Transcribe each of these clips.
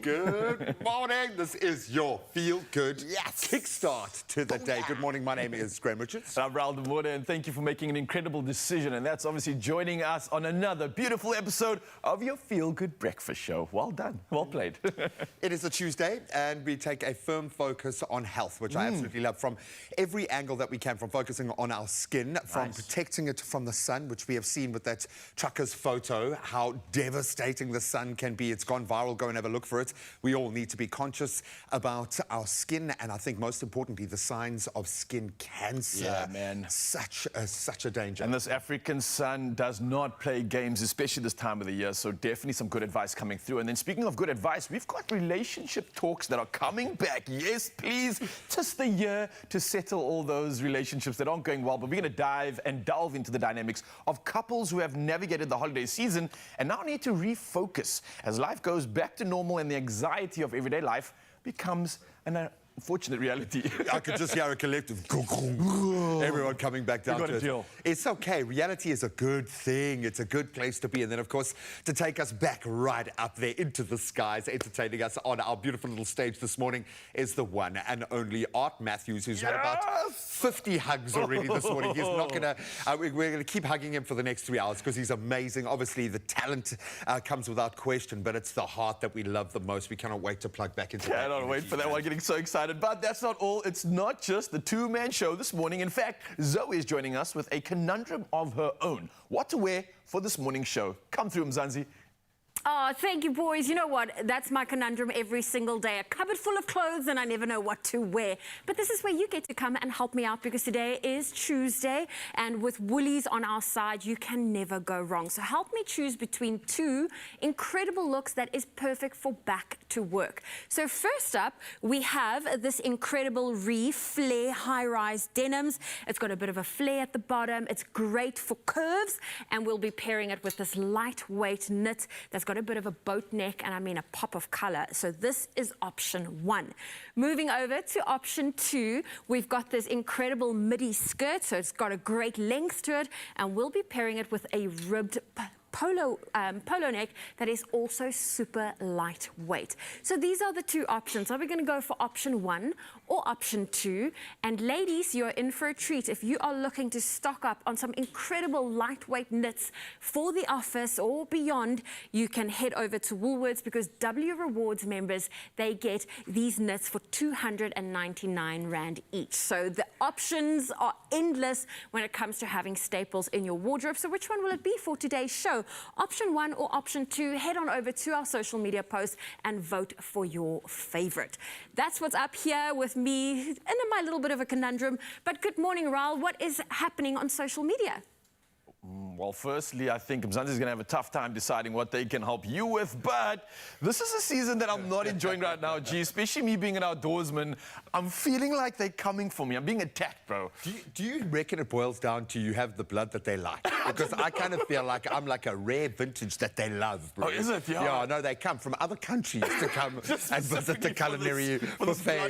Good morning. This is your Feel Good kickstart to the day. Good morning. My name is Graham Richards. And I'm Raul de Moore, and thank you for making an incredible decision. And that's obviously joining us on another beautiful episode of your Feel Good Breakfast Show. Well done. Well played. It is a Tuesday, and we take a firm focus on health, which I absolutely love, from every angle that we can, from focusing on our skin, from protecting it from the sun, which we have seen with that trucker's photo, how devastating the sun can be. It's gone viral. Go and have a look for it. We all need to be conscious about our skin, and I think most importantly, the signs of skin cancer. Yeah, man. Such a danger. And this African sun does not play games, especially this time of the year. So definitely some good advice coming through. And then speaking of good advice, we've got relationship talks that are coming back. Yes, please. Just the year to settle all those relationships that aren't going well. But we're going to delve into the dynamics of couples who have navigated the holiday season and now need to refocus as life goes back to normal and the anxiety of everyday life becomes an unfortunate reality. I could just hear a collective everyone coming back down to it. It's okay. Reality is a good thing. It's a good place to be. And then, of course, to take us back right up there into the skies, entertaining us on our beautiful little stage this morning is the one and only Art Matthews, who's had about 50 hugs already this morning. He's not going to... we're going to keep hugging him for the next 3 hours because he's amazing. Obviously, the talent comes without question, but it's the heart that we love the most. We cannot wait to plug back into that. I don't wait for that one. Getting so excited. But that's not all. It's not just the two-man show this morning. In fact, Zoe is joining us with a conundrum of her own. What to wear for this morning's show. Come through, Mzansi. Oh, thank you, boys. You know what? That's my conundrum every single day. A cupboard full of clothes and I never know what to wear. But this is where you get to come and help me out because today is Tuesday and with Woolies on our side, you can never go wrong. So help me choose between two incredible looks that is perfect for back to work. So first up, we have this incredible flare high-rise denims. It's got a bit of a flare at the bottom. It's great for curves and we'll be pairing it with this lightweight knit that's got a bit of a boat neck and I mean a pop of color. So this is option 1. Moving over to option 2, we've got this incredible midi skirt. So it's got a great length to it and we'll be pairing it with a ribbed polo neck that is also super lightweight. So these are the two options. Are we going to go for option 1 or option 2? And ladies, you're in for a treat. If you are looking to stock up on some incredible lightweight knits for the office or beyond, you can head over to Woolworths because W Rewards members, they get these knits for 299 Rand each. So the options are endless when it comes to having staples in your wardrobe. So which one will it be for today's show? Option 1 or option 2, head on over to our social media posts and vote for your favorite. That's what's up here with me in my little bit of a conundrum. But good morning, Raul. What is happening on social media? Well, firstly, I think Mzansi is going to have a tough time deciding what they can help you with, but this is a season that I'm not enjoying right now, G, especially me being an outdoorsman. I'm feeling like they're coming for me. I'm being attacked, bro. Do you reckon it boils down to you have the blood that they like? Because I kind of feel like I'm like a rare vintage that they love, bro. Oh, is it? Yeah. Yeah, no, they come from other countries to come and visit the culinary buffet.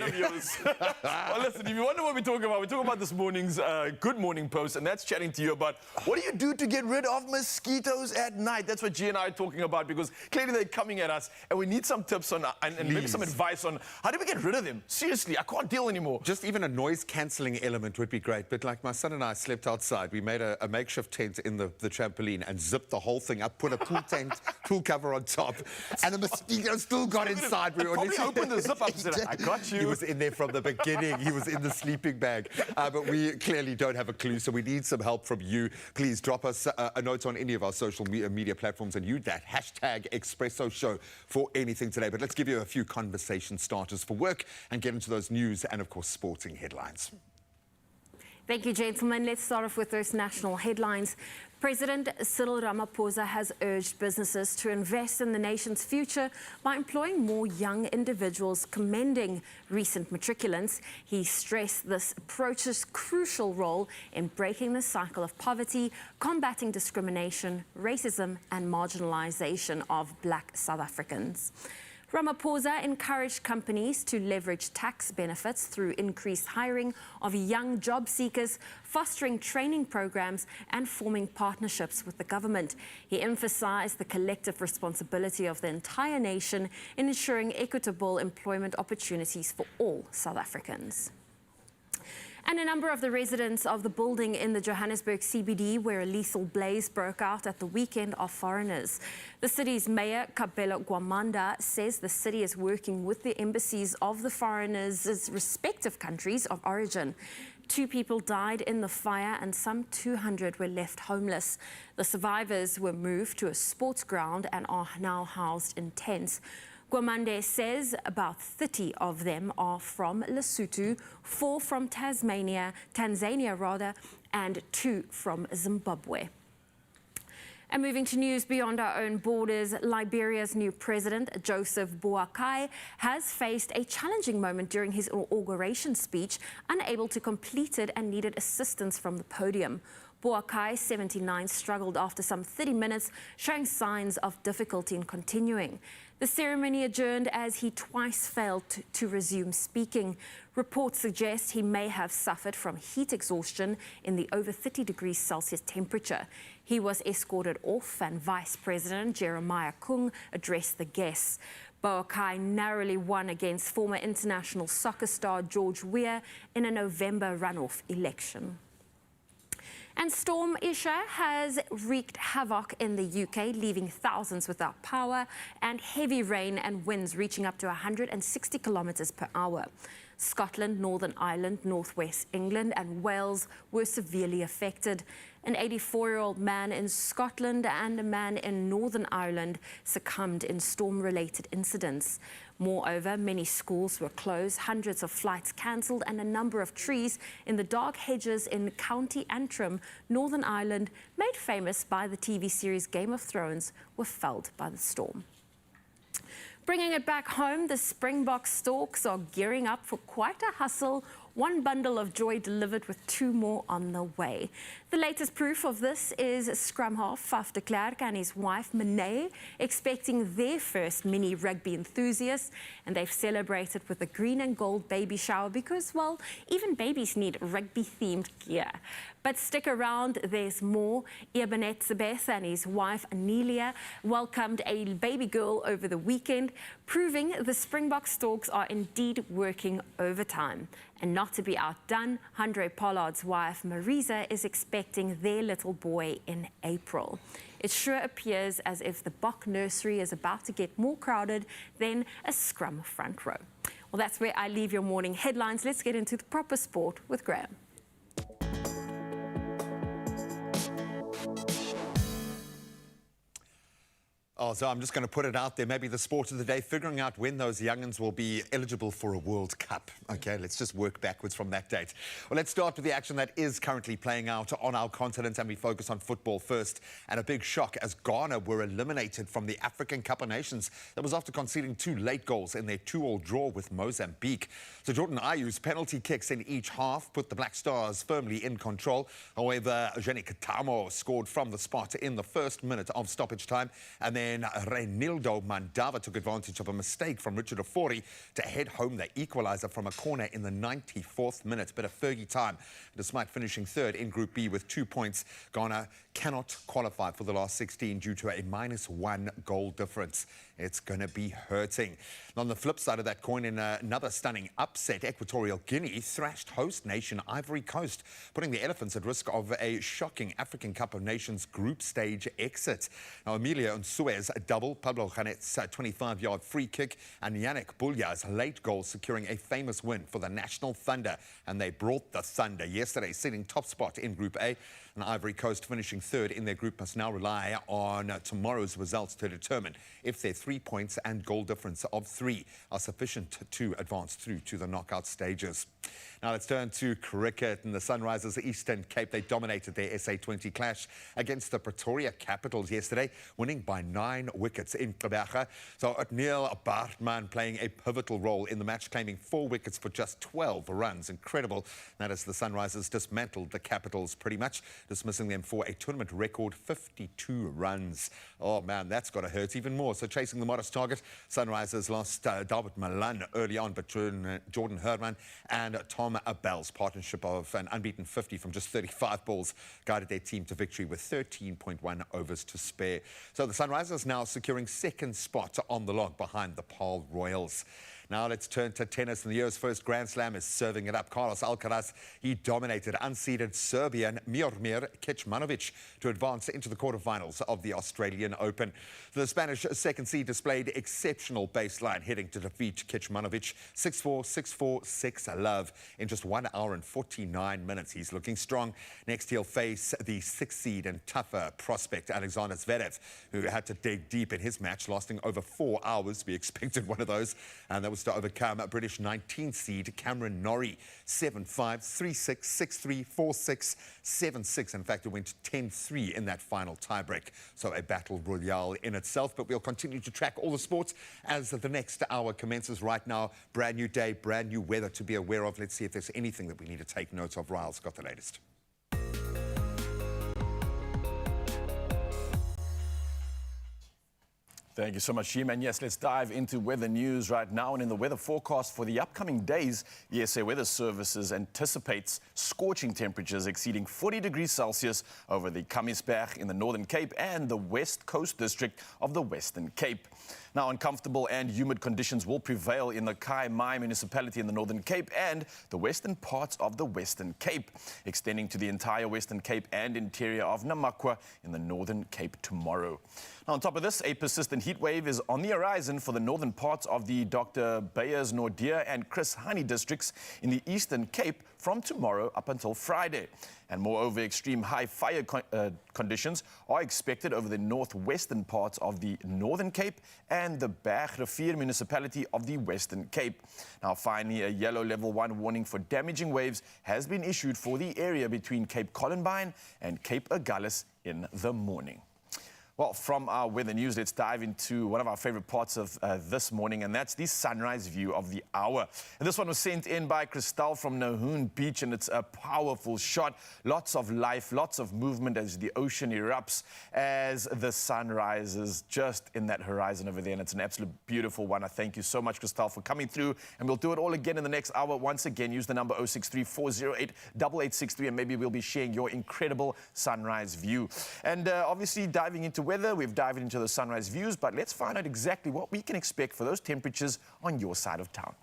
Well, listen, if you wonder what we're talking about this morning's Good Morning Post, and that's chatting to you about what do you do to get rid of mosquitoes at night. That's what G and I are talking about because clearly they're coming at us and we need some tips on and maybe some advice on how do we get rid of them. Seriously, I can't deal anymore. Just even a noise-cancelling element would be great. But like my son and I slept outside. We made a makeshift tent in the trampoline and zipped the whole thing up, put a pool cover on top, and the mosquito still got inside. We probably opened the zip up and said, I got you. He was in there from the beginning. He was in the sleeping bag. But we clearly don't have a clue, so we need some help from you. Please drop us a note on any of our social media platforms and use that hashtag Expresso Show for anything today. But let's give you a few conversation starters for work and get into those news and, of course, sporting headlines. Thank you, gentlemen. Let's start off with those national headlines. President Cyril Ramaphosa has urged businesses to invest in the nation's future by employing more young individuals, commending recent matriculants. He stressed this approach's crucial role in breaking the cycle of poverty, combating discrimination, racism, and marginalization of Black South Africans. Ramaphosa encouraged companies to leverage tax benefits through increased hiring of young job seekers, fostering training programs and forming partnerships with the government. He emphasized the collective responsibility of the entire nation in ensuring equitable employment opportunities for all South Africans. And a number of the residents of the building in the Johannesburg CBD where a lethal blaze broke out at the weekend are foreigners. The city's mayor, Kabelo Gwamanda, says the city is working with the embassies of the foreigners' respective countries of origin. 2 people died in the fire and some 200 were left homeless. The survivors were moved to a sports ground and are now housed in tents. Gwamande says about 30 of them are from Lesotho, 4 from Tanzania, and 2 from Zimbabwe. And moving to news beyond our own borders, Liberia's new president, Joseph Boakai, has faced a challenging moment during his inauguration speech, unable to complete it and needed assistance from the podium. Boakai, 79, struggled after some 30 minutes, showing signs of difficulty in continuing. The ceremony adjourned as he twice failed to resume speaking. Reports suggest he may have suffered from heat exhaustion in the over 30 degrees Celsius temperature. He was escorted off and Vice President Jeremiah Kung addressed the guests. Boakai narrowly won against former international soccer star George Weah in a November runoff election. And Storm Isha has wreaked havoc in the UK, leaving thousands without power and heavy rain and winds reaching up to 160 kilometers per hour. Scotland, Northern Ireland, northwest England and Wales were severely affected. An 84-year-old man in Scotland and a man in Northern Ireland succumbed in storm-related incidents. Moreover, many schools were closed, hundreds of flights cancelled, and a number of trees in the dark hedges in County Antrim, Northern Ireland, made famous by the TV series Game of Thrones, were felled by the storm. Bringing it back home, the Springbok Storks are gearing up for quite a hustle. 1 bundle of joy delivered with 2 more on the way. The latest proof of this is scrum half Faf de Klerk and his wife Monet expecting their first mini rugby enthusiast, and they've celebrated with a green and gold baby shower because, well, even babies need rugby-themed gear. But stick around, there's more. Ebenet Sebeth and his wife Anelia welcomed a baby girl over the weekend, proving the Springbok Storks are indeed working overtime. And not to be outdone, Andre Pollard's wife Marisa is expecting their little boy in April. It sure appears as if the Bok nursery is about to get more crowded than a scrum front row. Well, that's where I leave your morning headlines. Let's get into the proper sport with Graham. Oh, so I'm just going to put it out there, maybe the sport of the day, figuring out when those young'uns will be eligible for a World Cup. Okay, let's just work backwards from that date. Well, let's start with the action that is currently playing out on our continent, and we focus on football first. And a big shock as Ghana were eliminated from the African Cup of Nations. That was after conceding 2 late goals in their 2-2 draw with Mozambique. So Jordan Ayew's penalty kicks in each half put the Black Stars firmly in control. However, Jenny Katamo scored from the spot in the first minute of stoppage time, and then Reynildo Mandava took advantage of a mistake from Richard Ofori to head home the equaliser from a corner in the 94th minute. Bit of Fergie time. Despite finishing 3rd in Group B with 2 points, Ghana cannot qualify for the last 16 due to a -1 goal difference. It's going to be hurting. And on the flip side of that coin, in another stunning upset, Equatorial Guinea thrashed host nation Ivory Coast, putting the Elephants at risk of a shocking African Cup of Nations group stage exit. Now, Emilia Nsue's double, Pablo Janet's 25-yard free kick, and Yannick Boulya's late goal securing a famous win for the National Thunder. And they brought the Thunder yesterday, sitting top spot in Group A. And Ivory Coast, finishing 3rd in their group, must now rely on tomorrow's results to determine if their 3 points and goal difference of 3 are sufficient to advance through to the knockout stages. Now let's turn to cricket. And the Sunrisers Eastern Cape, they dominated their SA20 clash against the Pretoria Capitals yesterday, winning by 9 wickets in Gqeberha. So Otniel Bartman playing a pivotal role in the match, claiming 4 wickets for just 12 runs. Incredible. That is, the Sunrisers dismantled the Capitals pretty much. dismissing them for a tournament record 52 runs. Oh man, that's got to hurt even more. So chasing the modest target, Sunrisers lost David Malan early on, but Jordan Herman and Tom Bell's partnership of an unbeaten 50 from just 35 balls guided their team to victory with 13.1 overs to spare. So the Sunrisers now securing second spot on the log behind the Paarl Royals. Now let's turn to tennis, and the year's first Grand Slam is serving it up. Carlos Alcaraz, he dominated unseeded Serbian Miomir Kecmanovic to advance into the quarterfinals of the Australian Open. The Spanish second seed displayed exceptional baseline, hitting to defeat Kecmanovic 6-4, 6-4, 6-love in just 1 hour and 49 minutes. He's looking strong. Next, he'll face the sixth seed and tougher prospect Alexander Zverev, who had to dig deep in his match, lasting over 4 hours. We expected one of those, and that was to overcome a British 19th seed Cameron Norrie 7-5, 3-6, 6-3, 4-6, 7-6. In fact, it went 10-3 in that final tiebreak. So a battle royale in itself. But we'll continue to track all the sports as the next hour commences. Right now, brand new day, brand new weather to be aware of. Let's see if there's anything that we need to take note of. Ryle's got the latest. Thank you so much, Jim. And yes, let's dive into weather news right now. And in the weather forecast for the upcoming days, ESA Weather Services anticipates scorching temperatures exceeding 40 degrees Celsius over the Kamiesberg in the Northern Cape and the West Coast District of the Western Cape. Now, uncomfortable and humid conditions will prevail in the Khai Mai municipality in the Northern Cape and the western parts of the Western Cape, extending to the entire Western Cape and interior of Namakwa in the Northern Cape tomorrow. Now, on top of this, a persistent heat wave is on the horizon for the northern parts of the Dr. Beyers Nordier and Chris Hani districts in the Eastern Cape from tomorrow up until Friday. And moreover, extreme high fire conditions are expected over the northwestern parts of the Northern Cape and the Bergrivier municipality of the Western Cape. Now, finally, a yellow level 1 warning for damaging waves has been issued for the area between Cape Columbine and Cape Agulhas in the morning. Well, from our weather news, let's dive into one of our favorite parts of this morning, and that's the sunrise view of the hour. And this one was sent in by Christelle from Nahoon Beach, and it's a powerful shot. Lots of life, lots of movement as the ocean erupts as the sun rises just in that horizon over there, and it's an absolute beautiful one. I thank you so much, Christelle, for coming through, and we'll do it all again in the next hour. Once again, use the number 063-408-8863, and maybe we'll be sharing your incredible sunrise view. And obviously, diving into weather, we've dived into the sunrise views, but let's find out exactly what we can expect for those temperatures on your side of town.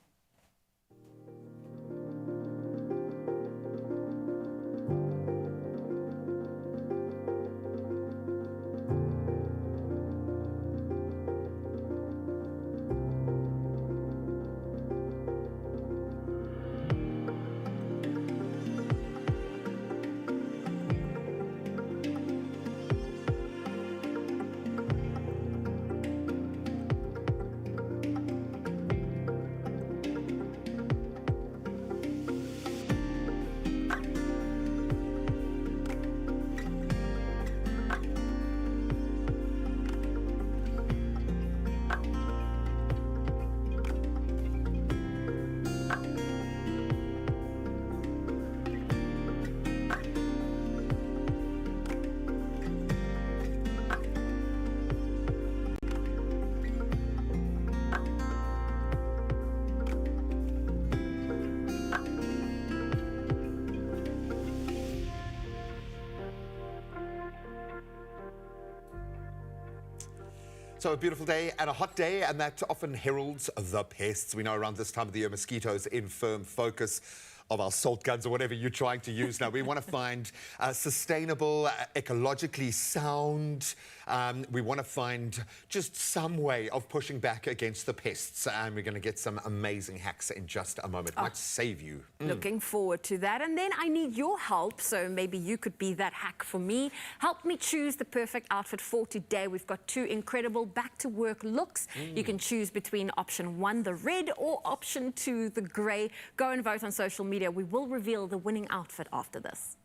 So a beautiful day and a hot day, and that often heralds the pests. We know around this time of the year, mosquitoes in firm focus of our salt guns or whatever you're trying to use now. We want to find sustainable, ecologically sound. We want to find just some way of pushing back against the pests. And we're going to get some amazing hacks in just a moment. Might save you. Looking forward to that. And then I need your help. So maybe you could be that hack for me. Help me choose the perfect outfit for today. We've got two incredible back-to-work looks. You can choose between option 1, the red, or option 2, the grey. Go and vote on social media. We will reveal the winning outfit after this.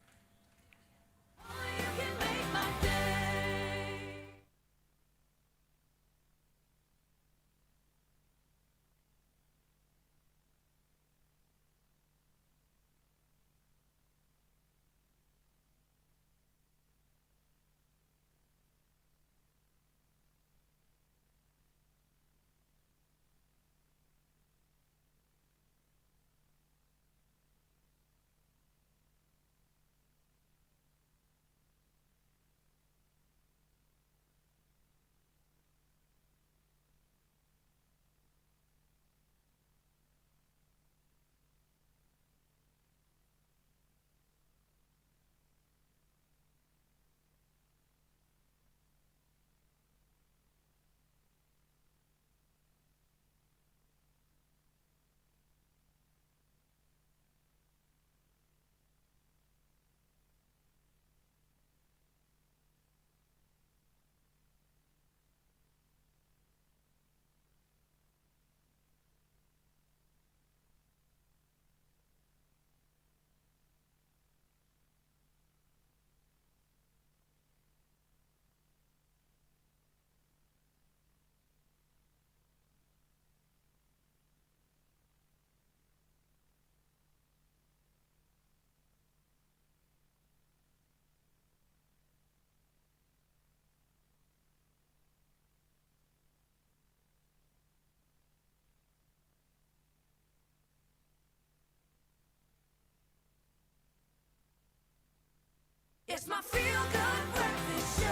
It's my feel-good breakfast show.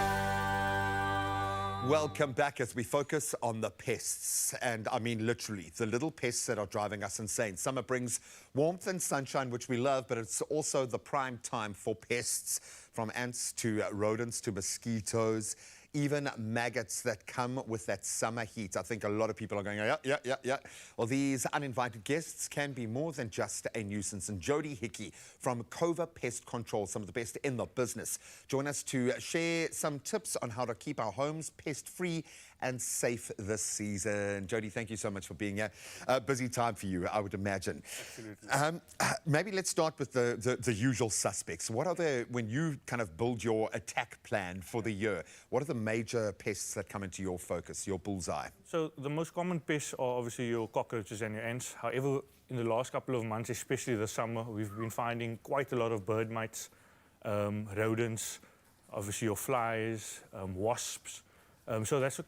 Welcome back as we focus on the pests. And I mean literally, the little pests that are driving us insane. Summer brings warmth and sunshine, which we love, but it's also the prime time for pests, from ants to rodents to mosquitoes, even maggots that come with that summer heat. I think a lot of people are going, yeah. Well, these uninvited guests can be more than just a nuisance. And Jody Hickey from Cova Pest Control, some of the best in the business, join us to share some tips on how to keep our homes pest-free and safe this season. Jody, thank you so much for being here. Busy time for you, I would imagine. Absolutely. Maybe let's start with the usual suspects. What are when you kind of build your attack plan for the year, what are the major pests that come into your focus, your bullseye? So the most common pests are obviously your cockroaches and your ants. However, in the last couple of months, especially this summer, we've been finding quite a lot of bird mites, rodents, obviously your flies, wasps. So that's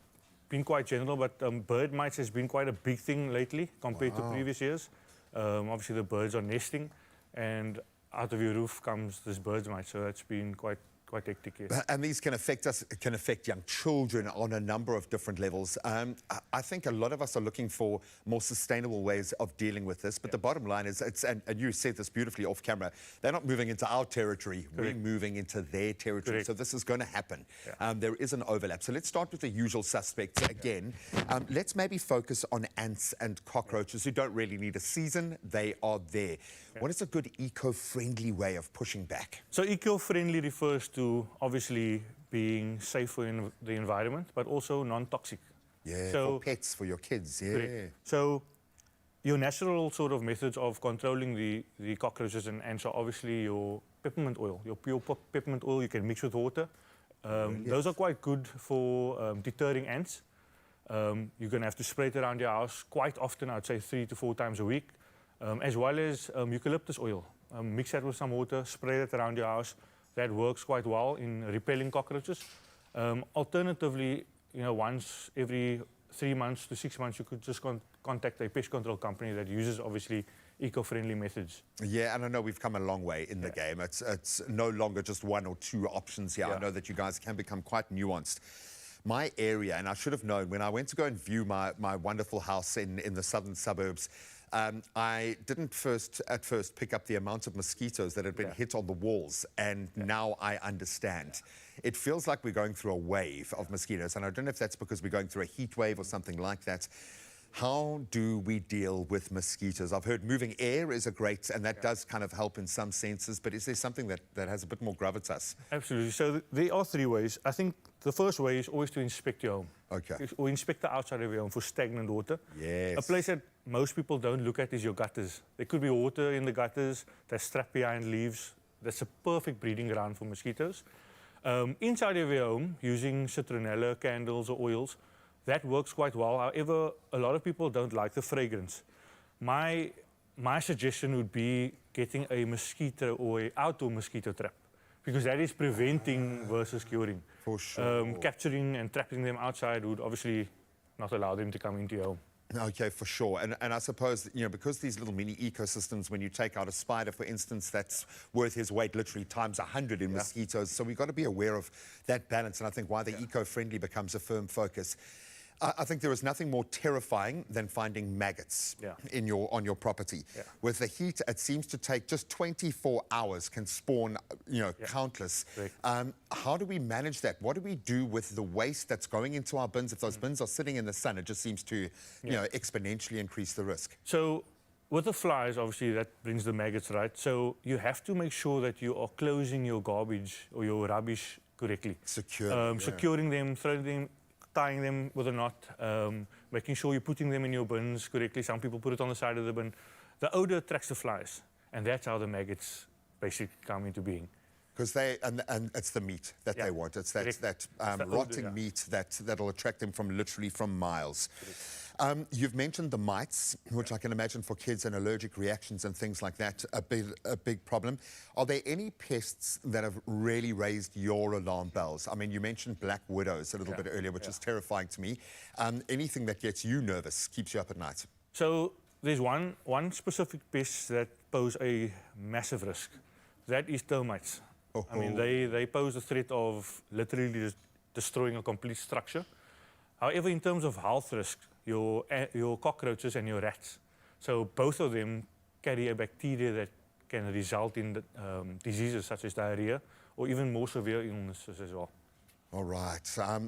been quite general, but bird mites has been quite a big thing lately compared to previous years. Obviously the birds are nesting, and out of your roof comes this bird's mite, so that's been quite hectic, yes. And these can affect us, can affect young children on a number of different levels. I think a lot of us are looking for more sustainable ways of dealing with this, but the bottom line is, and you said this beautifully off camera, they're not moving into our territory, we're moving into their territory. So this is going to happen. There is an overlap. So let's start with the usual suspects again. Let's maybe focus on ants and cockroaches who don't really need a season, they are there. What is a good eco-friendly way of pushing back? So eco-friendly refers to obviously being safe for the environment, but also non-toxic. Yeah, so, for pets, for your kids, yeah. Correct. So your natural sort of methods of controlling the cockroaches and ants are obviously your peppermint oil, your pure peppermint oil you can mix with water. Those are quite good for deterring ants. You're going to have to spray it around your house quite often, I'd say 3 to 4 times a week. As well as eucalyptus oil. Mix that with some water, spray that around your house. That works quite well in repelling cockroaches. Alternatively, once every 3 months to 6 months, you could just contact a pest control company that uses obviously eco-friendly methods. Yeah, and I know we've come a long way in the game. It's no longer just 1 or 2 options here. I know that you guys can become quite nuanced. My area, and I should have known, when I went to go and view my wonderful house in the southern suburbs, I didn't at first pick up the amount of mosquitoes that had been hit on the walls, and now I understand. It feels like we're going through a wave of mosquitoes, and I don't know if that's because we're going through a heat wave or something like that. How do we deal with mosquitoes? I've heard moving air is a great, and that does kind of help in some senses, but is there something that has a bit more gravitas? Absolutely. So there are 3 ways. I think the first way is always to inspect your home. Okay. Or inspect the outside of your home for stagnant water. Yes. A place that most people don't look at is your gutters. There could be water in the gutters that's trapped behind leaves. That's a perfect breeding ground for mosquitoes. Inside of your home, using citronella candles or oils, that works quite well. However, a lot of people don't like the fragrance. My suggestion would be getting a mosquito or an outdoor mosquito trap, because that is preventing versus curing. For sure. Capturing and trapping them outside would obviously not allow them to come into your home. Okay, for sure. And I suppose, because these little mini ecosystems, when you take out a spider, for instance, that's worth his weight literally times 100 in mosquitoes. So we've got to be aware of that balance. And I think why the eco-friendly becomes a firm focus. I think there is nothing more terrifying than finding maggots on your property. With the heat, it seems to take just 24 hours can spawn, countless. How do we manage that? What do we do with the waste that's going into our bins? If those bins are sitting in the sun, it just seems to, exponentially increase the risk. So with the flies, obviously, that brings the maggots, right? So you have to make sure that you are closing your garbage or your rubbish correctly. Securing them, throwing them, tying them with a knot, making sure you're putting them in your bins correctly. Some people put it on the side of the bin. The odor attracts the flies, and that's how the maggots basically come into being. Because and it's the meat that they want. It's that rotting meat that'll attract them literally from miles. You've mentioned the mites, which I can imagine for kids and allergic reactions and things like that, a big problem. Are there any pests that have really raised your alarm bells? I mean, you mentioned black widows a little bit earlier, which is terrifying to me. Anything that gets you nervous, keeps you up at night? So there's one specific pest that pose a massive risk. That is termites. I mean, they pose a threat of literally destroying a complete structure. However, in terms of health risk, your cockroaches and your rats, so both of them carry a bacteria that can result in diseases such as diarrhea or even more severe illnesses as well. All right.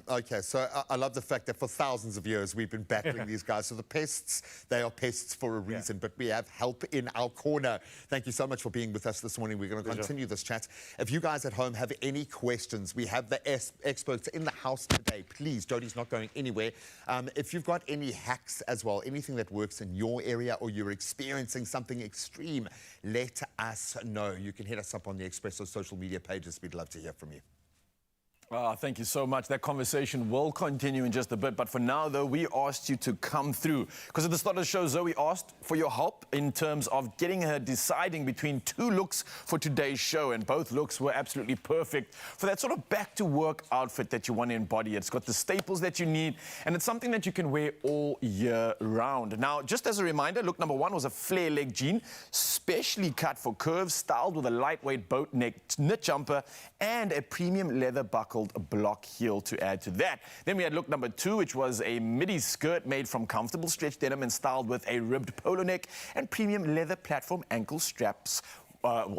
Okay, so I love the fact that for thousands of years we've been battling these guys. So the pests, they are pests for a reason, but we have help in our corner. Thank you so much for being with us this morning. We're going to continue this chat. If you guys at home have any questions, we have the experts in the house today. Please, Jodie's not going anywhere. If you've got any hacks as well, anything that works in your area or you're experiencing something extreme, let us know. You can hit us up on the Expresso social media pages. We'd love to hear from you. Thank you so much. That conversation will continue in just a bit. But for now, though, we asked you to come through. Because at the start of the show, Zoe asked for your help in terms of getting her deciding between two looks for today's show. And both looks were absolutely perfect for that sort of back-to-work outfit that you want to embody. It's got the staples that you need, and it's something that you can wear all year round. Now, just as a reminder, look number one was a flare leg jean, specially cut for curves, styled with a lightweight boat neck knit jumper and a premium leather buckle a block heel to add to that. Then we had look number two, which was a midi skirt made from comfortable stretch denim and styled with a ribbed polo neck and premium leather platform ankle straps.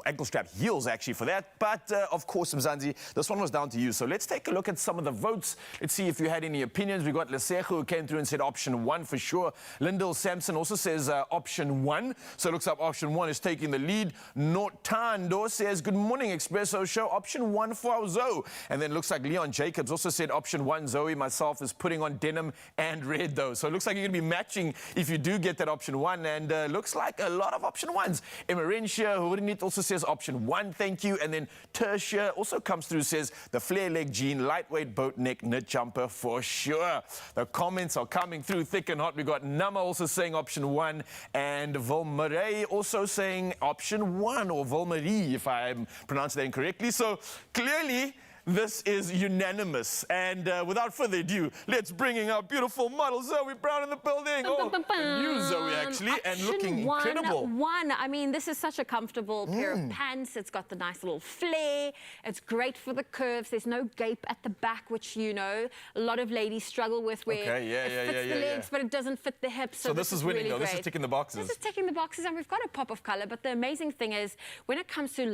Ankle strap heels actually for that, but of course, Mzansi, this one was down to you. So let's take a look at some of the votes. Let's see if you had any opinions. We got Lesego who came through and said option one for sure. Lyndall Sampson also says option one. So it looks like option one is taking the lead. Nortando says good morning Expresso show. Option one for our Zoe. And then it looks like Leon Jacobs also said option one. Zoe, myself is putting on denim and red though. So it looks like you're going to be matching if you do get that option one. And looks like a lot of option ones. Emerentia, who wouldn't also says option one, thank you. And then Tertia also comes through, says the flare leg jean, lightweight boat neck knit jumper for sure. The comments are coming through thick and hot. We got Nama also saying option one, and Volmarie also saying option one, or Volmarie, if I'm pronouncing that incorrectly. So clearly, this is unanimous. And without further ado, let's bring in our beautiful model, Zoe Brown in the building. New Zoe, actually, and looking incredible. I mean, this is such a comfortable pair of pants. It's got the nice little flare. It's great for the curves. There's no gape at the back, which, you know, a lot of ladies struggle with, where it fits the legs, but it doesn't fit the hips. So this is winning, really though. great. This is ticking the boxes. This is ticking the boxes, and we've got a pop of color. But the amazing thing is, when it comes to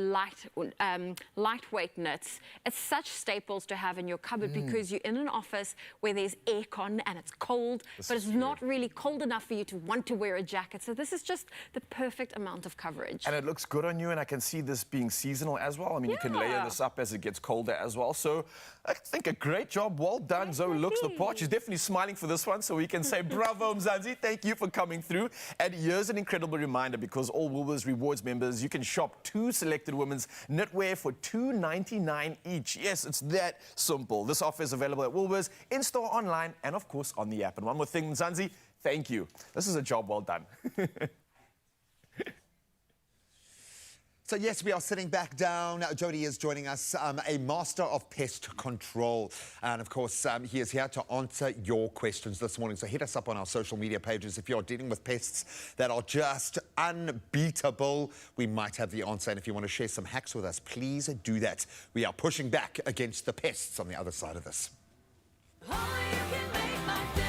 lightweight knits, it's such staples to have in your cupboard because you're in an office where there's aircon and it's cold, but it's not really cold enough for you to want to wear a jacket. So this is just the perfect amount of coverage. And it looks good on you, and I can see this being seasonal as well. I mean, you can layer this up as it gets colder as well. So I think a great job. Well done. Zoe looks the part. She's definitely smiling for this one, so we can say bravo, Mzansi. Thank you for coming through. And here's an incredible reminder, because all Woolworths Rewards members, you can shop 2 selected women's knitwear for $2.99 each. Yes, it's that simple. This offer is available at Woolworths, in-store, online, and of course on the app. And one more thing, Mzansi, thank you. This is a job well done. So yes, we are sitting back down. Jodie is joining us, a master of pest control. And of course, he is here to answer your questions this morning. So hit us up on our social media pages. If you're dealing with pests that are just unbeatable, we might have the answer. And if you want to share some hacks with us, please do that. We are pushing back against the pests on the other side of this. Oh, you can make my day.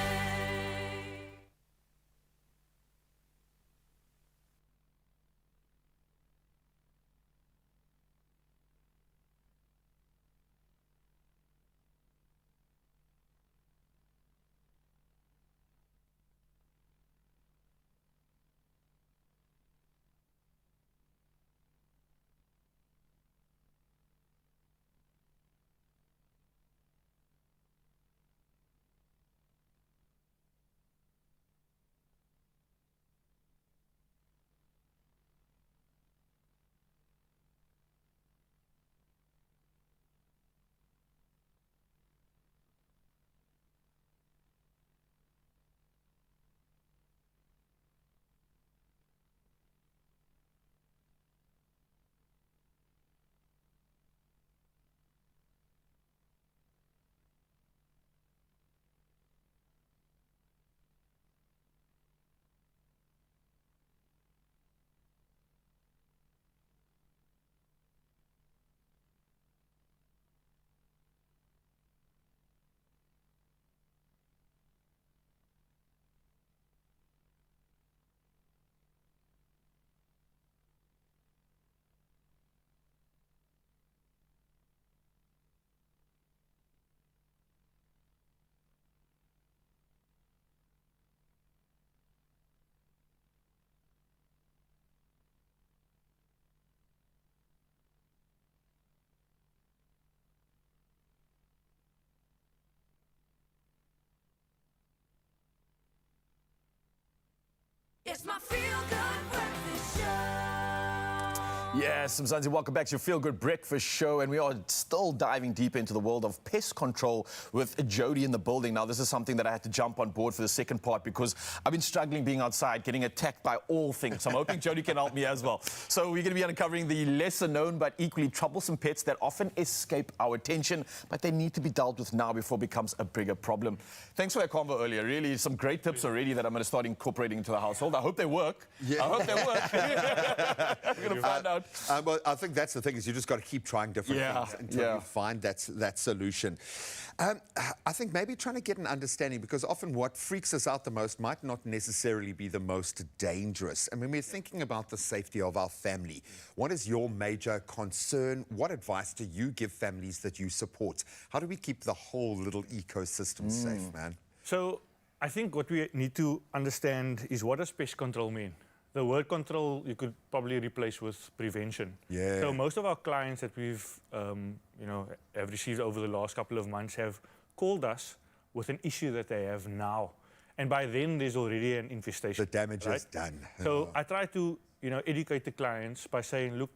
Yes, Mzansi, welcome back to your Feel Good Breakfast Show, and we are still diving deeper into the world of pest control with Jody in the building. Now, this is something that I had to jump on board for the second part because I've been struggling being outside, getting attacked by all things. I'm hoping Jody can help me as well. So we're going to be uncovering the lesser known but equally troublesome pets that often escape our attention, but they need to be dealt with now before it becomes a bigger problem. Thanks for that convo earlier. Really, some great tips already that I'm going to start incorporating into the household. I hope they work. Yeah. I hope they work. We're going to find out. Well, I think that's the thing, is you just got to keep trying different things until you find that solution. I think maybe trying to get an understanding, because often what freaks us out the most might not necessarily be the most dangerous. And when we're thinking about the safety of our family, what is your major concern? What advice do you give families that you support? How do we keep the whole little ecosystem safe, man? So I think what we need to understand is, what does pest control mean? The word control you could probably replace with prevention. Yeah. So most of our clients that we've have received over the last couple of months have called us with an issue that they have now, and by then there's already an infestation. The damage is done. So I try to educate the clients by saying, look,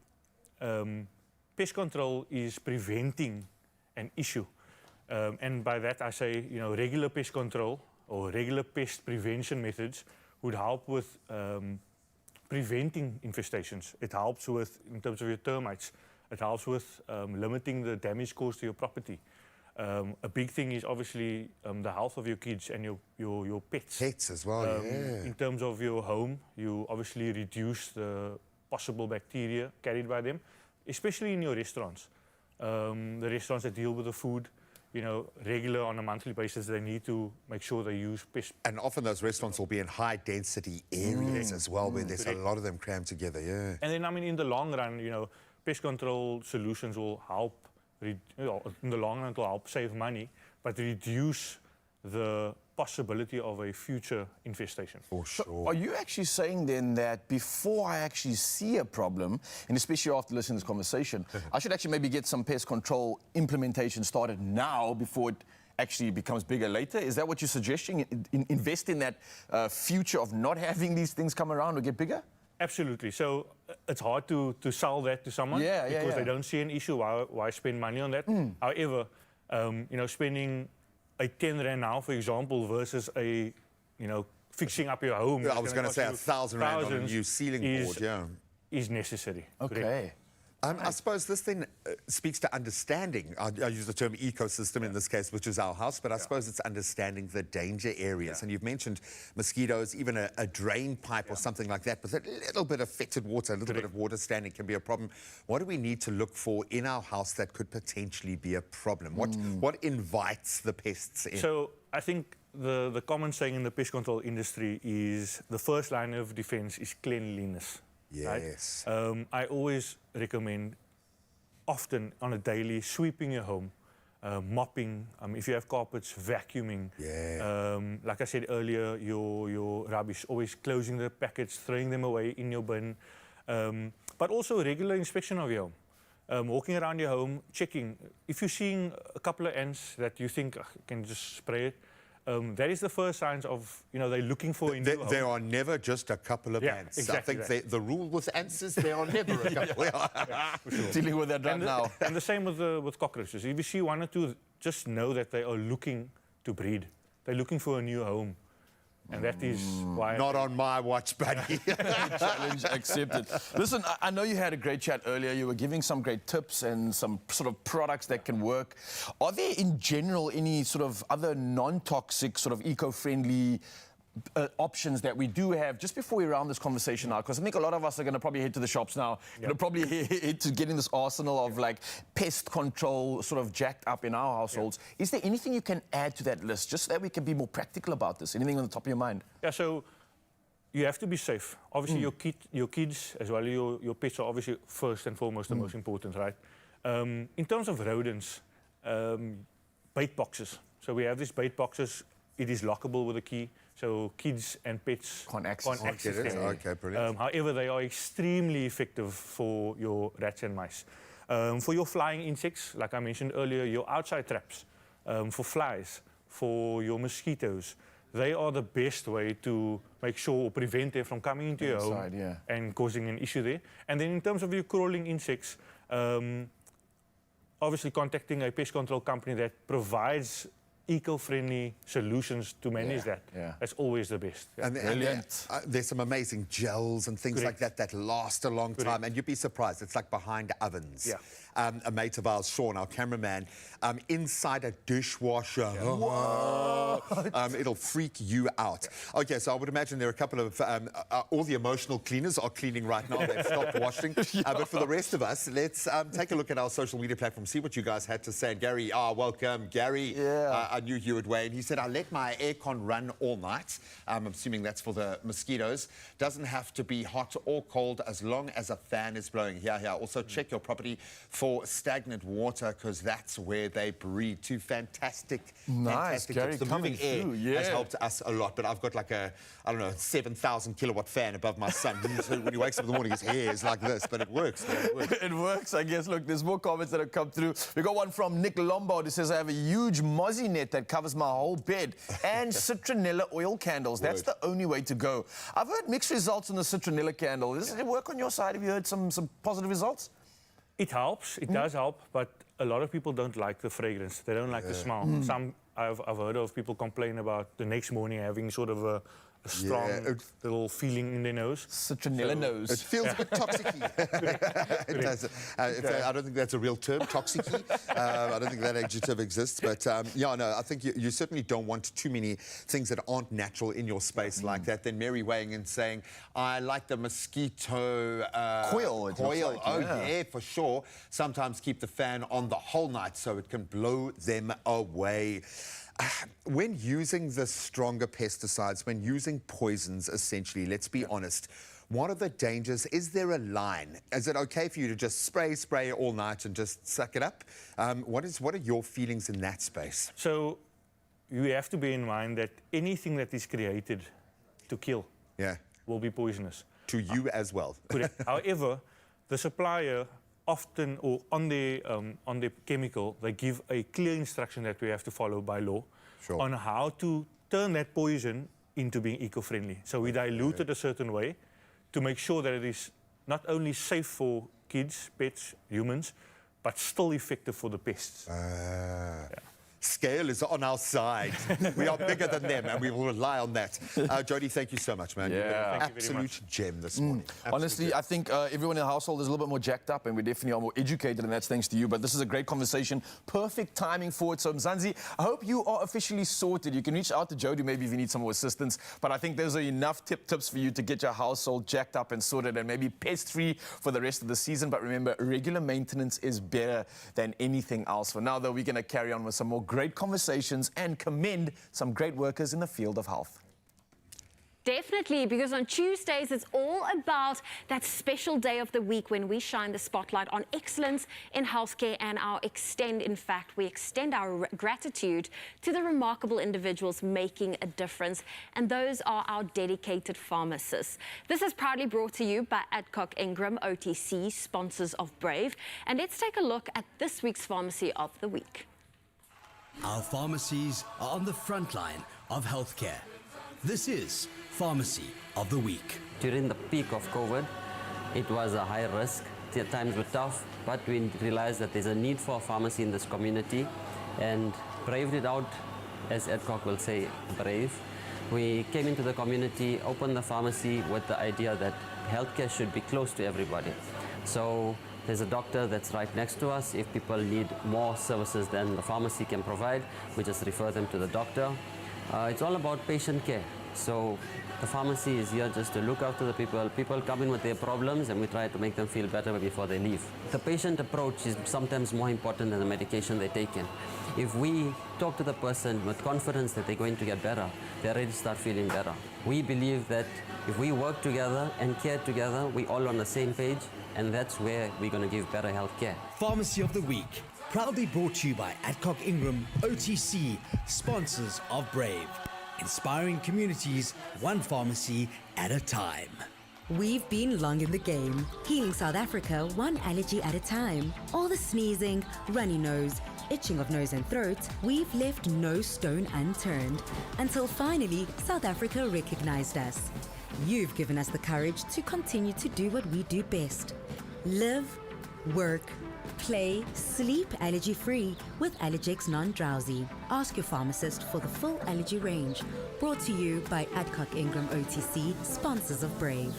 pest control is preventing an issue, and by that I say regular pest control or regular pest prevention methods would help with preventing infestations. It helps with, in terms of your termites, it helps with limiting the damage caused to your property. A big thing is obviously the health of your kids and your pets. Pets as well, yeah. In terms of your home, you obviously reduce the possible bacteria carried by them, especially in your restaurants. The restaurants that deal with the food, regular on a monthly basis, they need to make sure they use pest. And often those restaurants will be in high density areas as well, where there's a lot of them crammed together, yeah. And then, in the long run, pest control solutions will help, in the long run, it will help save money, but reduce the possibility of a future infestation. For sure. So are you actually saying then that before I actually see a problem, and especially after listening to this conversation, I should actually maybe get some pest control implementation started now before it actually becomes bigger later? Is that what you're suggesting? Invest in that future of not having these things come around or get bigger? Absolutely. So it's hard to sell that to someone because they don't see an issue. Why spend money on that? However, spending a 10 rand now, for example, versus a, fixing up your home. I was going to say 1,000 rand on a new ceiling board, is necessary. Okay. Correct? I suppose this then speaks to understanding. I use the term ecosystem in this case, which is our house, but I suppose it's understanding the danger areas. And you've mentioned mosquitoes, even a drain pipe or something like that, with a little bit of fetid water, a little bit of water standing can be a problem. What do we need to look for in our house that could potentially be a problem? What invites the pests in? So I think the common saying in the pest control industry is the first line of defense is cleanliness. Yes. Right? I always recommend, often on a daily, sweeping your home, mopping. If you have carpets, vacuuming. Yeah. Like I said earlier, your rubbish, always closing the packets, throwing them away in your bin. But also regular inspection of your home. Walking around your home, checking. If you're seeing a couple of ants that you think you can just spray it, that is the first signs of, they're looking for a new home. There are never just a couple of ants. Exactly. I think the rule with ants is there are never a couple. For sure. Dealing with that right now. And the same with cockroaches. If you see one or two, just know that they are looking to breed. They're looking for a new home. And that is why... Not on my watch, buddy. Challenge accepted. Listen, I know you had a great chat earlier. You were giving some great tips and some sort of products that can work. Are there, in general, any sort of other non-toxic, sort of eco-friendly options that we do have just before we round this conversation out? Because I think a lot of us are going to probably head to the shops now. Going to probably head to getting this arsenal of like pest control sort of jacked up in our households. Is there anything you can add to that list just so that we can be more practical about this? Anything on the top of your mind? Yeah, so you have to be safe. Obviously, your kids as well, your pets are obviously first and foremost the most important, right? In terms of rodents, bait boxes. So we have these bait boxes. It is lockable with a key, so kids and pets can't access them. Okay, brilliant. However, they are extremely effective for your rats and mice. For your flying insects, like I mentioned earlier, your outside traps, for flies, for your mosquitoes, they are the best way to make sure or prevent them from coming into your home Inside, yeah. and causing an issue there. And then in terms of your crawling insects, obviously contacting a pest control company that provides eco-friendly solutions to manage that. yeah. That's always the best. Yeah. And there's some amazing gels and things like that last a long time, and you'd be surprised. It's like behind ovens. Yeah. A mate of ours, Sean, our cameraman, inside a dishwasher. It'll freak you out. Okay, so I would imagine there are a couple of, all the emotional cleaners are cleaning right now. They've stopped washing. But for the rest of us, let's take a look at our social media platform, see what you guys had to say. And Gary, welcome. Gary, I knew you would weigh in. He said, I let my aircon run all night. I'm assuming that's for the mosquitoes. Doesn't have to be hot or cold as long as a fan is blowing. Here. Also, check your property for stagnant water, because that's where they breed. Two fantastic Gary, tips. The coming moving air through, has helped us a lot, but I've got like a, 7,000 kilowatt fan above my son. So when he wakes up in the morning, his hair is like this, but it works. Man, it works. It works, I guess. Look, there's more comments that have come through. We got one from Nick Lombard who says, I have a huge mozzie net that covers my whole bed and citronella oil candles. That's the only way to go. I've heard mixed results on the citronella candle. Does it work on your side? Have you heard some positive results? It helps, it does help, but a lot of people don't like the fragrance. They don't like the smell. Some I've heard of people complain about the next morning having sort of a strong little feeling in their nose. Citronella nose. It feels a bit toxic-y. It does. I don't think that's a real term, toxic-y. I don't think that adjective exists. But I think you certainly don't want too many things that aren't natural in your space like that. Then Mary weighing in saying, I like the mosquito coil. Coil. Yeah, for sure. Sometimes keep the fan on the whole night so it can blow them away. When using the stronger pesticides, when using poisons, essentially, let's be honest, what are the dangers? Is there a line? Is it okay for you to just spray all night and just suck it up? What are your feelings in that space? So you have to bear in mind that anything that is created to kill will be poisonous. To you as well. Correct. However, the supplier often, or on the chemical, they give a clear instruction that we have to follow by law on how to turn that poison into being eco-friendly. So we dilute it a certain way to make sure that it is not only safe for kids, pets, humans, but still effective for the pests. Scale is on our side. We are bigger than them, and we will rely on that. Jody, thank you so much, man. You've been an absolute gem this morning. Honestly, I think everyone in the household is a little bit more jacked up, and we definitely are more educated, and that's thanks to you. But this is a great conversation. Perfect timing for it. So, Mzansi, I hope you are officially sorted. You can reach out to Jody maybe if you need some more assistance. But I think those are enough tips for you to get your household jacked up and sorted and maybe pest-free for the rest of the season. But remember, regular maintenance is better than anything else. For now, though, we're going to carry on with some more great conversations and commend some great workers in the field of health. Definitely, because on Tuesdays, it's all about that special day of the week when we shine the spotlight on excellence in healthcare and we extend our gratitude to the remarkable individuals making a difference. And those are our dedicated pharmacists. This is proudly brought to you by Adcock Ingram, OTC, sponsors of Brave. And let's take a look at this week's Pharmacy of the Week. Our pharmacies are on the front line of healthcare. This is Pharmacy of the Week. During the peak of COVID, it was a high risk. The times were tough, but we realized that there's a need for a pharmacy in this community and braved it out, as Adcock will say, brave. We came into the community, opened the pharmacy with the idea that healthcare should be close to everybody. So there's a doctor that's right next to us. If people need more services than the pharmacy can provide, we just refer them to the doctor. It's all about patient care. So the pharmacy is here just to look after the people. People come in with their problems and we try to make them feel better before they leave. The patient approach is sometimes more important than the medication they take in. If we talk to the person with confidence that they're going to get better, they're ready to start feeling better. We believe that if we work together and care together, we're all on the same page, and that's where we're going to give better health care. Pharmacy of the Week, proudly brought to you by Adcock Ingram, OTC, sponsors of Brave. Inspiring communities, one pharmacy at a time. We've been long in the game, healing South Africa one allergy at a time. All the sneezing, runny nose, itching of nose and throat, we've left no stone unturned. Until finally, South Africa recognized us. You've given us the courage to continue to do what we do best. Live, work, play, sleep allergy-free with Allergex Non-Drowsy. Ask your pharmacist for the full allergy range. Brought to you by Adcock Ingram OTC, sponsors of Brave.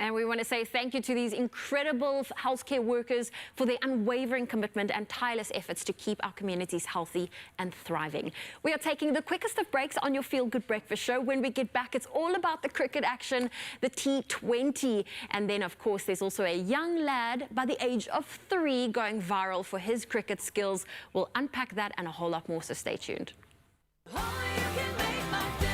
And we want to say thank you to these incredible healthcare workers for their unwavering commitment and tireless efforts to keep our communities healthy and thriving. We are taking the quickest of breaks on your Feel Good Breakfast show. When we get back, it's all about the cricket action, the T20. And then, of course, there's also a young lad by the age of 3 going viral for his cricket skills. We'll unpack that and a whole lot more, so stay tuned. Oh, you can make my day.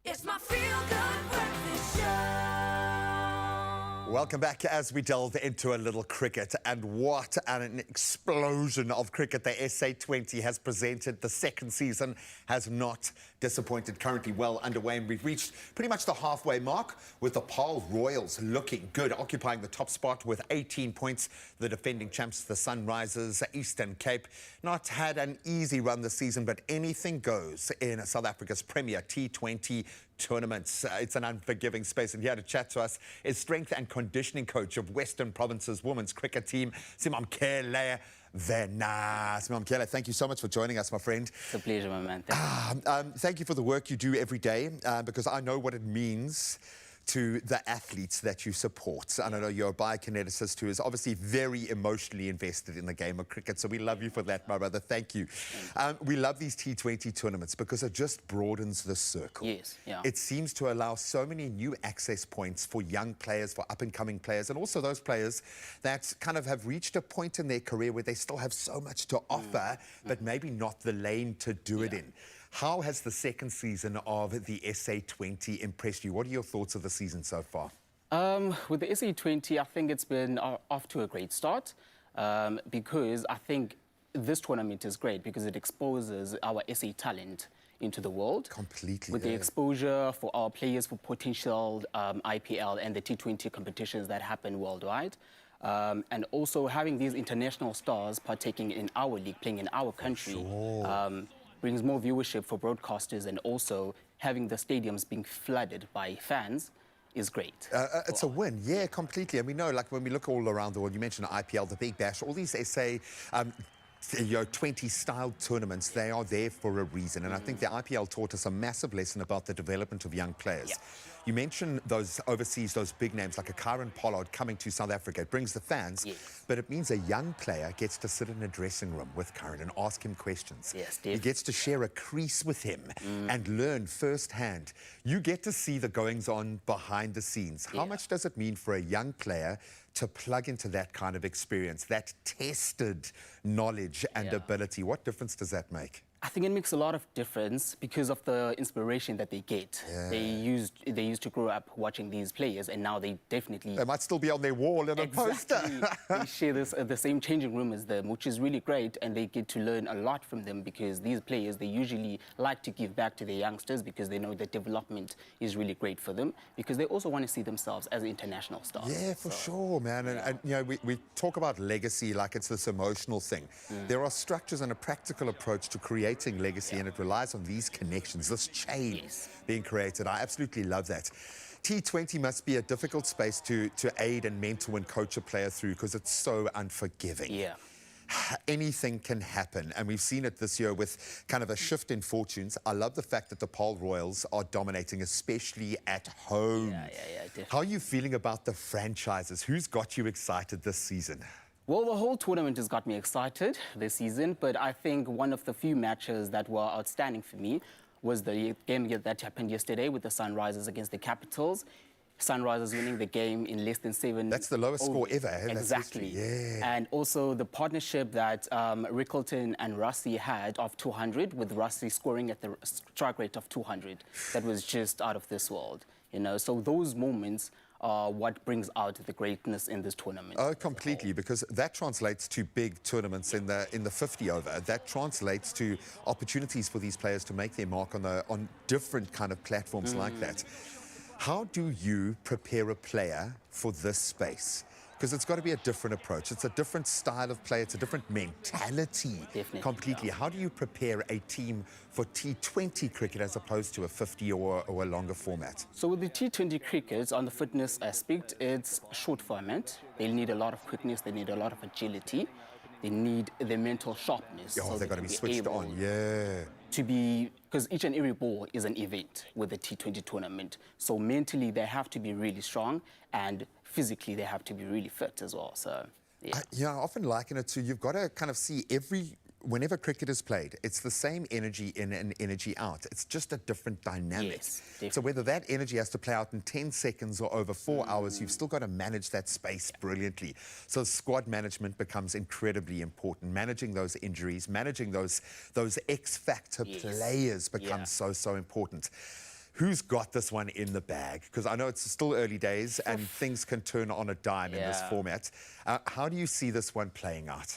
It's my Feel Good Breakfast Show. Welcome back as we delve into a little cricket, and what an explosion of cricket the SA20 has presented. The second season has not disappointed, currently well underway, and we've reached pretty much the halfway mark with the Paarl Royals looking good, occupying the top spot with 18 points. The defending champs, the Sunrisers, Eastern Cape, not had an easy run this season, but anything goes in South Africa's premier T20 tournaments. It's an unforgiving space, and here to chat to us is strength and conditioning coach of Western Province's women's cricket team, Simamkele Vena. Simamkele, thank you so much for joining us, my friend. It's a pleasure, my man. Thank you for the work you do every day, because I know what it means to the athletes that you support. And I know you're a biokineticist who is obviously very emotionally invested in the game of cricket, so we love you for that, my brother. Thank you. We love these T20 tournaments because it just broadens the circle. Yes, yeah. It seems to allow so many new access points for young players, for up-and-coming players, and also those players that kind of have reached a point in their career where they still have so much to offer, but maybe not the lane to do it in. How has the second season of the SA20 impressed you? What are your thoughts of the season so far? With the SA20, I think it's been off to a great start because I think this tournament is great because it exposes our SA talent into the world. Completely. With the exposure for our players for potential IPL and the T20 competitions that happen worldwide. And also having these international stars partaking in our league, playing in our country, brings more viewership for broadcasters, and also having the stadiums being flooded by fans is great. It's a win, yeah, completely. And we know, like, when we look all around the world, you mentioned IPL, the Big Bash, all these SA 20-style tournaments, they are there for a reason. And I think the IPL taught us a massive lesson about the development of young players. Yeah. You mentioned those overseas, those big names like a Karen Pollard coming to South Africa. It brings the fans, but it means a young player gets to sit in a dressing room with Karen and ask him questions. Yes, he gets to share a crease with him and learn firsthand. You get to see the goings-on behind the scenes. How much does it mean for a young player to plug into that kind of experience, that tested knowledge and ability? What difference does that make? I think it makes a lot of difference because of the inspiration that they get. Yeah. They used to grow up watching these players, and now they definitely... They might still be on their wall in a poster. They share the same changing room as them, which is really great, and they get to learn a lot from them because these players, they usually like to give back to their youngsters because they know that development is really great for them, because they also want to see themselves as international stars. Yeah, for sure, man. And you know, we talk about legacy like it's this emotional thing. There are structures and a practical approach to creating legacy, and it relies on these connections, this chain being created. I absolutely love that. T20 must be a difficult space to aid and mentor and coach a player through because it's so unforgiving. Yeah. Anything can happen, and we've seen it this year with kind of a shift in fortunes. I love the fact that the Paarl Royals are dominating, especially at home. Yeah, definitely. How are you feeling about the franchises? Who's got you excited this season? Well, the whole tournament has got me excited this season, but I think one of the few matches that were outstanding for me was the game that happened yesterday with the Sunrisers against the Capitals. Sunrisers winning the game in less than 7. That's the lowest score ever. Exactly. Yeah. And also the partnership that Rickleton and Rusty had of 200, with Rusty scoring at the strike rate of 200. That was just out of this world, you know. So those moments are what brings out the greatness in this tournament. Oh, completely, because that translates to big tournaments in the 50 over. That translates to opportunities for these players to make their mark on different kind of platforms like that. How do you prepare a player for this space? Because it's got to be a different approach. It's a different style of play. It's a different mentality. Definitely, completely. How do you prepare a team for T20 cricket as opposed to a 50 or a longer format? So with the T20 cricket, on the fitness aspect, it's a short format. They need a lot of quickness. They need a lot of agility. They need the mental sharpness. Oh, they've got to be switched on, To be, because each and every ball is an event with the T20 tournament. So mentally, they have to be really strong, and physically, they have to be really fit as well. So, I often liken it to, you've got to kind of see whenever cricket is played, it's the same energy in and energy out. It's just a different dynamic. Yes, so whether that energy has to play out in 10 seconds or over 4 hours, you've still got to manage that space brilliantly. So squad management becomes incredibly important. Managing those injuries, managing those X-factor players becomes so important. Who's got this one in the bag? Because I know it's still early days and things can turn on a dime in this format. How do you see this one playing out?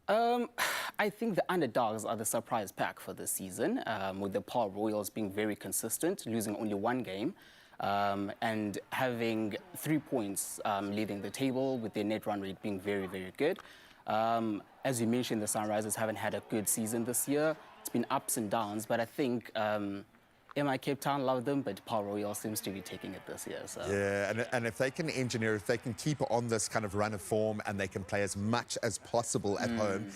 I think the underdogs are the surprise pack for this season, with the Paarl Royals being very consistent, losing only one game, and having 3 points leading the table, with their net run rate being very, very good. As you mentioned, the Sunrisers haven't had a good season this year. It's been ups and downs, but I think MI Cape Town love them, but Paarl Royal seems to be taking it this year. So. Yeah, and if they can engineer, if they can keep on this kind of run of form and they can play as much as possible at home,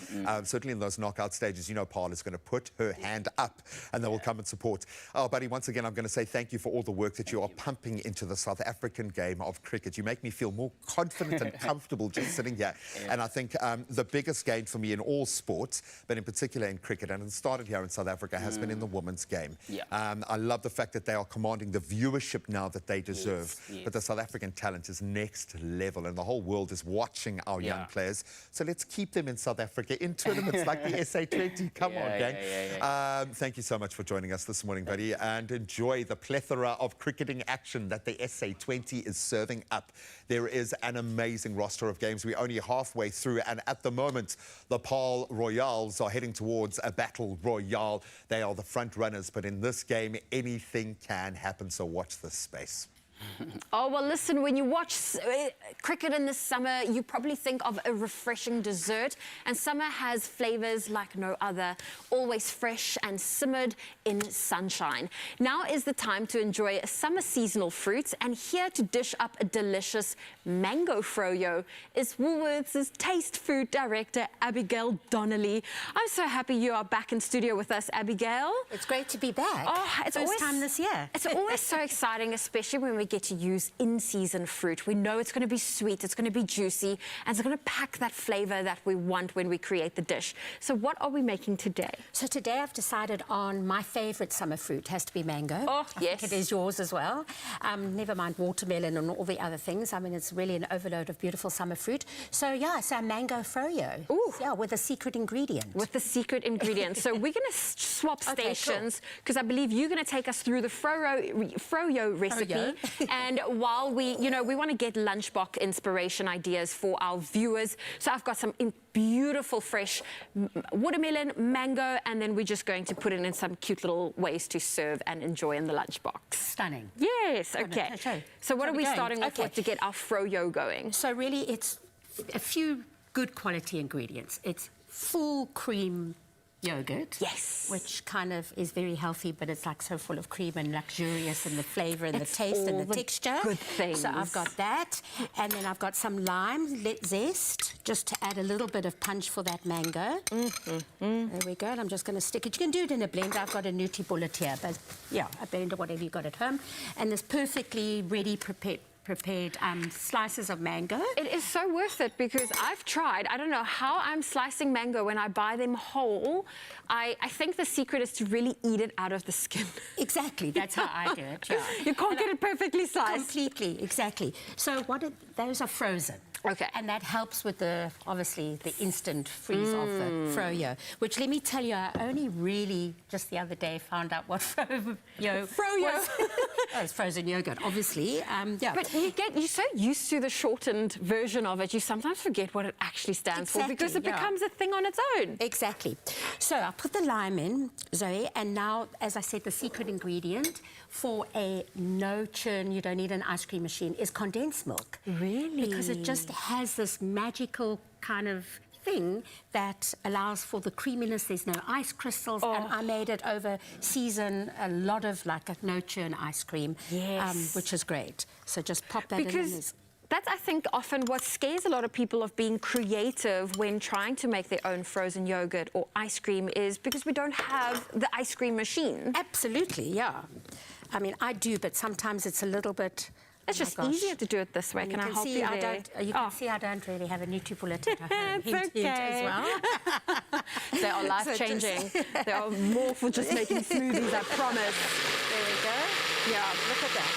certainly in those knockout stages, you know Paarl is going to put her hand up and they will come and support. Oh, buddy, once again, I'm going to say thank you for all the work that you are pumping into the South African game of cricket. You make me feel more confident and comfortable just sitting here. And I think the biggest gain for me in all sports, but in particular in cricket, and it started here in South Africa, has been in the women's game. I love the fact that they are commanding the viewership now that they deserve. But the South African talent is next level, and the whole world is watching our young players. So let's keep them in South Africa in tournaments like the SA20. Come on, gang. Thank you so much for joining us this morning, buddy, and enjoy the plethora of cricketing action that the SA20 is serving up. There is an amazing roster of games. We're only halfway through, and at the moment, the Paarl Royals are heading towards a battle royale. They are the front runners, but in this game, anything can happen, so watch this space. Oh, well, listen, when you watch cricket in the summer, you probably think of a refreshing dessert. And summer has flavors like no other, always fresh and simmered in sunshine. Now is the time to enjoy summer seasonal fruits. And here to dish up a delicious mango froyo is Woolworths' Taste Food Director, Abigail Donnelly. I'm so happy you are back in studio with us, Abigail. It's great to be back. Oh, it's First time this year. It's always so exciting, especially when we get to use in-season fruit. We know it's going to be sweet, it's going to be juicy, and it's going to pack that flavor that we want when we create the dish. So what are we making today? So today I've decided on my favorite summer fruit. Has to be mango. Oh, I yes. think it is yours as well. Never mind watermelon and all the other things. I mean, it's really an overload of beautiful summer fruit. So yeah, it's our mango froyo. Ooh. Yeah, with a secret ingredient. With the secret ingredient. So we're going to swap Okay, stations because I believe you're going to take us through the froyo recipe. And while we want to get lunchbox inspiration ideas for our viewers. So I've got some beautiful fresh watermelon, mango, and then we're just going to put it in some cute little ways to serve and enjoy in the lunchbox. Stunning. Yes, okay. So what are we starting off Okay. with to get our froyo going? So really, it's a few good quality ingredients. It's full cream yogurt. Yes. Which kind of is very healthy, but it's like so full of cream and luxurious and the flavor and It's the taste and all the texture. good things. So I've got that. And then I've got some lime zest, just to add a little bit of punch for that mango. There we go. And I'm just going to stick it. You can do it in a blender. I've got a Nutri bullet here, but yeah, a blender, whatever you got at home. And there's perfectly ready, prepared slices of mango. It is so worth it because I've tried. I don't know how I'm slicing mango when I buy them whole. I think the secret is to really eat it out of the skin. Exactly, that's how I do it. Yeah. You can't get it perfectly sliced. Completely, exactly. So those are frozen. Okay. And that helps with obviously the instant freeze of the froyo, which let me tell you, I only really just the other day found out what froyo was. Oh, it's frozen yogurt, obviously. Yeah. But you're so used to the shortened version of it, you sometimes forget what it actually stands for because it becomes a thing on its own. Exactly. So I put the lime in, Zoe, and now, as I said, the secret ingredient for a no churn, you don't need an ice cream machine, is condensed milk. Really? Because it just has this magical kind of thing that allows for the creaminess. There's no ice crystals, and I made it over season a lot of like a no churn ice cream, which is great. So just pop that in. Because that's, I think, often what scares a lot of people of being creative when trying to make their own frozen yogurt or ice cream is because we don't have the ice cream machine. Absolutely, yeah. I mean, I do, but sometimes it's a little bit... It's just easier to do it this way. Can I help you there? You can see I don't really have a Nutri bullet at home. It's okay. As well. They are life-changing. They are more for just making smoothies, I promise. There we go. Yeah, Look at that.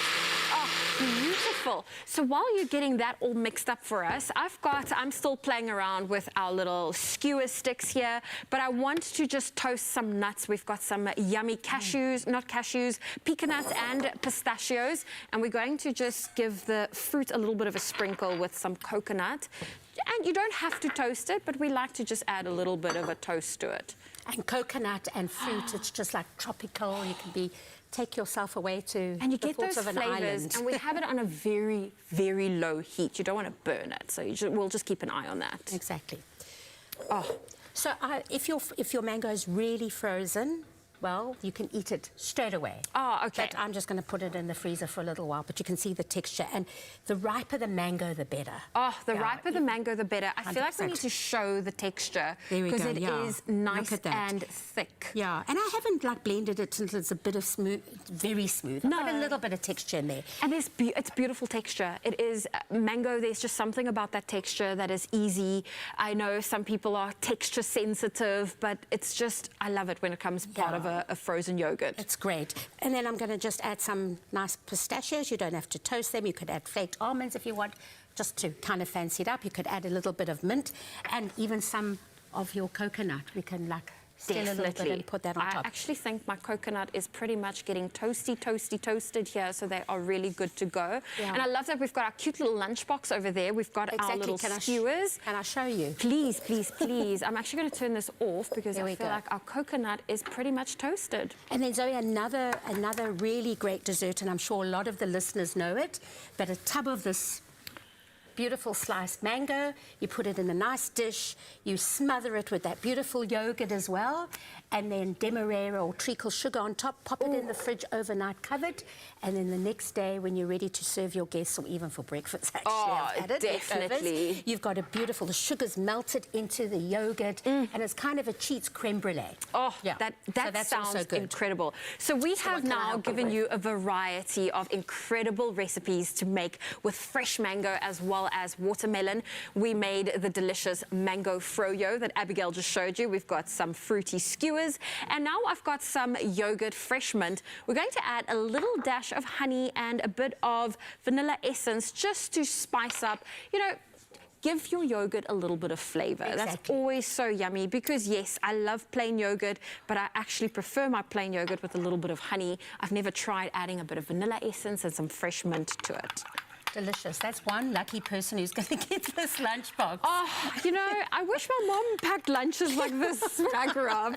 Oh, beautiful. So while you're getting that all mixed up for us, I'm still playing around with our little skewer sticks here, but I want to just toast some nuts. We've got some yummy cashews, not cashews, pecan nuts and pistachios, and we're going to just give the fruit a little bit of a sprinkle with some coconut. And you don't have to toast it, but we like to just add a little bit of a toast to it. And coconut and fruit, it's just like tropical. You can take yourself away to and you the get thoughts those of an flavors, island. and we have it on a very, very low heat. You don't want to burn it, so we'll just keep an eye on that. Exactly. Oh, so if your mango is really frozen, well, you can eat it straight away. Oh, okay. But I'm just going to put it in the freezer for a little while, but you can see the texture. And the riper the mango, the better. Oh, the riper the mango, the better. I feel like we 100%. need to show the texture because it is nice and thick. Yeah, and I haven't like blended it until it's a bit of smooth, very smooth. No. I've got a little bit of texture in there. And it's beautiful texture. It is mango. There's just something about that texture that is easy. I know some people are texture sensitive, but it's just, I love it when it comes part of a frozen yogurt. It's great. And then I'm going to just add some nice pistachios. You don't have to toast them. You could add flaked almonds if you want, just to kind of fancy it up. You could add a little bit of mint and even some of your coconut. We can like still a little bit and put that on top. I actually think my coconut is pretty much getting toasted here, so they are really good to go. Yeah. And I love that we've got our cute little lunchbox over there. We've got our little skewers. Can I show you? Please, please, please. I'm actually going to turn this off because There I we feel go. like our coconut is pretty much toasted. And then, Zoe, another really great dessert, and I'm sure a lot of the listeners know it, but a tub of this beautiful sliced mango. You put it in a nice dish. You smother it with that beautiful yogurt as well. And then demerara or treacle sugar on top. Pop it in the fridge overnight covered. And then the next day when you're ready to serve your guests or even for breakfast, actually, I've had it, definitely. leftovers, you've got a beautiful, the sugar's melted into the yogurt and it's kind of a cheats creme brulee. Oh, yeah. that So that's sounds also good. incredible. So we have what can I now help you given with? you a variety of incredible recipes to make with fresh mango as well as watermelon. We made the delicious mango froyo that Abigail just showed you. We've got some fruity skewers. And now I've got some yogurt fresh mint. We're going to add a little dash of honey and a bit of vanilla essence just to spice up, you know, give your yogurt a little bit of flavor. Exactly. That's always so yummy because, yes, I love plain yogurt, but I actually prefer my plain yogurt with a little bit of honey. I've never tried adding a bit of vanilla essence and some fresh mint to it. Delicious. That's one lucky person who's going to get this lunchbox. Oh, you know, I wish my mom packed lunches like this when I grew up.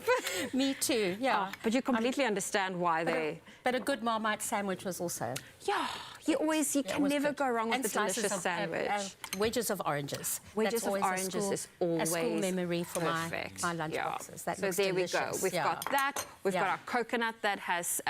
Me too, yeah. Oh, but you completely understand why they... But a good Marmite sandwich was also... Yeah, you can always never good. go wrong with And a slices delicious of, sandwich. wedges of oranges. Wedges That's of always oranges is a always school memory for my lunch Yeah. boxes. That so looks there delicious. we go. We've got that. We've got our coconut that has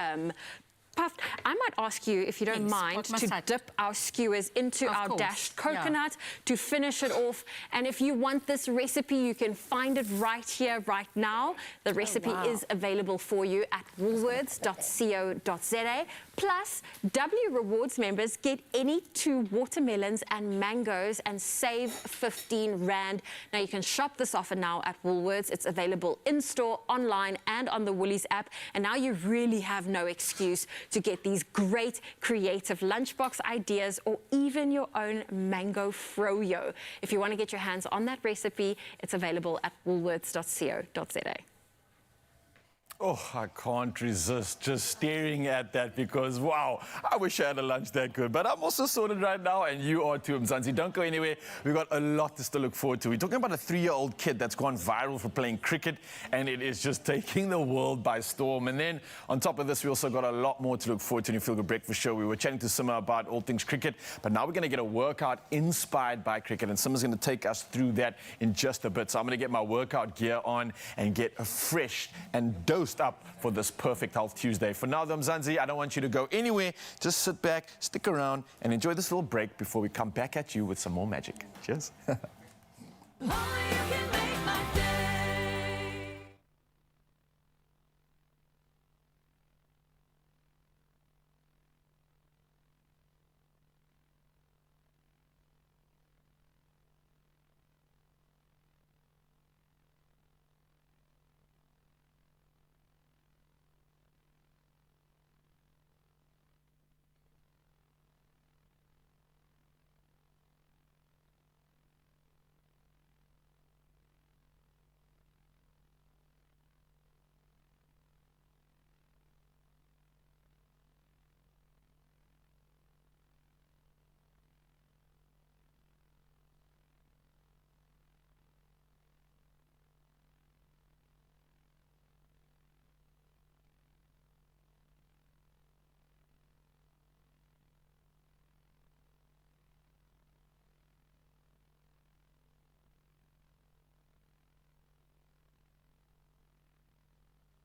puffed. I might ask you, if you don't mind, to dip our skewers into our dashed coconut to finish it off. And if you want this recipe, you can find it right here, right now. The recipe is available for you at woolworths.co.za. Plus, W Rewards members get any 2 watermelons and mangoes and save 15 Rand. Now, you can shop this offer now at Woolworths. It's available in-store, online, and on the Woolies app. And now you really have no excuse to get these great creative lunchbox ideas or even your own mango froyo. If you want to get your hands on that recipe, it's available at woolworths.co.za. Oh, I can't resist just staring at that because, wow, I wish I had a lunch that good. But I'm also sorted right now, and you are too, Mzansi. Don't go anywhere. We've got a lot to still look forward to. We're talking about a 3-year-old kid that's gone viral for playing cricket, and it is just taking the world by storm. And then, on top of this, we also got a lot more to look forward to in your Feel Good Breakfast show. We were chatting to Simma about all things cricket, but now we're going to get a workout inspired by cricket, and Simma's going to take us through that in just a bit. So I'm going to get my workout gear on and get fresh and dosed up for this perfect Health Tuesday. For now, though, Mzansi, I don't want you to go anywhere. Just sit back, stick around, and enjoy this little break before we come back at you with some more magic. Cheers.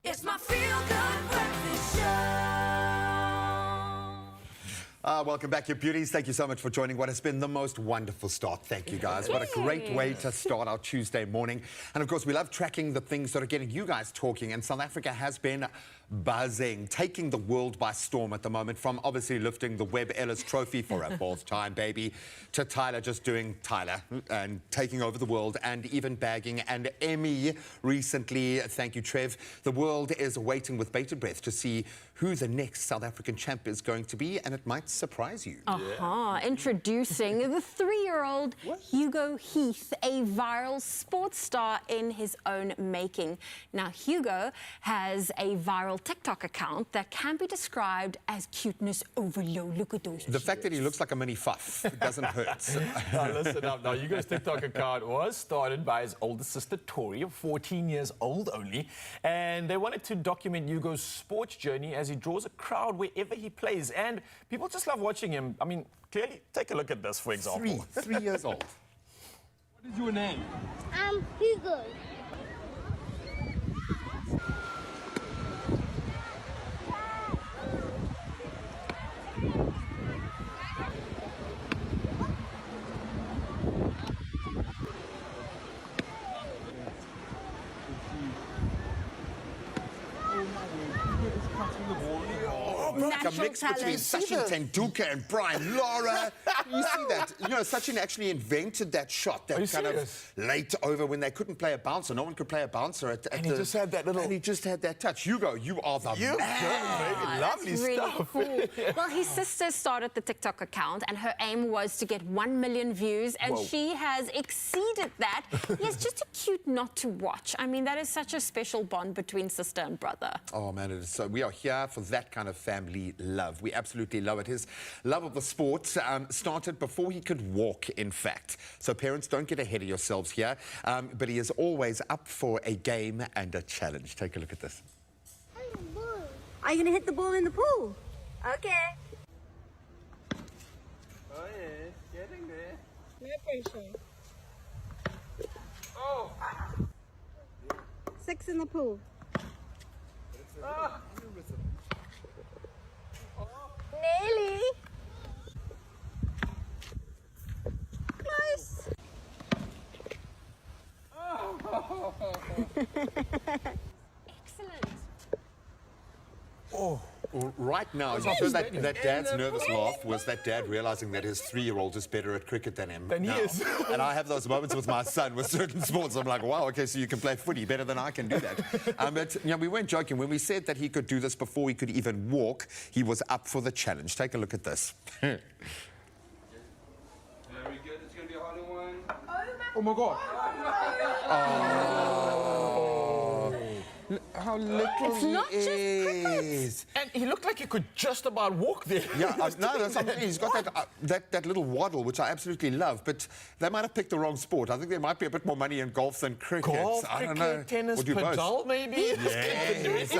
It's my Feel Good Breakfast Show. Welcome back, you beauties. Thank you so much for joining what has been the most wonderful start. Thank you, guys. What a great way to start our Tuesday morning. And, of course, we love tracking the things that are getting you guys talking. And South Africa has been buzzing, taking the world by storm at the moment, from obviously lifting the Webb Ellis Trophy for a 4th time, baby, to Tyler just doing Tyler and taking over the world, and even bagging an Emmy recently. Thank you, Trev. The world is waiting with bated breath to see who the next South African champ is going to be, and it might surprise you. Introducing the 3-year-old Hugo Heath, a viral sports star in his own making. Now, Hugo has a viral TikTok account that can be described as cuteness overload. Look at those. The fact that he looks like a mini fuff, it doesn't hurt. Now, listen up. Now, Hugo's TikTok account was started by his older sister, Tori, 14 years old only. And they wanted to document Hugo's sports journey as he draws a crowd wherever he plays. And people just love watching him. I mean, clearly, take a look at this, for example. Three years old. What is your name? I'm Hugo. Like a mix between Sachin Tendulkar and Brian Lara. You see that? You know, Sachin actually invented that shot, that kind of late over when they couldn't play a bouncer. No one could play a bouncer And he just had that little... And he just had that touch. Hugo, you are the man. Lovely That's really stuff. Cool. Well, his sister started the TikTok account, and her aim was to get 1 million views, and she has exceeded that. Yes, just a cute not to watch. I mean, that is such a special bond between sister and brother. Oh, man, it is so. We are here for that kind of family love. We absolutely love it. His love of the sport started before he could walk, in fact. So parents, don't get ahead of yourselves here. But he is always up for a game and a challenge. Take a look at this. Are you going to hit the ball in the pool? Okay. Oh, yeah. Getting there. No pressure. Oh! 6 in the pool. Ah. Nearly. Close. Oh. Excellent. Oh. Right now, you know that dad's nervous laugh was that dad realizing that his 3-year-old is better at cricket than him. Than he is. And I have those moments with my son with certain sports. I'm like, wow, okay, so you can play footy better than I can do that. But you know, we weren't joking. When we said that he could do this before he could even walk, he was up for the challenge. Take a look at this. Very good. It's going to be a harder one. Oh my God. How little he is. And he looked like he could just about walk there. Yeah, no, that's something. He's got that little waddle, which I absolutely love. But they might have picked the wrong sport. I think there might be a bit more money in golf than cricket. Golf, I don't cricket, know. tennis, Or do both. padel, maybe? Yes.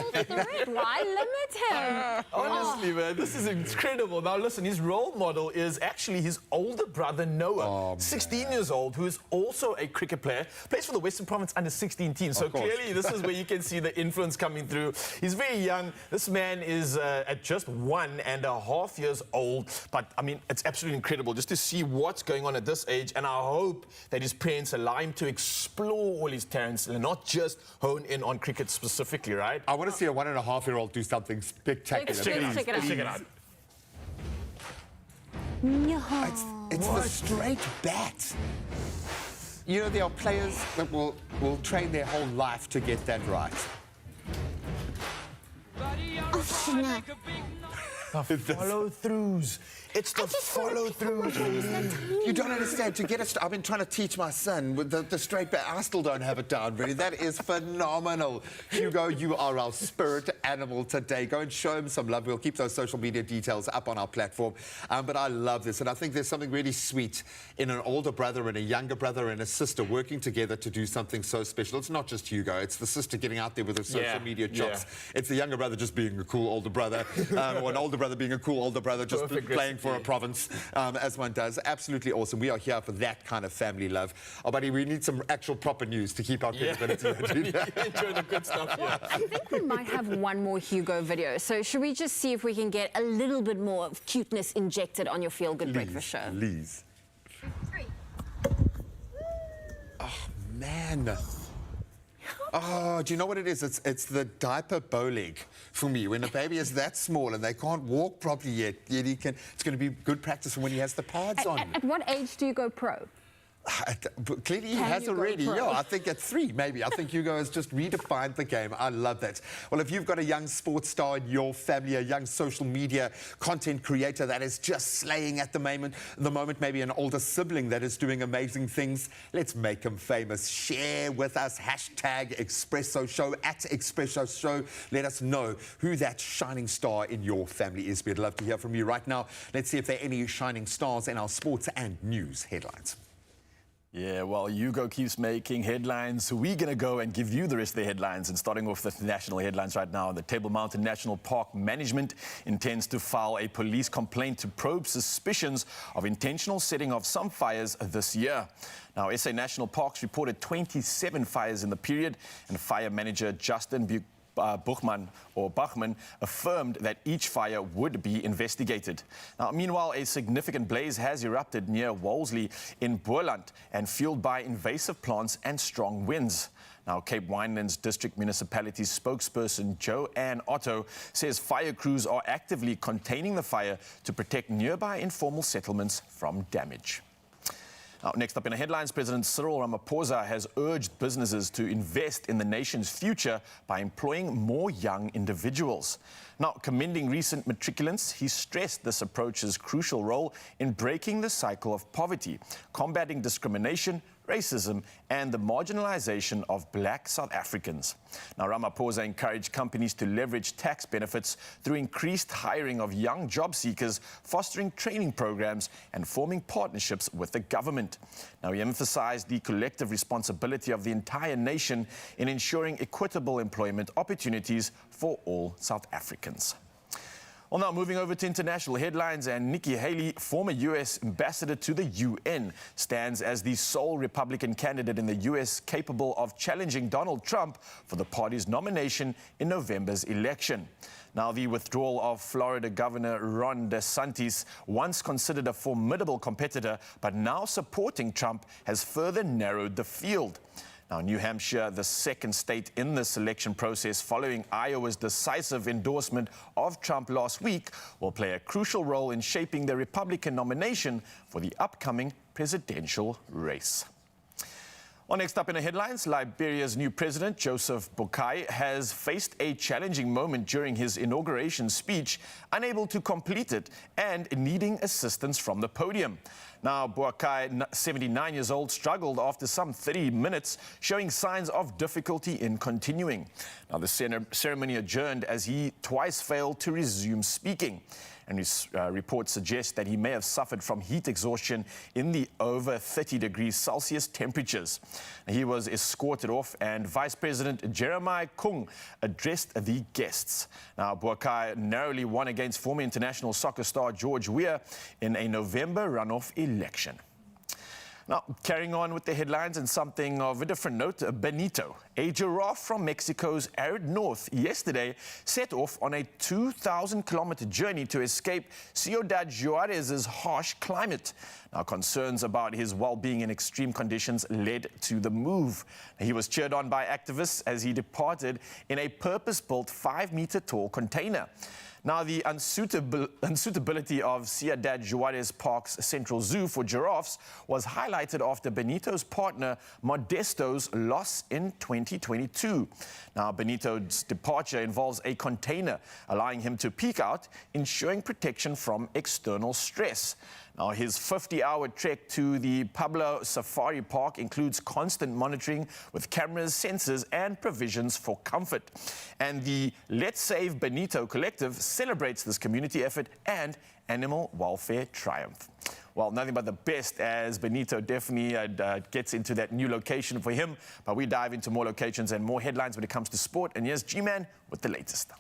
Why limit him? Honestly, man, this is incredible. Now, listen, his role model is actually his older brother, Noah, 16 years old, who is also a cricket player, plays for the Western Province under-16 team. So clearly, this is where you can see the influence coming through. He's very young. This man is at just 1.5 years old. But, I mean, it's absolutely incredible just to see what's going on at this age. And I hope that his parents allow him to explore all his talents and not just hone in on cricket specifically, right? I want to see a 1.5-year-old do something spectacular. Let's check it out. It's the straight bat. You know, there are players that will train their whole life to get that right. The follow-throughs. It's the follow-throughs. You don't understand. To get it, I've been trying to teach my son with the straight bat. I still don't have it down, really. That is phenomenal. Hugo, you are our spirit animal today. Go and show him some love. We'll keep those social media details up on our platform. But I love this, and I think there's something really sweet in an older brother and a younger brother and a sister working together to do something so special. It's not just Hugo. It's the sister getting out there with her social media chops. It's the younger brother just being a cool older brother, or an older brother being a cool older brother, just playing for a province, as one does. Absolutely awesome. We are here for that kind of family love. Oh, buddy, we need some actual proper news to keep our credibility. Enjoy the good stuff. I think we might have one more Hugo video. So should we just see if we can get a little bit more of cuteness injected on your Feel Good Breakfast show? Please. 3. Oh, man. Oh, do you know what it is? It's the diaper bow leg for me. When a baby is that small and they can't walk properly yet he can. It's going to be good practice for when he has the pads on. At what age do you go pro? Clearly he has already. Yeah, I think at 3, maybe. I think Hugo has just redefined the game. I love that. Well, if you've got a young sports star in your family, a young social media content creator that is just slaying at the moment, maybe an older sibling that is doing amazing things, let's make him famous. Share with us, hashtag Expresso Show, at Expresso Show. Let us know who that shining star in your family is. We'd love to hear from you right now. Let's see if there are any shining stars in our sports and news headlines. Yeah, well, Hugo keeps making headlines, so we're going to go and give you the rest of the headlines. And starting off with the national headlines right now, the Table Mountain National Park management intends to file a police complaint to probe suspicions of intentional setting of some fires this year. Now, SA National Parks reported 27 fires in the period, and fire manager Justin Bachman affirmed that each fire would be investigated. Now, meanwhile, a significant blaze has erupted near Wolseley in Boland and fueled by invasive plants and strong winds. Now, Cape Winelands District Municipality spokesperson Joanne Otto says fire crews are actively containing the fire to protect nearby informal settlements from damage. Now, next up in the headlines, President Cyril Ramaphosa has urged businesses to invest in the nation's future by employing more young individuals. Now, commending recent matriculants, he stressed this approach's crucial role in breaking the cycle of poverty, combating discrimination, racism, and the marginalization of black South Africans. Now, Ramaphosa encouraged companies to leverage tax benefits through increased hiring of young job seekers, fostering training programs, and forming partnerships with the government. Now, he emphasized the collective responsibility of the entire nation in ensuring equitable employment opportunities for all South Africans. Well, now moving over to international headlines, and Nikki Haley, former U.S. ambassador to the UN, stands as the sole Republican candidate in the U.S. capable of challenging Donald Trump for the party's nomination in November's election. Now, the withdrawal of Florida Governor Ron DeSantis, once considered a formidable competitor, but now supporting Trump, has further narrowed the field. Now, New Hampshire, the second state in the selection process following Iowa's decisive endorsement of Trump last week, will play a crucial role in shaping the Republican nomination for the upcoming presidential race. Well, next up in the headlines, Liberia's new president, Joseph Boakai, has faced a challenging moment during his inauguration speech, unable to complete it and needing assistance from the podium. Now, Boakai, 79 years old, struggled after some 30 minutes, showing signs of difficulty in continuing. Now, the ceremony adjourned as he twice failed to resume speaking. And his reports suggest that he may have suffered from heat exhaustion in the over 30 degrees Celsius temperatures. He was escorted off, and Vice President Jeremiah Kung addressed the guests. Now, Boakai narrowly won against former international soccer star George Weah in a November runoff election. Now, carrying on with the headlines and something of a different note, Benito, a giraffe from Mexico's arid north, yesterday set off on a 2,000-kilometer journey to escape Ciudad Juarez's harsh climate. Now, concerns about his well-being in extreme conditions led to the move. He was cheered on by activists as he departed in a purpose-built 5-meter-tall container. Now, the unsuitability of Ciudad Juarez Park's Central Zoo for giraffes was highlighted after Benito's partner Modesto's loss in 2022. Now, Benito's departure involves a container, allowing him to peek out, ensuring protection from external stress. Now, his 50-hour trek to the Pueblo Safari Park includes constant monitoring with cameras, sensors, and provisions for comfort. And the Let's Save Benito collective celebrates this community effort and animal welfare triumph. Well, nothing but the best as Benito definitely gets into that new location for him. But we dive into more locations and more headlines when it comes to sport. And here's G-Man with the latest.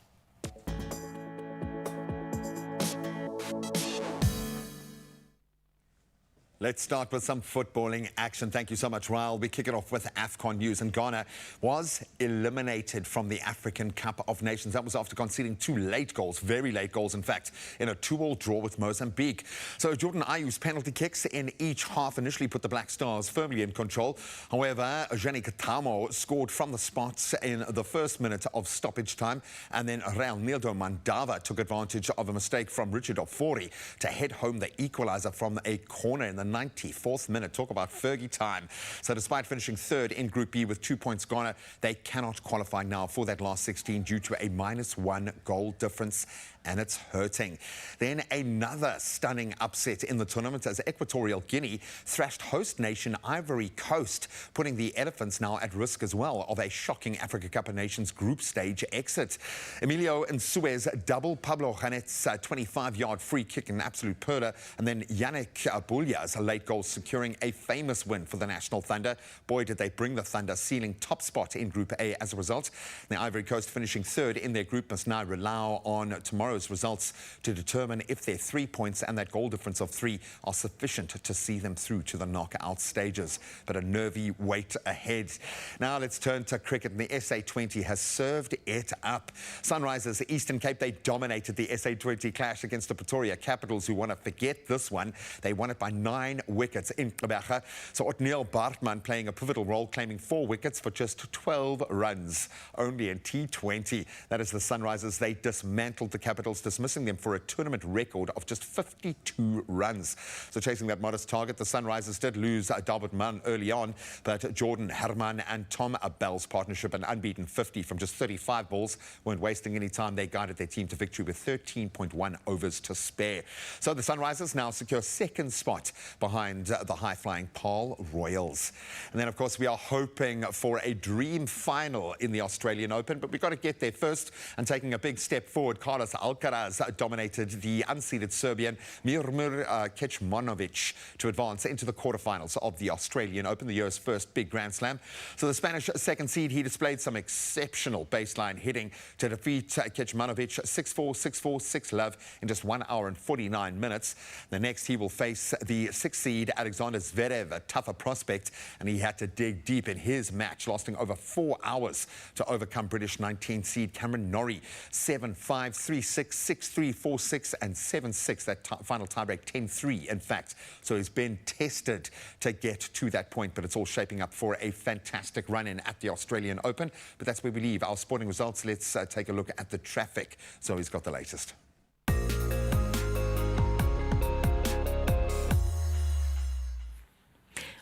Let's start with some footballing action. Thank you so much, Ryle. We kick it off with AFCON news. And Ghana was eliminated from the African Cup of Nations. That was after conceding 2 late goals, very late goals, in fact, in a 2-2 draw with Mozambique. So Jordan Ayew's penalty kicks in each half initially put the Black Stars firmly in control. However, Jenny Katamo scored from the spots in the first minute of stoppage time. And then Realnildo Mandava took advantage of a mistake from Richard Ofori to head home the equaliser from a corner in the 94th minute. Talk about Fergie time. So despite finishing third in Group B with 2 points gone, they cannot qualify now for that last 16 due to a -1 goal difference, and it's hurting. Then another stunning upset in the tournament as Equatorial Guinea thrashed host nation Ivory Coast, putting the Elephants now at risk as well of a shocking Africa Cup of Nations group stage exit. Emilio Nsue's double, Pablo Janet's 25-yard free kick, an absolute perler, and then Yannick Boulya's late goal securing a famous win for the National Thunder. Boy, did they bring the Thunder sealing top spot in Group A as a result. The Ivory Coast finishing third in their group must now rely on tomorrow's results to determine if their 3 points and that goal difference of 3 are sufficient to see them through to the knockout stages. But a nervy wait ahead. Now let's turn to cricket. The SA20 has served it up. Sunrisers Eastern Cape, they dominated the SA20 clash against the Pretoria Capitals, who want to forget this one. They won it by 9 wickets in Gqeberha. So Otniel Bartman playing a pivotal role, claiming 4 wickets for just 12 runs, only in T20. That is the Sunrisers. They dismantled the Capitals, dismissing them for a tournament record of just 52 runs. So chasing that modest target, the Sunrisers did lose David Mann early on, but Jordan Herman and Tom Abell's partnership, an unbeaten 50 from just 35 balls, weren't wasting any time. They guided their team to victory with 13.1 overs to spare. So the Sunrisers now secure second spot behind the high-flying Paarl Royals. And then, of course, we are hoping for a dream final in the Australian Open, but we've got to get there first. And taking a big step forward, Carlos Alcaraz dominated the unseeded Serbian Mirmir Kecmanovic to advance into the quarterfinals of the Australian Open, the year's first big Grand Slam. So the Spanish second seed, he displayed some exceptional baseline hitting to defeat Kecmanovic 6-4, 6-4, 6-love in just 1 hour and 49 minutes. The next, he will face the 6th seed Alexander Zverev, a tougher prospect, and he had to dig deep in his match, lasting over 4 hours to overcome British 19th seed Cameron Norrie 7-5, 3-6, 6-3, 4-6 and 7-6. That final tiebreak 10-3, in fact. So he's been tested to get to that point, but it's all shaping up for a fantastic run-in at the Australian Open. But that's where we leave our sporting results. Let's take a look at the traffic. So he's got the latest.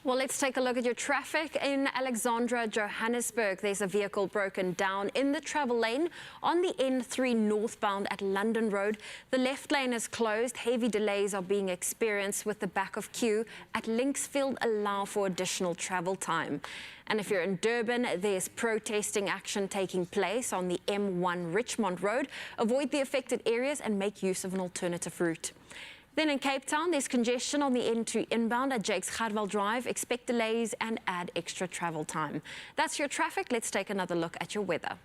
Well, let's take a look at your traffic in Alexandra, Johannesburg. There's a vehicle broken down in the travel lane on the N3 northbound at London Road. The left lane is closed. Heavy delays are being experienced with the back of queue at Linksfield allow for additional travel time. And if you're in Durban, there's protesting action taking place on the M1 Richmond Road. Avoid the affected areas and make use of an alternative route. Then in Cape Town, there's congestion on the N2 inbound at Jakes Gerwel Drive. Expect delays and add extra travel time. That's your traffic. Let's take another look at your weather.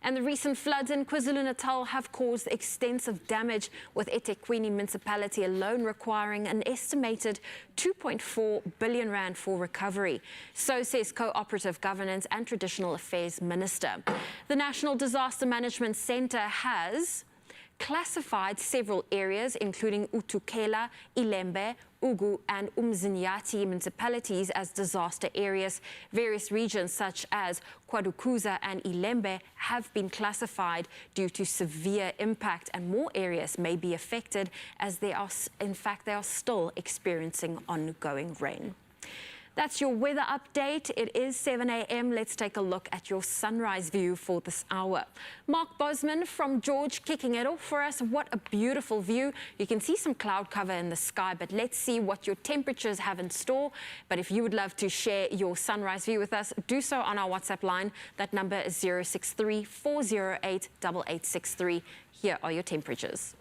And the recent floods in KwaZulu-Natal have caused extensive damage, with eThekwini municipality alone requiring an estimated 2.4 billion rand for recovery. So says Cooperative Governance and Traditional Affairs Minister. The National Disaster Management Centre has classified several areas, including Utukela, Ilembe, Ugu and Umzinyathi municipalities as disaster areas. Various regions such as Kwadukuza and Ilembe have been classified due to severe impact, and more areas may be affected as they are still experiencing ongoing rain. That's your weather update. It is 7 a.m. Let's take a look at your sunrise view for this hour. Mark Bosman from George kicking it off for us. What a beautiful view. You can see some cloud cover in the sky, but let's see what your temperatures have in store. But if you would love to share your sunrise view with us, do so on our WhatsApp line. That number is 063 408 8863. Here are your temperatures.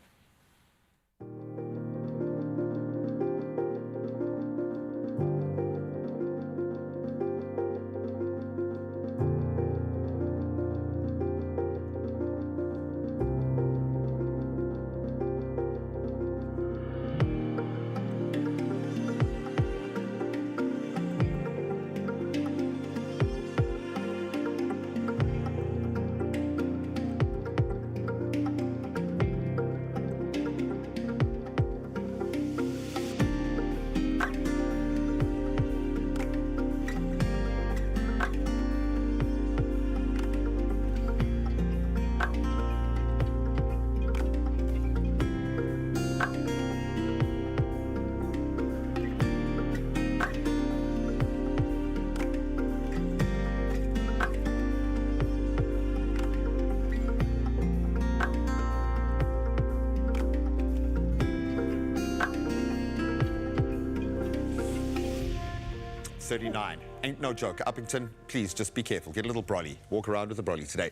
39. Ain't no joke. Uppington, please just be careful. Get a little brolly. Walk around with a brolly today.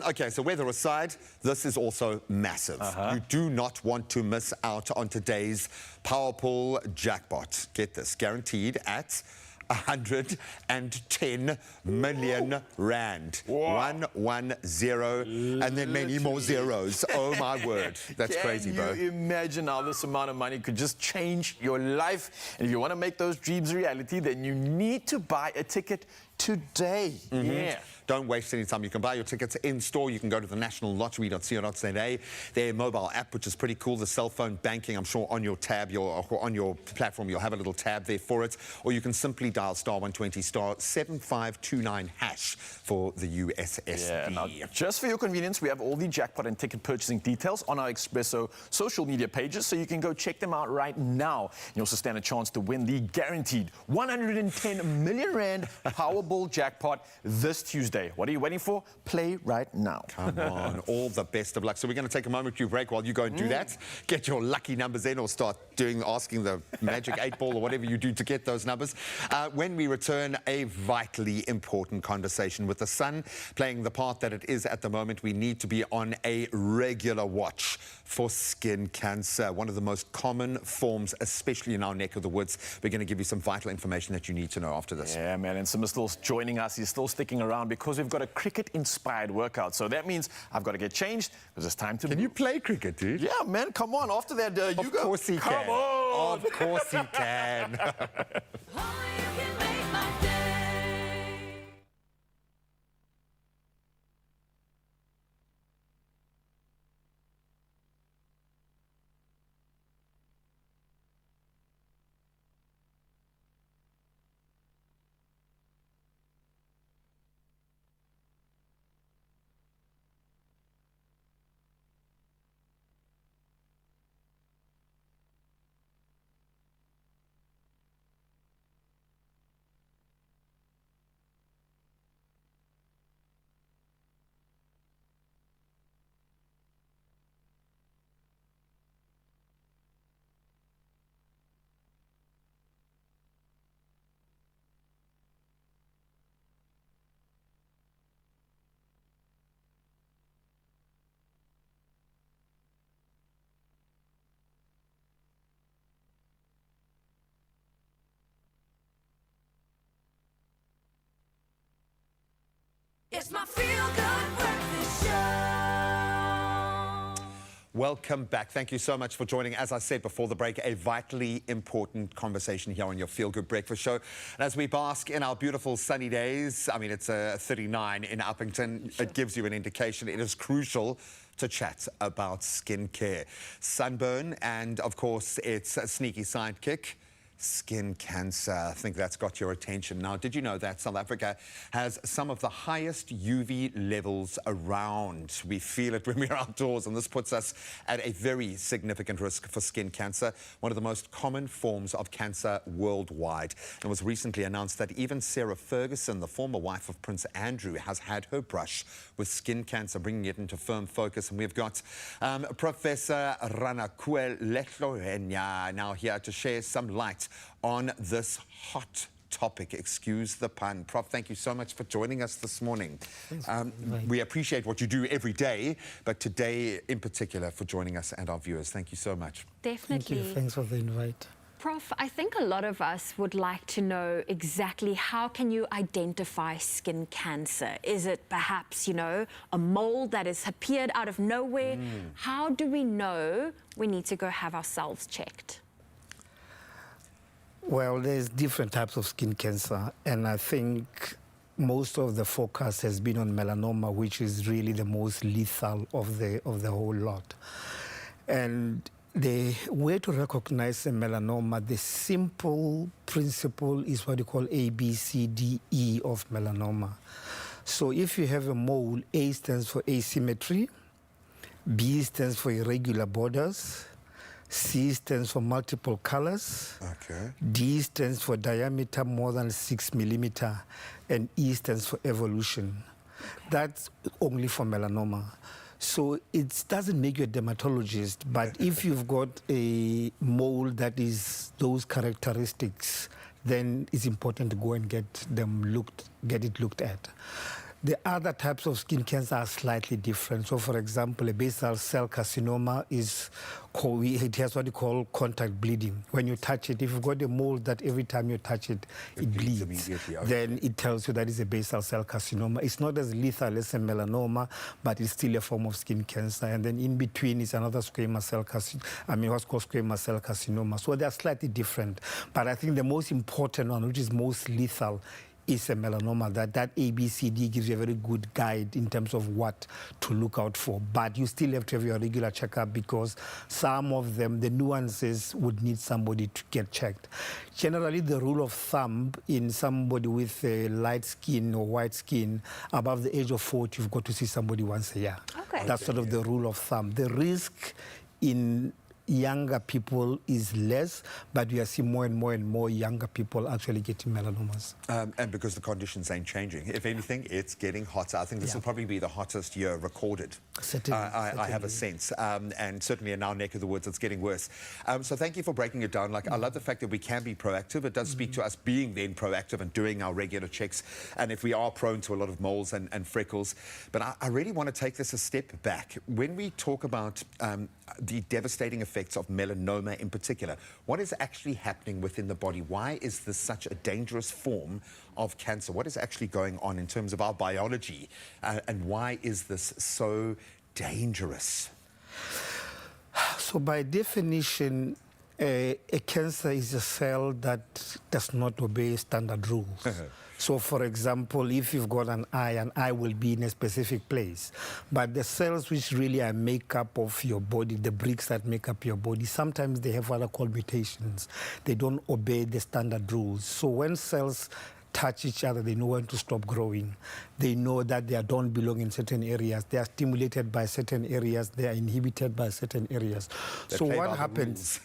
Okay, so weather aside, this is also massive. You do not want to miss out on today's Powerful jackpot. Get this, guaranteed at 110 million rand. 110, and then many more zeros. Oh my word, that's crazy, bro. Can you imagine how this amount of money could just change your life? And if you want to make those dreams reality, then you need to buy a ticket today. Yeah. Don't waste any time. You can buy your tickets in store. You can go to the nationallottery.co.za. Their mobile app, which is pretty cool. The cell phone banking, I'm sure on your tab, on your platform, you'll have a little tab there for it. Or you can simply dial *120 *7529# for the USSD. Yeah, now, just for your convenience, we have all the jackpot and ticket purchasing details on our Expresso social media pages, so you can go check them out right now. You also stand a chance to win the guaranteed 110 million rand Powerball jackpot this Tuesday. What are you waiting for? Play right now. Come on, all the best of luck. So we're going to take a momentary break while you go and do that. Get your lucky numbers in, or start asking the magic 8 ball or whatever you do to get those numbers. When we return, a vitally important conversation with the sun playing the part that it is at the moment. We need to be on a regular watch for skin cancer, one of the most common forms, especially in our neck of the woods. We're going to give you some vital information that you need to know after this. Yeah, man, and Sim's still joining us. He's still sticking around because we've got a cricket-inspired workout. So that means I've got to get changed because it's time to... Can you play cricket, dude? Yeah, man, come on. After that, Hugo. Of course he can. Come on. Of course he can. It's my feel-good breakfast show. Welcome back. Thank you so much for joining. As I said before the break, a vitally important conversation here on your Feel Good Breakfast Show. And as we bask in our beautiful sunny days, I mean, it's 39 in Uppington. It gives you an indication. It is crucial to chat about skincare, sunburn, and of course, its sneaky sidekick, skin cancer. I think that's got your attention. Now, did you know that South Africa has some of the highest UV levels around? We feel it when we're outdoors, and this puts us at a very significant risk for skin cancer, one of the most common forms of cancer worldwide. It was recently announced that even Sarah Ferguson, the former wife of Prince Andrew, has had her brush with skin cancer, bringing it into firm focus. And we've got Professor Ranakwe Letlohenya now here to share some light on this hot topic. Excuse the pun. Prof, thank you so much for joining us this morning. We appreciate what you do every day, but today in particular for joining us and our viewers. Thank you so much. Definitely. Thank you. Thanks for the invite. Prof, I think a lot of us would like to know exactly how can you identify skin cancer? Is it perhaps, you know, a mole that has appeared out of nowhere? How do we know we need to go have ourselves checked? Well, there's different types of skin cancer, and I think most of the focus has been on melanoma, which is really the most lethal of the whole lot. And the way to recognize a melanoma, the simple principle is what you call ABCDE of melanoma. So if you have a mole, A stands for asymmetry, B stands for irregular borders, C stands for multiple colors. Okay. D stands for diameter more than 6 millimeter, and E stands for evolution. That's only for melanoma. So it doesn't make you a dermatologist, but if you've got a mole that is those characteristics, then it's important to go and get it looked at. The other types of skin cancer are slightly different. So, for example, a basal cell carcinoma it has what you call contact bleeding. When you touch it, if you've got a mole that every time you touch it, it bleeds immediately. Okay. then it tells you that it's a basal cell carcinoma. It's not as lethal as a melanoma, but it's still a form of skin cancer. And then in between is another squamous cell carcinoma, what's called squamous cell carcinoma. So they're slightly different. But I think the most important one, which is most lethal, is a melanoma. That ABCD gives you a very good guide in terms of what to look out for. But you still have to have your regular checkup because some of them, the nuances would need somebody to get checked. Generally, the rule of thumb in somebody with light skin or white skin, above the age of 40, you've got to see somebody once a year. Okay. That's sort of the rule of thumb. The risk in younger people is less, but we are seeing more and more younger people actually getting melanomas. And because the conditions ain't changing. If anything, it's getting hotter. I think this will probably be the hottest year recorded. Certainly, I have a sense. And certainly in our neck of the woods, it's getting worse. So thank you for breaking it down. I love the fact that we can be proactive. It does speak to us being then proactive and doing our regular checks. And if we are prone to a lot of moles and freckles. But I really want to take this a step back. When we talk about the devastating effects of melanoma in particular, what is actually happening within the body? Why is this such a dangerous form of cancer? What is actually going on in terms of our biology? And why is this so dangerous? So by definition, a cancer is a cell that does not obey standard rules. So, for example, if you've got an eye will be in a specific place. But the cells which really are makeup of your body, the bricks that make up your body, sometimes they have what are called mutations. They don't obey the standard rules. So when cells touch each other, they know when to stop growing. They know that they don't belong in certain areas. They are stimulated by certain areas. They are inhibited by certain areas. So what happens?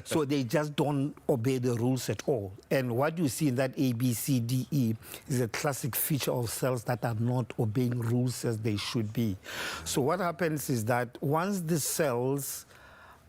So they just don't obey the rules at all. And what you see in that A, B, C, D, E is a classic feature of cells that are not obeying rules as they should be. So what happens is that once the cells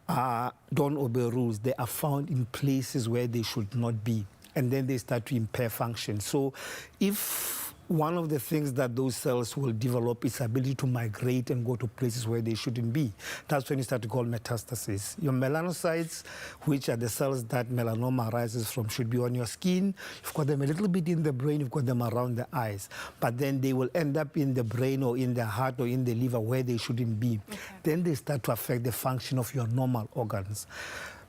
don't obey rules, they are found in places where they should not be. And then they start to impair function. So if one of the things that those cells will develop is ability to migrate and go to places where they shouldn't be, that's when you start to call metastasis. Your melanocytes, which are the cells that melanoma arises from, should be on your skin. You've got them a little bit in the brain, you've got them around the eyes. But then they will end up in the brain or in the heart or in the liver where they shouldn't be. Okay. Then they start to affect the function of your normal organs.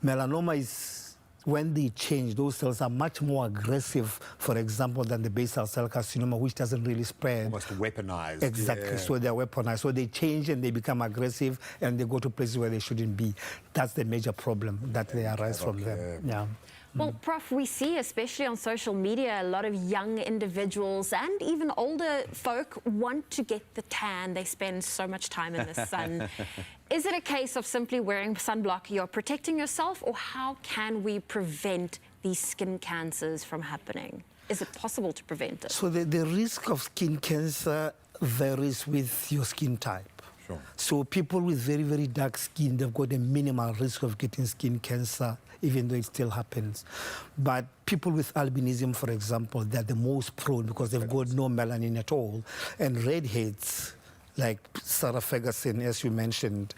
Melanoma is, when they change, those cells are much more aggressive, for example, than the basal cell carcinoma, which doesn't really spread. Almost weaponized. Exactly, yeah. So they're weaponized. So they change and they become aggressive and they go to places where they shouldn't be. That's the major problem that they arise from them. Yeah. Well, Prof, we see, especially on social media, a lot of young individuals and even older folk want to get the tan. They spend so much time in the sun. Is it a case of simply wearing sunblock, you're protecting yourself, or how can we prevent these skin cancers from happening? Is it possible to prevent it? So the risk of skin cancer varies with your skin type. Sure. So people with very, very dark skin, they've got a minimal risk of getting skin cancer, even though it still happens. But people with albinism, for example, they're the most prone because they've got no melanin at all. And redheads, like Sarah Ferguson, as you mentioned,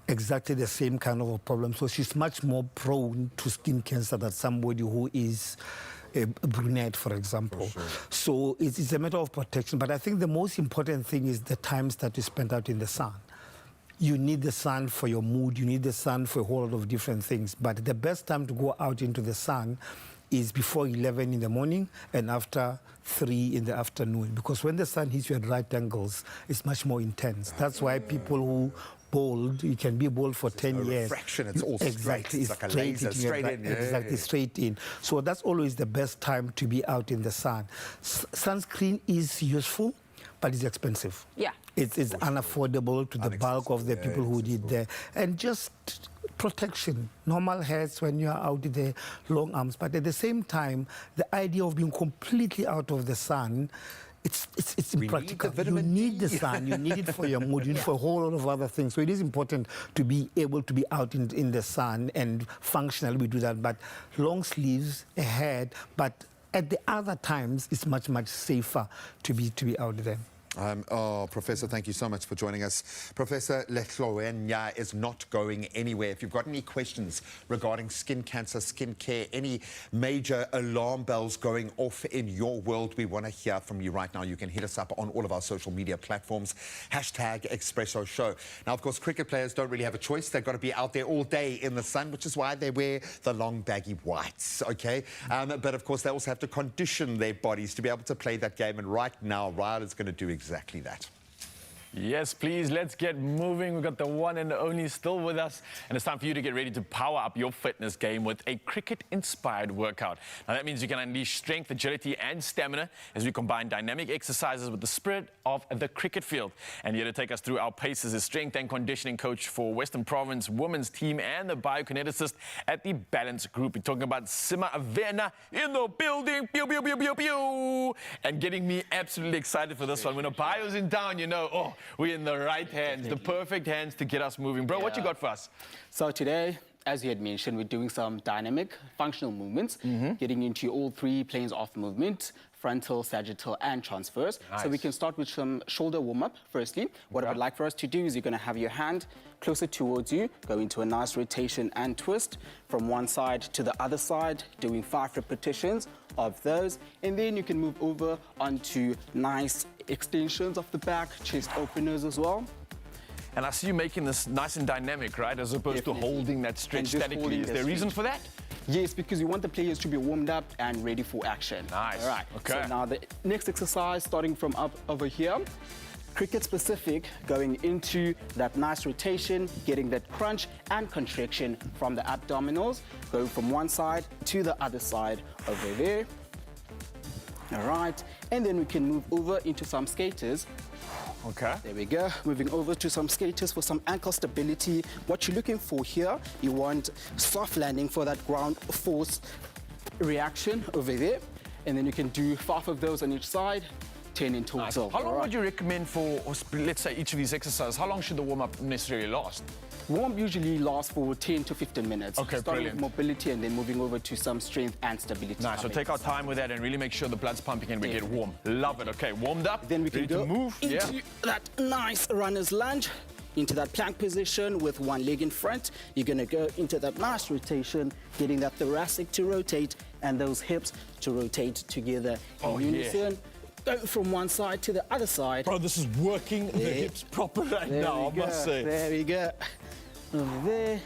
exactly the same kind of a problem. So she's much more prone to skin cancer than somebody who is a brunette, for example. For sure. So it's a matter of protection. But I think the most important thing is the times that you spend out in the sun. You need the sun for your mood. You need the sun for a whole lot of different things. But the best time to go out into the sun is before 11 in the morning and after 3 in the afternoon. Because when the sun hits you at right angles, it's much more intense. That's why people who bald, you can be bald for 10 years. Refraction, it's all exactly, straight. It's like a laser, straight in. Yeah. Exactly, straight in. So that's always the best time to be out in the sun. Sunscreen is useful, but it's expensive. Yeah. It's unaffordable to the bulk of the people who did there. And just protection, normal hats when you're out there, long arms. But at the same time, the idea of being completely out of the sun it's We need impractical. the vitamin You need D. the sun, you need it for your mood, you need it for a whole lot of other things. So it is important to be able to be out in the sun, and functionally we do that. But long sleeves, a hat, but at the other times it's much safer to be out there. Professor, thank you so much for joining us. Professor Lehloenya is not going anywhere. If you've got any questions regarding skin cancer, skin care, any major alarm bells going off in your world, we want to hear from you right now. You can hit us up on all of our social media platforms, #Expresso Show. Now, of course, cricket players don't really have a choice. They've got to be out there all day in the sun, which is why they wear the long baggy whites, okay? But, of course, they also have to condition their bodies to be able to play that game. And right now, Ryan is going to do exactly that. Yes, please, let's get moving. We've got the one and only still with us, and it's time for you to get ready to power up your fitness game with a cricket-inspired workout. Now, that means you can unleash strength, agility, and stamina as we combine dynamic exercises with the spirit of the cricket field. And here to take us through our paces is strength and conditioning coach for Western Province women's team and the biokineticist at the Balance Group. We're talking about Sima Avena in the building, pew, pew, pew, pew, pew, and getting me absolutely excited for this one. When a bio's in town, you know, oh, we're in the right hands, the perfect hands to get us moving. Bro, what you got for us? So today, as you had mentioned, we're doing some dynamic functional movements, getting into all three planes of movement: frontal, sagittal, and transverse. Nice. So we can start with some shoulder warm-up firstly. What I would like for us to do is you're going to have your hand closer towards you, go into a nice rotation and twist from one side to the other side, doing 5 repetitions of those. And then you can move over onto nice extensions of the back, chest openers as well. And I see you making this nice and dynamic, right? As opposed to holding that stretch And just statically. holding Is the there a reason stretch. for that? Yes, because you want the players to be warmed up and ready for action. Nice. All right. Okay. So now the next exercise, starting from up over here, cricket specific, going into that nice rotation, getting that crunch and contraction from the abdominals, going from one side to the other side over there. All right. And then we can move over into some skaters. Okay. There we go. Moving over to some skaters for some ankle stability. What you're looking for here, you want soft landing for that ground force reaction over there. And then you can do 5 of those on each side, 10 in total. How long would you recommend for, let's say, each of these exercises? How long should the warm-up necessarily last? Warm usually lasts for 10 to 15 minutes. Okay, starting brilliant. with mobility and then moving over to some strength and stability. Nice, so type take our exercise. time with that and really make sure the blood's pumping and we get warm. Love it. Okay, warmed up, Then we can ready go to move. into that nice runner's lunge, into that plank position with one leg in front. You're going to go into that nice rotation, getting that thoracic to rotate and those hips to rotate together in unison. Go from one side to the other side. Bro, this is working the hips proper right There now, I we go. must say. There we go. Over there.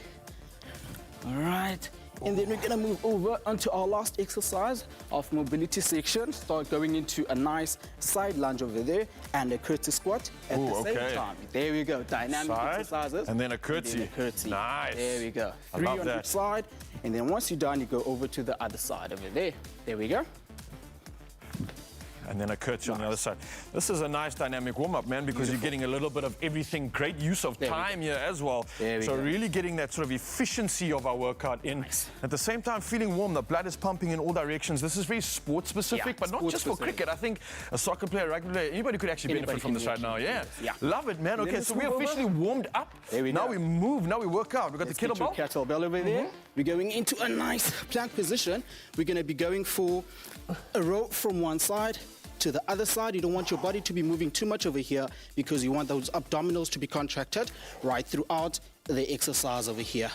All right. And then we're going to move over onto our last exercise of mobility section. Start going into a nice side lunge over there and a curtsy squat at the same time. There we go. Dynamic Side, exercises. and then a curtsy. And then a curtsy. Nice. There we go. I 3 love on that. each side. And then once you're done, you go over to the other side over there. There we go. And then a curtsy on the other side. This is a nice dynamic warm-up, man, because you're getting a little bit of everything. Great use of time here as well. So really getting that sort of efficiency of our workout in. At the same time, feeling warm, the blood is pumping in all directions. This is very sport-specific, but not just for cricket. I think a soccer player, rugby player, anybody could actually benefit from this right now. Yeah. Love it, man. Okay, so we're officially warmed up. Now we move, now we work out. We've got the kettlebell. Kettlebell over there. We're going into a nice plank position. We're going to be going for a row from one side to the other side. You don't want your body to be moving too much over here because you want those abdominals to be contracted right throughout the exercise over here.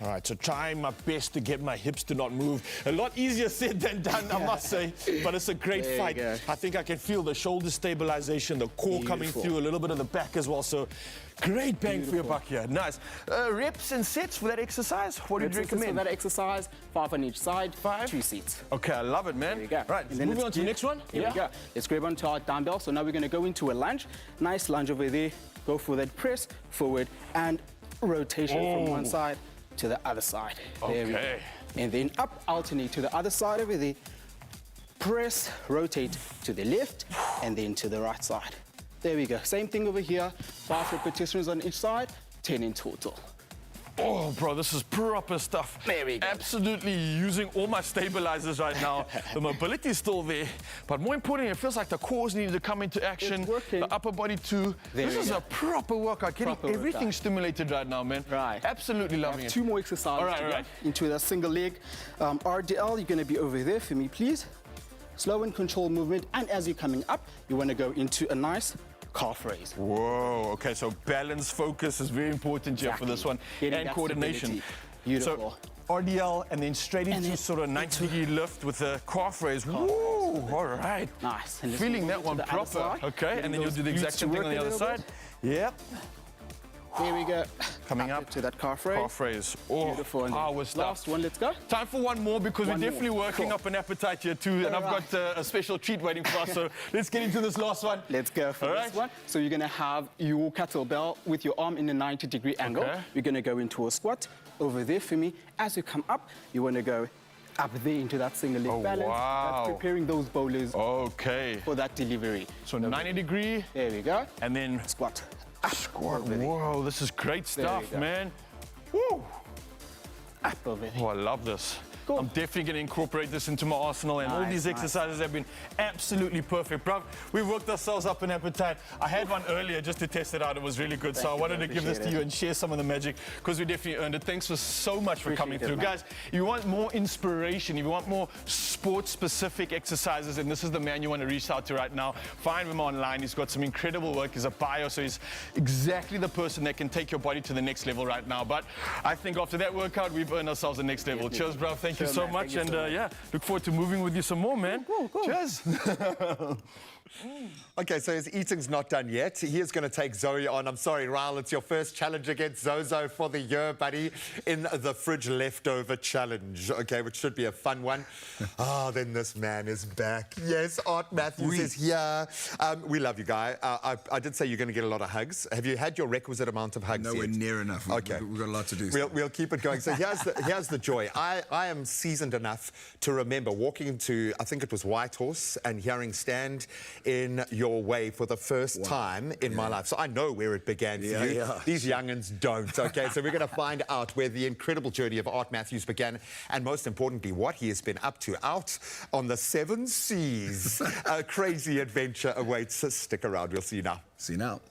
All right, so trying my best to get my hips to not move. A lot easier said than done, I must say. But it's a great fight. I think I can feel the shoulder stabilization, the core coming through, a little bit of the back as well. So great bang for your buck here. Nice. Reps and sets for that exercise? What do you recommend? For that exercise, 5 on each side, 2 sets. Okay, I love it, man. There we go. Right, and then moving on to the next one. Here we go. Let's grab onto our dumbbell. So now we're going to go into a lunge. Nice lunge over there. Go for that press forward and rotation from one side to the other side. There we go. And then up, alternate to the other side over there. Press, rotate to the left, and then to the right side. There we go. Same thing over here. 5 repetitions on each side, 10 in total. Oh, bro, this is proper stuff. There we go. Absolutely using all my stabilizers right now. The mobility is still there, but more importantly, it feels like the cores needed to come into action. It's working. The upper body too. This is a proper workout. Getting everything stimulated right now, man. Right. Absolutely loving it. 2 more exercises to go into the single leg. RDL, you're going to be over there for me, please. Slow and controlled movement, and as you're coming up, you want to go into a nice calf raise. Whoa, okay, so balance, focus is very important here for this one, and coordination. Beautiful. So, RDL and then straight into sort of 90-degree lift with a calf raise. Woo, all right. Nice. And feeling that one proper. Okay, and then you'll do the exact same thing on the other side. Yep. There we go. Coming up to that calf raise. Calf raise. Oh, beautiful. Power stuff. Last one, let's go. Time for one more because we're definitely working up an appetite here too, and I've got a special treat waiting for us. So let's get into this last one. Let's go for this one. So you're going to have your kettlebell with your arm in a 90-degree angle. You're going to go into a squat over there for me. As you come up, you want to go up there into that single leg balance. Wow. That's preparing those bowlers for that delivery. So 90-degree. There we go. And then squat. Squat. Whoa, this is great stuff, man. Woo. Oh, I love this. Cool. I'm definitely going to incorporate this into my arsenal, and all these exercises have been absolutely perfect, bro. We've worked ourselves up an appetite. I had one earlier just to test it out. It was really good, so I wanted to give this to you and share some of the magic because we definitely earned it. Thanks so much for coming through. Guys, if you want more inspiration, if you want more sports-specific exercises, and this is the man you want to reach out to right now, find him online. He's got some incredible work. He's a bio, so he's exactly the person that can take your body to the next level right now. But I think after that workout, we've earned ourselves the next level. Cheers, bro. Thank you so much, and yeah, look forward to moving with you some more, man. Cool. Cheers. Okay, so his eating's not done yet. He is going to take Zoe on. I'm sorry, Raul, it's your first challenge against Zozo for the year, buddy, in the fridge leftover challenge, okay, which should be a fun one. Then this man is back. Yes, Art Matthews is here. We love you, guy. I did say you're going to get a lot of hugs. Have you had your requisite amount of hugs Nowhere yet? near enough. Okay. We've got a lot to do. We'll keep it going. So here's the joy. I am seasoned enough to remember walking into, I think it was Whitehorse, and hearing Stand in Your Way for the first time in my life. So I know where it began for you. Yeah. These young'uns don't, okay? So we're going to find out where the incredible journey of Art Matthews began, and most importantly, what he has been up to out on the 7 seas. A crazy adventure awaits. Stick around. We'll see you now. See you now.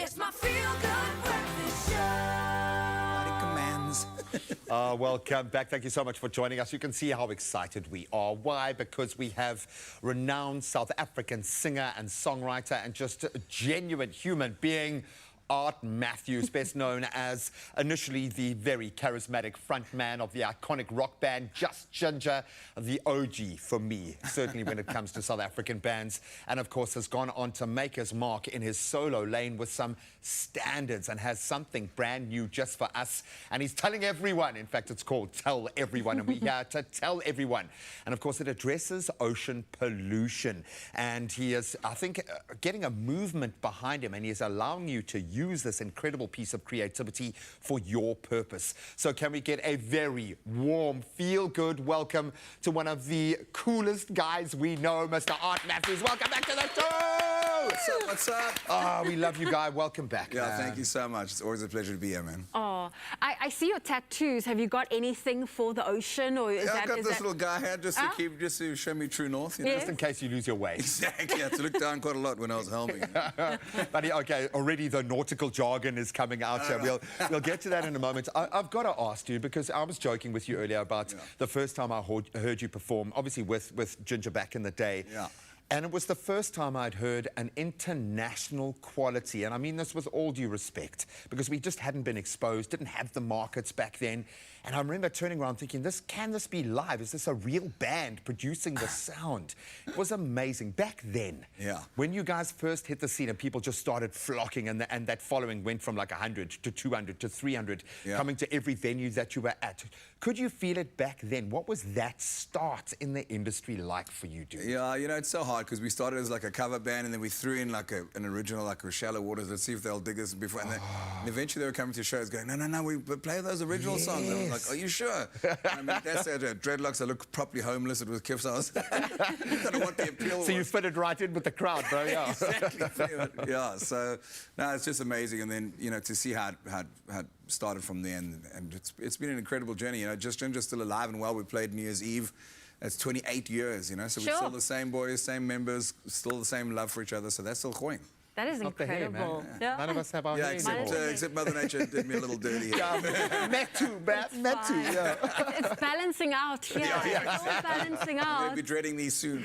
It's my feel-good breakfast show. Body commands. Welcome back. Thank you so much for joining us. You can see how excited we are. Why? Because we have renowned South African singer and songwriter and just a genuine human being, Art Matthews, best known as initially the very charismatic frontman of the iconic rock band Just Ginger, the OG for me, certainly when it comes to South African bands, and of course has gone on to make his mark in his solo lane with some standards and has something brand new just for us. And he's telling everyone, in fact, it's called Tell Everyone, and we're here to tell everyone. And of course, it addresses ocean pollution. And he is, I think, getting a movement behind him, and he is allowing you to use this incredible piece of creativity for your purpose. So can we get a very warm, feel-good welcome to one of the coolest guys we know, Mr. Art Matthews. Welcome back to the show! What's up, what's up? Oh, we love you, guy. Welcome back, Yeah, man. thank you so much. It's always a pleasure to be here, man. Oh, I see your tattoos. Have you got anything for the ocean, or is Yeah, that? I've got is this that... little guy here just to show me true north. You know? Yes. Just in case you lose your way. Exactly. I had to look down quite a lot when I was helming. But okay, already the nautical jargon is coming out here. We'll get to that in a moment. I've got to ask you, because I was joking with you earlier about the first time I heard you perform, obviously with Ginger back in the day. Yeah. And it was the first time I'd heard an international quality. And I mean this with all due respect, because we just hadn't been exposed, didn't have the markets back then. And I remember turning around thinking, can this be live? Is this a real band producing the sound? It was amazing. Back then, when you guys first hit the scene and people just started flocking, and that following went from like 100 to 200 to 300, coming to every venue that you were at. Could you feel it back then? What was that start in the industry like for you, dude? Yeah, you know, it's so hard because we started as like a cover band, and then we threw in like an original, like a Shallow Waters. Let's see if they'll dig us before. And eventually they were coming to shows going, no, we play those original songs. And I was like, are you sure? I mean, that's dreadlocks. I look properly homeless. It was Kif's house. I don't know what the appeal was. So you fitted right in with the crowd, bro. Yeah. Exactly. Yeah. So no, it's just amazing, and then you know to see how it started from there, and it's been an incredible journey. You know, Just Ginger's still alive and well. We played New Year's Eve. That's 28 years, you know, so we're still the same boys, same members, still the same love for each other, so that's still going. That is incredible. Hair, None of us have our hair except Mother Nature did me a little dirty. Met too, yeah. It's balancing out here. It's all balancing out. I'll be dreading these soon.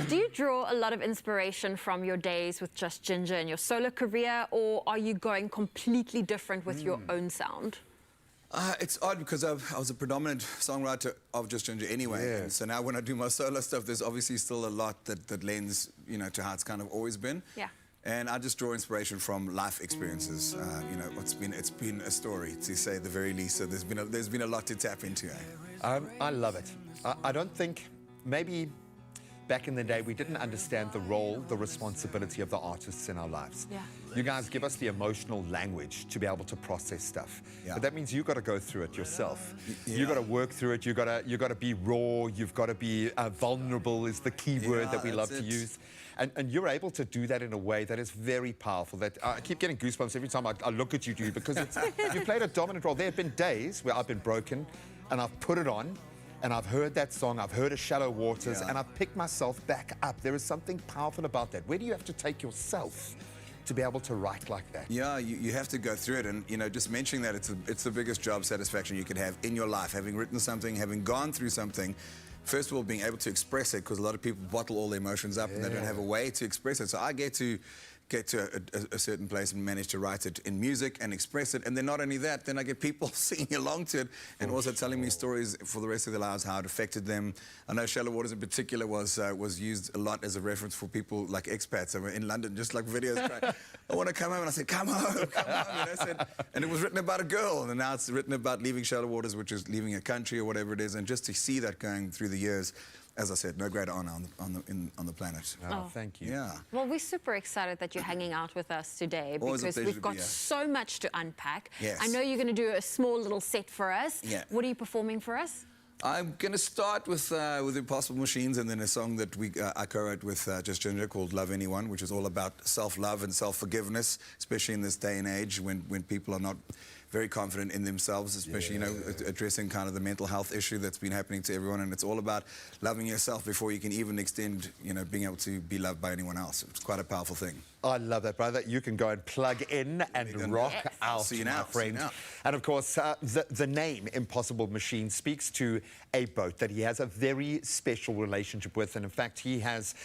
Do you draw a lot of inspiration from your days with Just Ginger and your solo career, or are you going completely different with your own sound? It's odd because I was a predominant songwriter of Just Ginger anyway. And so now when I do my solo stuff, there's obviously still a lot that lends, you know, to how it's kind of always been. Yeah. And I just draw inspiration from life experiences. You know, it's been a story, to say the very least. So there's been a lot to tap into. I love it. I don't think maybe back in the day we didn't understand the role, the responsibility of the artists in our lives. Yeah. You guys give us the emotional language to be able to process stuff. Yeah. But that means you've got to go through it yourself. Yeah. You've got to work through it. You've got to be raw. You've got to be vulnerable is the key word that we love to use. And you're able to do that in a way that is very powerful. That I keep getting goosebumps every time I look at you, dude, because you played a dominant role. There have been days where I've been broken and I've put it on, and I've heard that song, I've heard a Shallow Waters, and I've picked myself back up. There is something powerful about that. Where do you have to take yourself to be able to write like that? Yeah, you have to go through it, and you know, just mentioning that it's the biggest job satisfaction you could have in your life, having written something, having gone through something. First of all, being able to express it, because a lot of people bottle all their emotions up and they don't have a way to express it. So I get to a certain place and manage to write it in music and express it. And then not only that, then I get people singing along to it and also telling me stories for the rest of their lives, how it affected them. I know Shallow Waters in particular was used a lot as a reference for people like expats. I mean, in London, just like videos crying, I want to come home. And I said, come home, come home. You know, and it was written about a girl. And now it's written about leaving Shallow Waters, which is leaving a country or whatever it is. And just to see that going through the years, as I said, no greater honor on the planet. Oh, thank you. Yeah. Well, we're super excited that you're hanging out with us today because we've got so much to unpack. Yes. I know you're going to do a small little set for us. Yeah. What are you performing for us? I'm going to start with Impossible Machines, and then a song that I co-wrote with Just Ginger called Love Anyone, which is all about self-love and self-forgiveness, especially in this day and age when people are not very confident in themselves, especially, you know, addressing kind of the mental health issue that's been happening to everyone. And it's all about loving yourself before you can even extend, you know, being able to be loved by anyone else. It's quite a powerful thing. I love that, brother. You can go and plug in and rock out, See you my now, friend. see you now. And of course, the name Impossible Machine speaks to a boat that he has a very special relationship with. And in fact, he has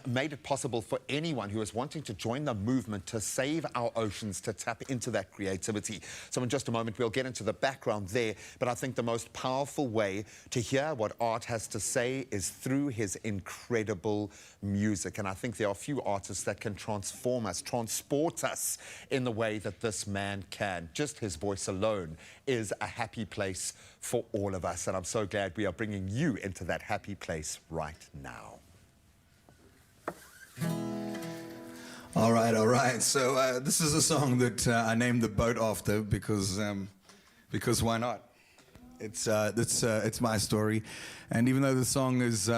made it possible for anyone who is wanting to join the movement to save our oceans, to tap into that creativity. So in just a moment, we'll get into the background there. But I think the most powerful way to hear what Art has to say is through his incredible music. And I think there are few artists that can transform us, transport us in the way that this man can. Just his voice alone is a happy place for all of us. And I'm so glad we are bringing you into that happy place right now. All right. So this is a song that I named the boat after because why not? It's my story, and even though the song is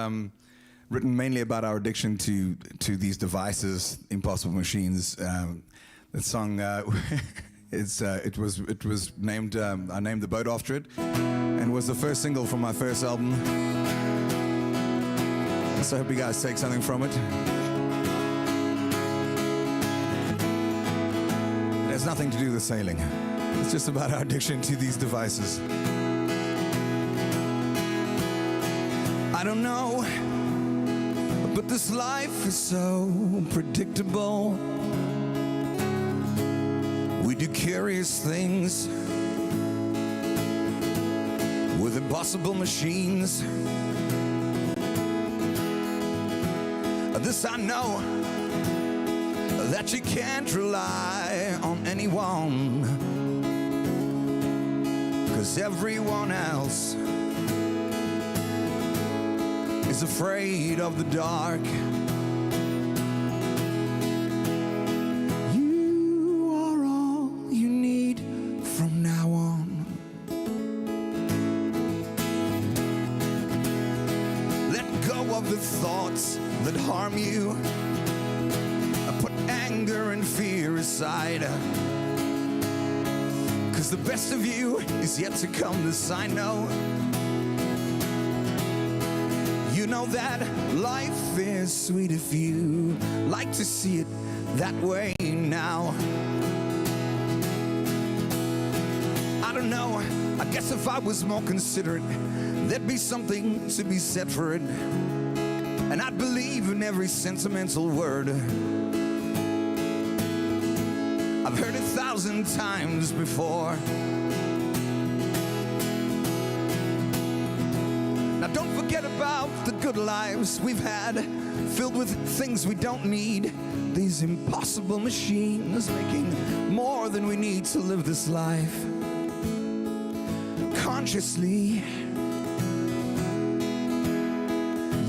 written mainly about our addiction to these devices, impossible machines, the song it was named I named the boat after it, and was the first single from my first album. So I hope you guys take something from it. It has nothing to do with sailing. It's just about our addiction to these devices. I don't know, but this life is so predictable. We do curious things with impossible machines. This I know, that you can't rely on anyone, 'cause everyone else is afraid of the dark. You are all you need from now on. Let go of the thoughts that harm you. Put anger and fear aside, 'cause the best of you is yet to come, this I know. You know that life is sweet if you like to see it that way now. I don't know, I guess if I was more considerate, there'd be something to be said for it. And I'd believe in every sentimental word. I've heard it 1,000 times before. Now don't forget about the good lives we've had, filled with things we don't need. These impossible machines making more than we need to live this life consciously.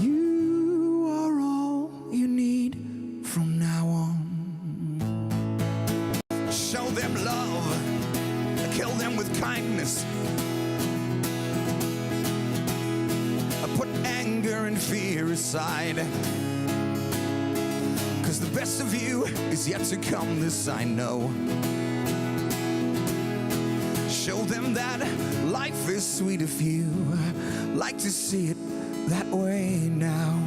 You are all you need from now on. Show them love, kill them with kindness. Put anger and fear aside, 'cause the best of you is yet to come, this I know. Show them that life is sweet if you like to see it that way now.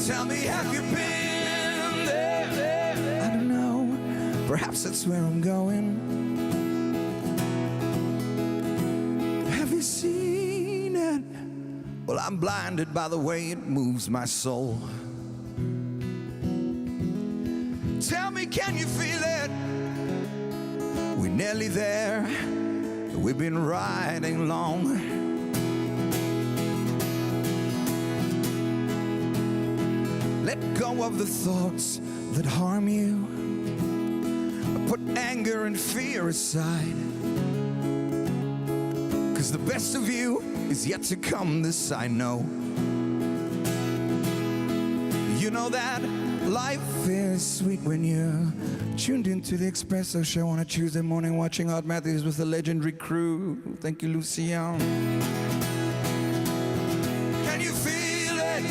Tell me, have you been there? I don't know, perhaps that's where I'm going. Have you seen it? Well, I'm blinded by the way it moves my soul. Tell me, can you feel it? We're nearly there. We've been riding long. Let go of the thoughts that harm you. Put anger and fear aside, 'cause the best of you is yet to come, this I know. You know that life is sweet when you're tuned into the Expresso show on a Tuesday morning, watching Art Matthews with the legendary crew. Thank you, Lucian. Can you feel it?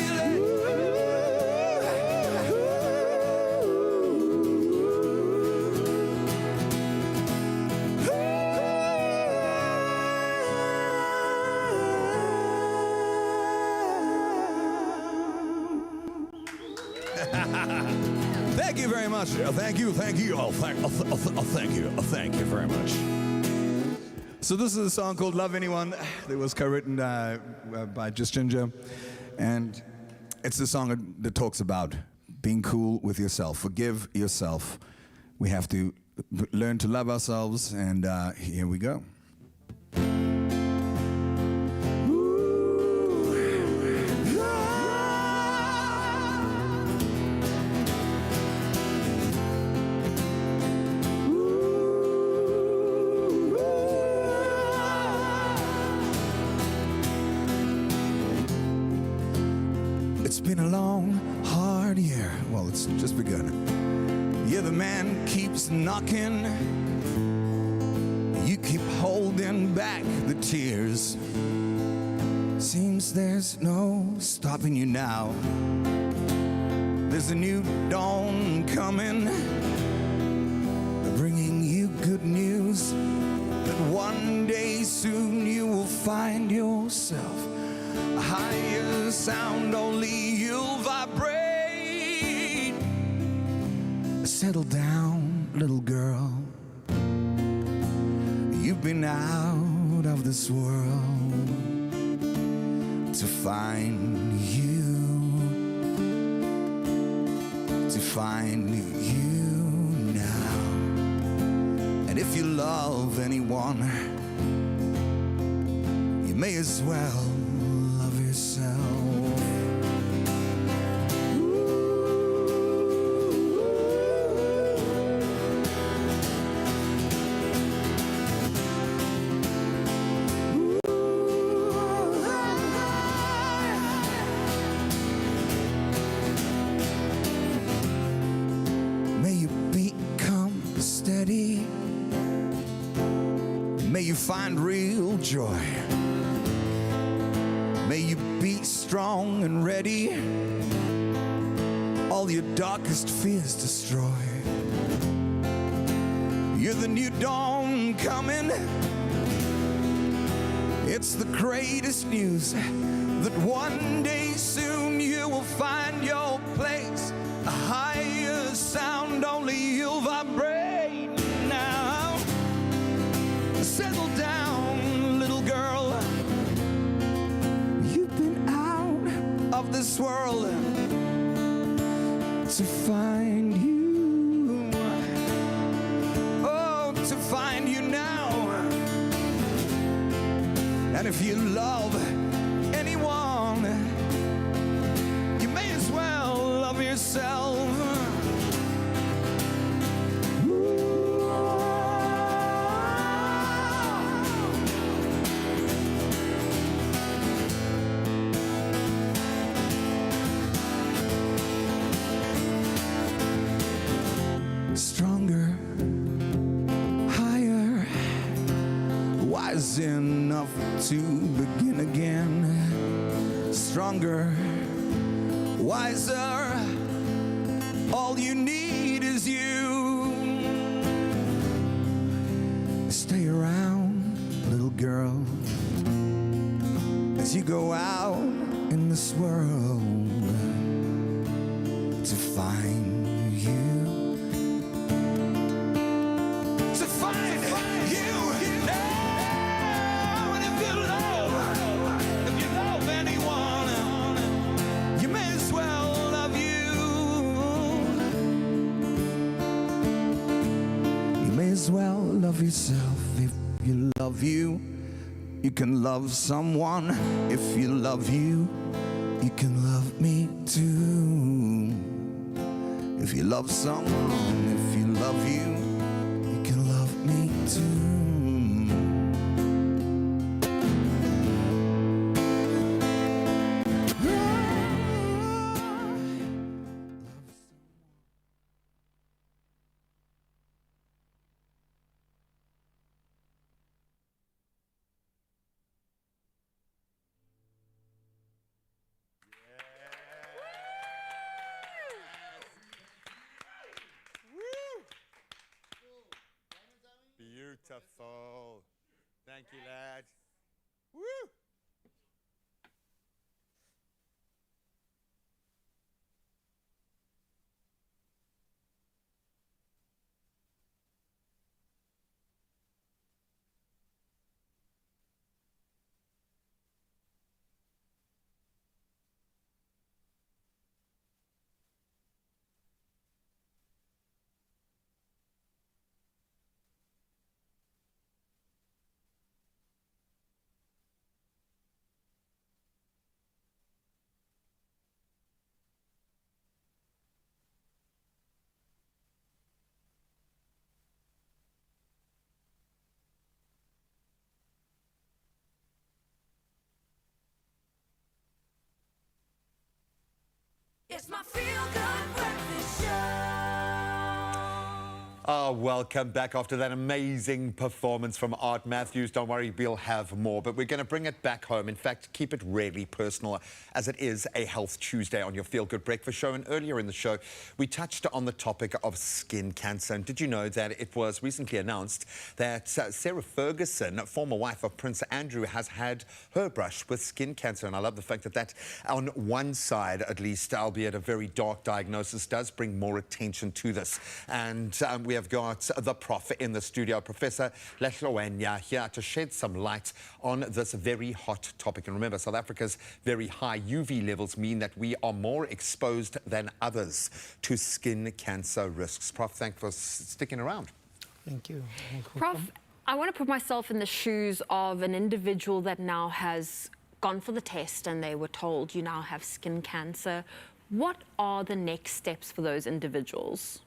Thank you very much. Thank you. Thank you. Thank you. Thank you very much. So this is a song called Love Anyone. It was co-written by Just Ginger. And it's a song that talks about being cool with yourself. Forgive yourself. We have to learn to love ourselves. And here we go. It's been a long, hard year. Well, it's just begun. Yeah, the man keeps knocking. You keep holding back the tears. Seems there's no stopping you now. There's a new dawn coming, bringing you good news that one day soon you will find yourself a higher sound, only you'll vibrate. Settle down, little girl. You've been out of this world to find you, to find you now. And if you love anyone, you may as well love yourself. May you become steady. May you find real joy. May you be strong and ready. All your darkest fears destroy. You're the new dawn coming. It's the greatest news that one day soon you will find your place. A higher sound, only you'll vibrate now. Settle down, little girl. You've been out of this world to find you. Oh, to find you now. And if you love anyone, you may as well love yourself. Stronger, higher, wise enough to begin again. Stronger, wiser, all you need is you. Stay around, little girl, as you go out in this world to find you. To find you. And if you love anyone, you may as well love you. You may as well love yourself. If you love you, you can love someone. If you love you, you can love me too. If you love someone, if you love you, you can love me too. Beautiful. Thank you, lad. Woo! It's my feel-good breakfast show. Oh, welcome back after that amazing performance from Art Matthews. Don't worry, we'll have more, but we're going to bring it back home. In fact, keep it really personal, as it is a Health Tuesday on your Feel Good Breakfast show. And earlier in the show, we touched on the topic of skin cancer. And did you know that it was recently announced that Sarah Ferguson, former wife of Prince Andrew, has had her brush with skin cancer? And I love the fact that on one side, at least, albeit a very dark diagnosis, does bring more attention to this. And we have got the prof in the studio, Professor Lehlowenya, here to shed some light on this very hot topic. And remember, South Africa's very high UV levels mean that we are more exposed than others to skin cancer risks. Prof, thanks for sticking around. Thank you. Prof, I want to put myself in the shoes of an individual that now has gone for the test and they were told you now have skin cancer. What are the next steps for those individuals?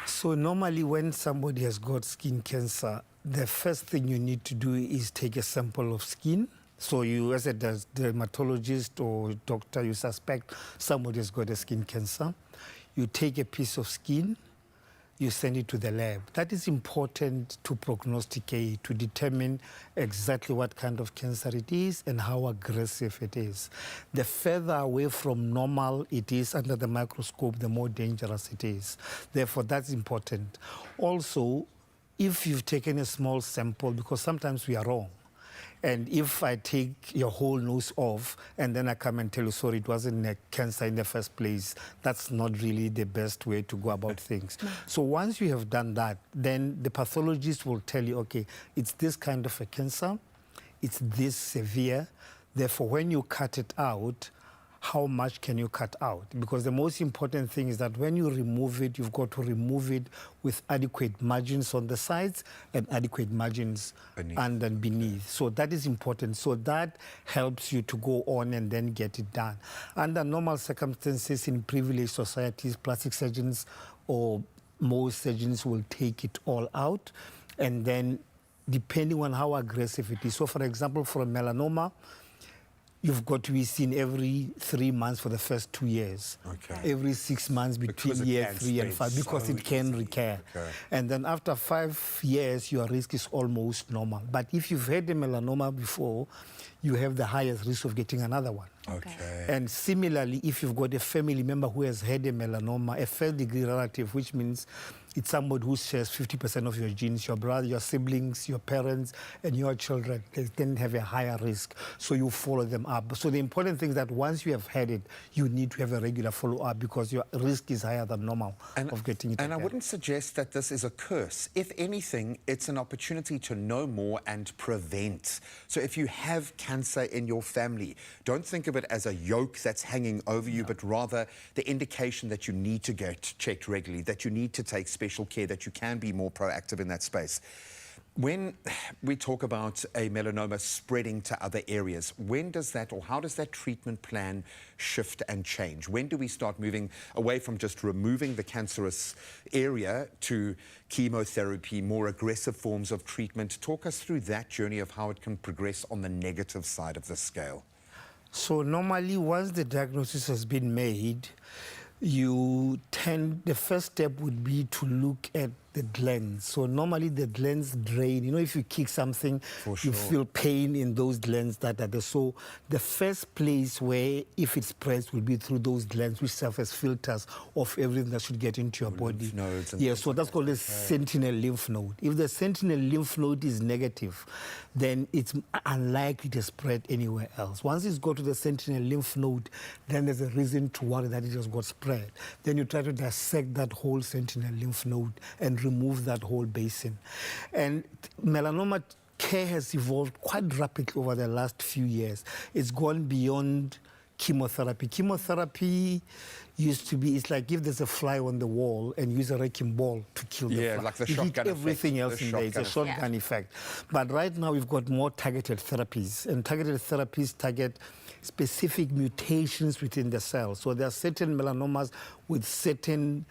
So normally when somebody has got skin cancer, the first thing you need to do is take a sample of skin. So you, as a dermatologist or doctor, you suspect somebody has got a skin cancer. You take a piece of skin, you send it to the lab. That is important to prognosticate, to determine exactly what kind of cancer it is and how aggressive it is. The further away from normal it is under the microscope, the more dangerous it is. Therefore, that's important. Also, if you've taken a small sample, because sometimes we are wrong, and if I take your whole nose off and then I come and tell you, sorry, it wasn't a cancer in the first place, that's not really the best way to go about things. No. So once you have done that, then the pathologist will tell you, okay, it's this kind of a cancer, it's this severe, therefore when you cut it out, how much can you cut out? Because the most important thing is that when you remove it, you've got to remove it with adequate margins on the sides and adequate margins under and beneath. So that is important. So that helps you to go on and then get it done. Under normal circumstances in privileged societies, plastic surgeons or most surgeons will take it all out, and then depending on how aggressive it is. So for example, for a melanoma, you've got to be seen every 3 months for the first 2 years. Okay. Every 6 months between year 3 and 5, because it can recur. Okay. And then after 5 years, your risk is almost normal. But if you've had a melanoma before, you have the highest risk of getting another one. Okay. And similarly, if you've got a family member who has had a melanoma, a third-degree relative, which means it's somebody who shares 50% of your genes, your brother, your siblings, your parents, and your children, they then have a higher risk. So you follow them up. So the important thing is that once you have had it, you need to have a regular follow-up because your risk is higher than normal of getting it. And I wouldn't suggest that this is a curse. If anything, it's an opportunity to know more and prevent. So if you have cancer in your family, don't think of it as a yoke that's hanging over you, but rather the indication that you need to get checked regularly, that you need to take special care, that you can be more proactive in that space. When we talk about a melanoma spreading to other areas, when does that, or how does that treatment plan shift and change? When do we start moving away from just removing the cancerous area to chemotherapy, more aggressive forms of treatment? Talk us through that journey of how it can progress on the negative side of the scale. So normally, once the diagnosis has been made, the first step would be to look at the glands. So normally the glands drain. You know, if you kick something, you feel pain in those glands that are there. So the first place where, if it spreads, will be through those glands, which serve as filters of everything that should get into your body. Yeah, so that's called a sentinel lymph node. If the sentinel lymph node is negative, then it's unlikely to spread anywhere else. Once it's got to the sentinel lymph node, then there's a reason to worry that it has got spread. Then you try to dissect that whole sentinel lymph node and remove that whole basin. And melanoma care has evolved quite rapidly over the last few years. It's gone beyond chemotherapy. Chemotherapy used to be, it's like if there's a fly on the wall and use a wrecking ball to kill the fly. Yeah, like the shotgun effect. Everything else in there, it's a shotgun effect. But right now we've got more targeted therapies, and targeted therapies target specific mutations within the cell. So there are certain melanomas with certain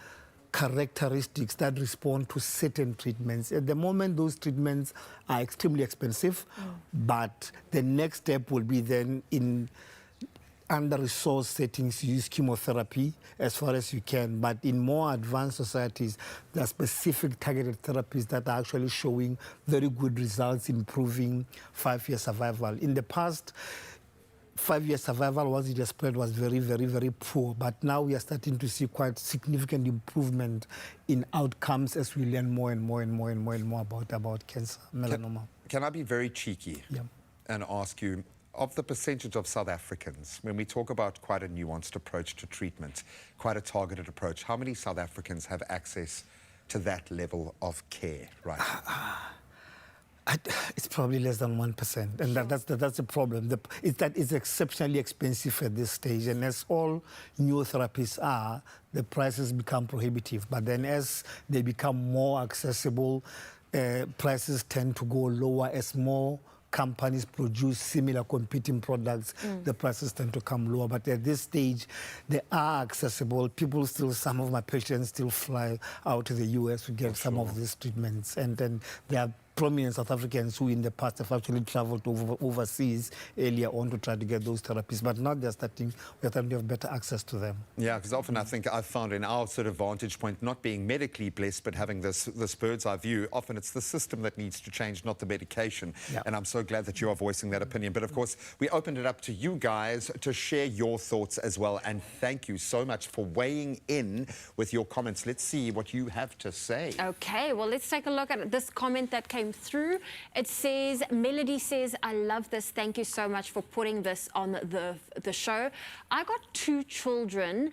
characteristics that respond to certain treatments. At the moment, those treatments are extremely expensive, but the next step will be then in under-resourced settings, you use chemotherapy as far as you can. But in more advanced societies, there are specific targeted therapies that are actually showing very good results, improving 5-year survival. In the past, 5-year survival, once it has spread, was very, very, very poor. But now we are starting to see quite significant improvement in outcomes as we learn more and more and more and more and more about cancer, melanoma. Can I be very cheeky and ask you, of the percentage of South Africans, when we talk about quite a nuanced approach to treatment, quite a targeted approach, how many South Africans have access to that level of care right now? It's probably less than 1%, and that's the problem. It's exceptionally expensive at this stage, and as all new therapies are, the prices become prohibitive. But then as they become more accessible, prices tend to go lower as more companies produce similar competing products, the prices tend to come lower. But at this stage, they are accessible. People still, some of my patients still fly out to the US to get some of these treatments. And then there are prominent South Africans who in the past have actually traveled overseas earlier on to try to get those therapies. But now we're starting to have better access to them. Yeah, because often I think I've found in our sort of vantage point, not being medically blessed, but having this bird's eye view, often it's the system that needs to change, not the medication. And I'm so glad that you are voicing that opinion. But of course, we opened it up to you guys to share your thoughts as well. And thank you so much for weighing in with your comments. Let's see what you have to say. Okay, well, let's take a look at this comment that came through. It says, Melody says, I love this. Thank you so much for putting this on the show. I got 2 children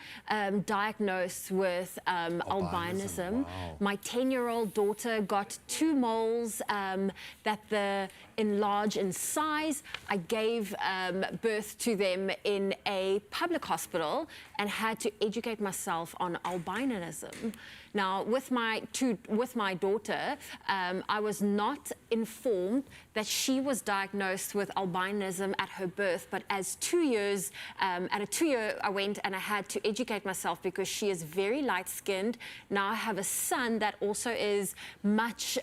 diagnosed with albinism. Wow. My 10-year-old daughter got 2 moles that enlarge in size. I gave birth to them in a public hospital and had to educate myself on albinism. Now, with my daughter, I was not informed that she was diagnosed with albinism at her birth, but at a 2-year, I went and I had to educate myself because she is very light-skinned. Now I have a son that also is much,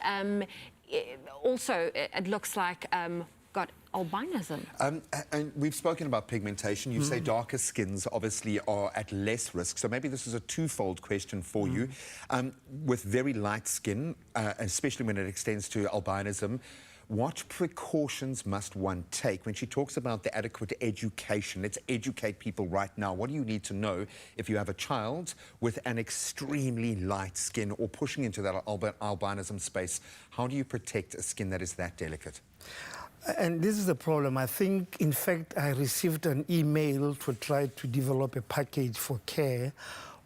it looks like, got albinism. And we've spoken about pigmentation. You say darker skins obviously are at less risk. So maybe this is a twofold question for you. With very light skin, especially when it extends to albinism, what precautions must one take? When she talks about the adequate education, let's educate people right now. What do you need to know if you have a child with an extremely light skin or pushing into that albinism space? How do you protect a skin that is that delicate? And this is the problem. I think, in fact, I received an email to try to develop a package for care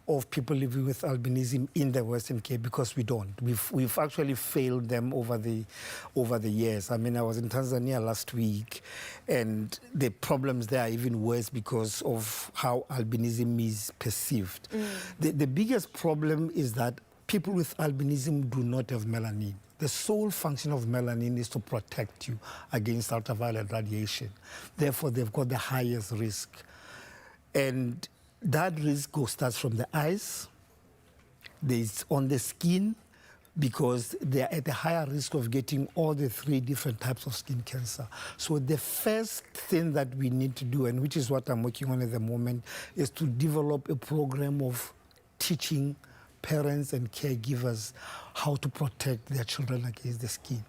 of people living with albinism in the Western Cape because we don't. We've actually failed them over the years. I mean, I was in Tanzania last week, and the problems there are even worse because of how albinism is perceived. The biggest problem is that people with albinism do not have melanin. The sole function of melanin is to protect you against ultraviolet radiation. Therefore, they've got the highest risk. And that risk starts from the eyes, there's on the skin, because they're at a higher risk of getting all the 3 different types of skin cancer. So the first thing that we need to do, and which is what I'm working on at the moment, is to develop a program of teaching parents and caregivers how to protect their children against the skin.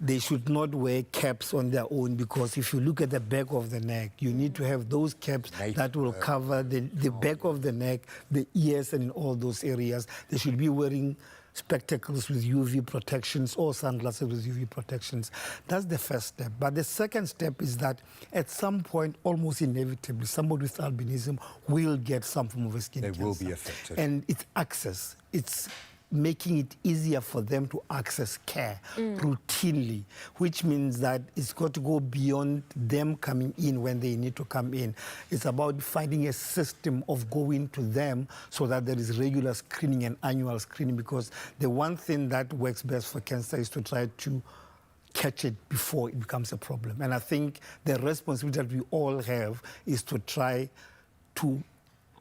They should not wear caps on their own because if you look at the back of the neck, you need to have those caps that will cover the back of the neck, the ears, and in all those areas. They should be wearing spectacles with UV protections or sunglasses with UV protections. That's the first step. But the second step is that at some point, almost inevitably, somebody with albinism will get some form of a skin cancer. They will be affected. And it's access. It's making it easier for them to access care routinely, which means that it's got to go beyond them coming in when they need to come in. It's about finding a system of going to them so that there is regular screening and annual screening, because the one thing that works best for cancer is to try to catch it before it becomes a problem. And I think the responsibility that we all have is to try to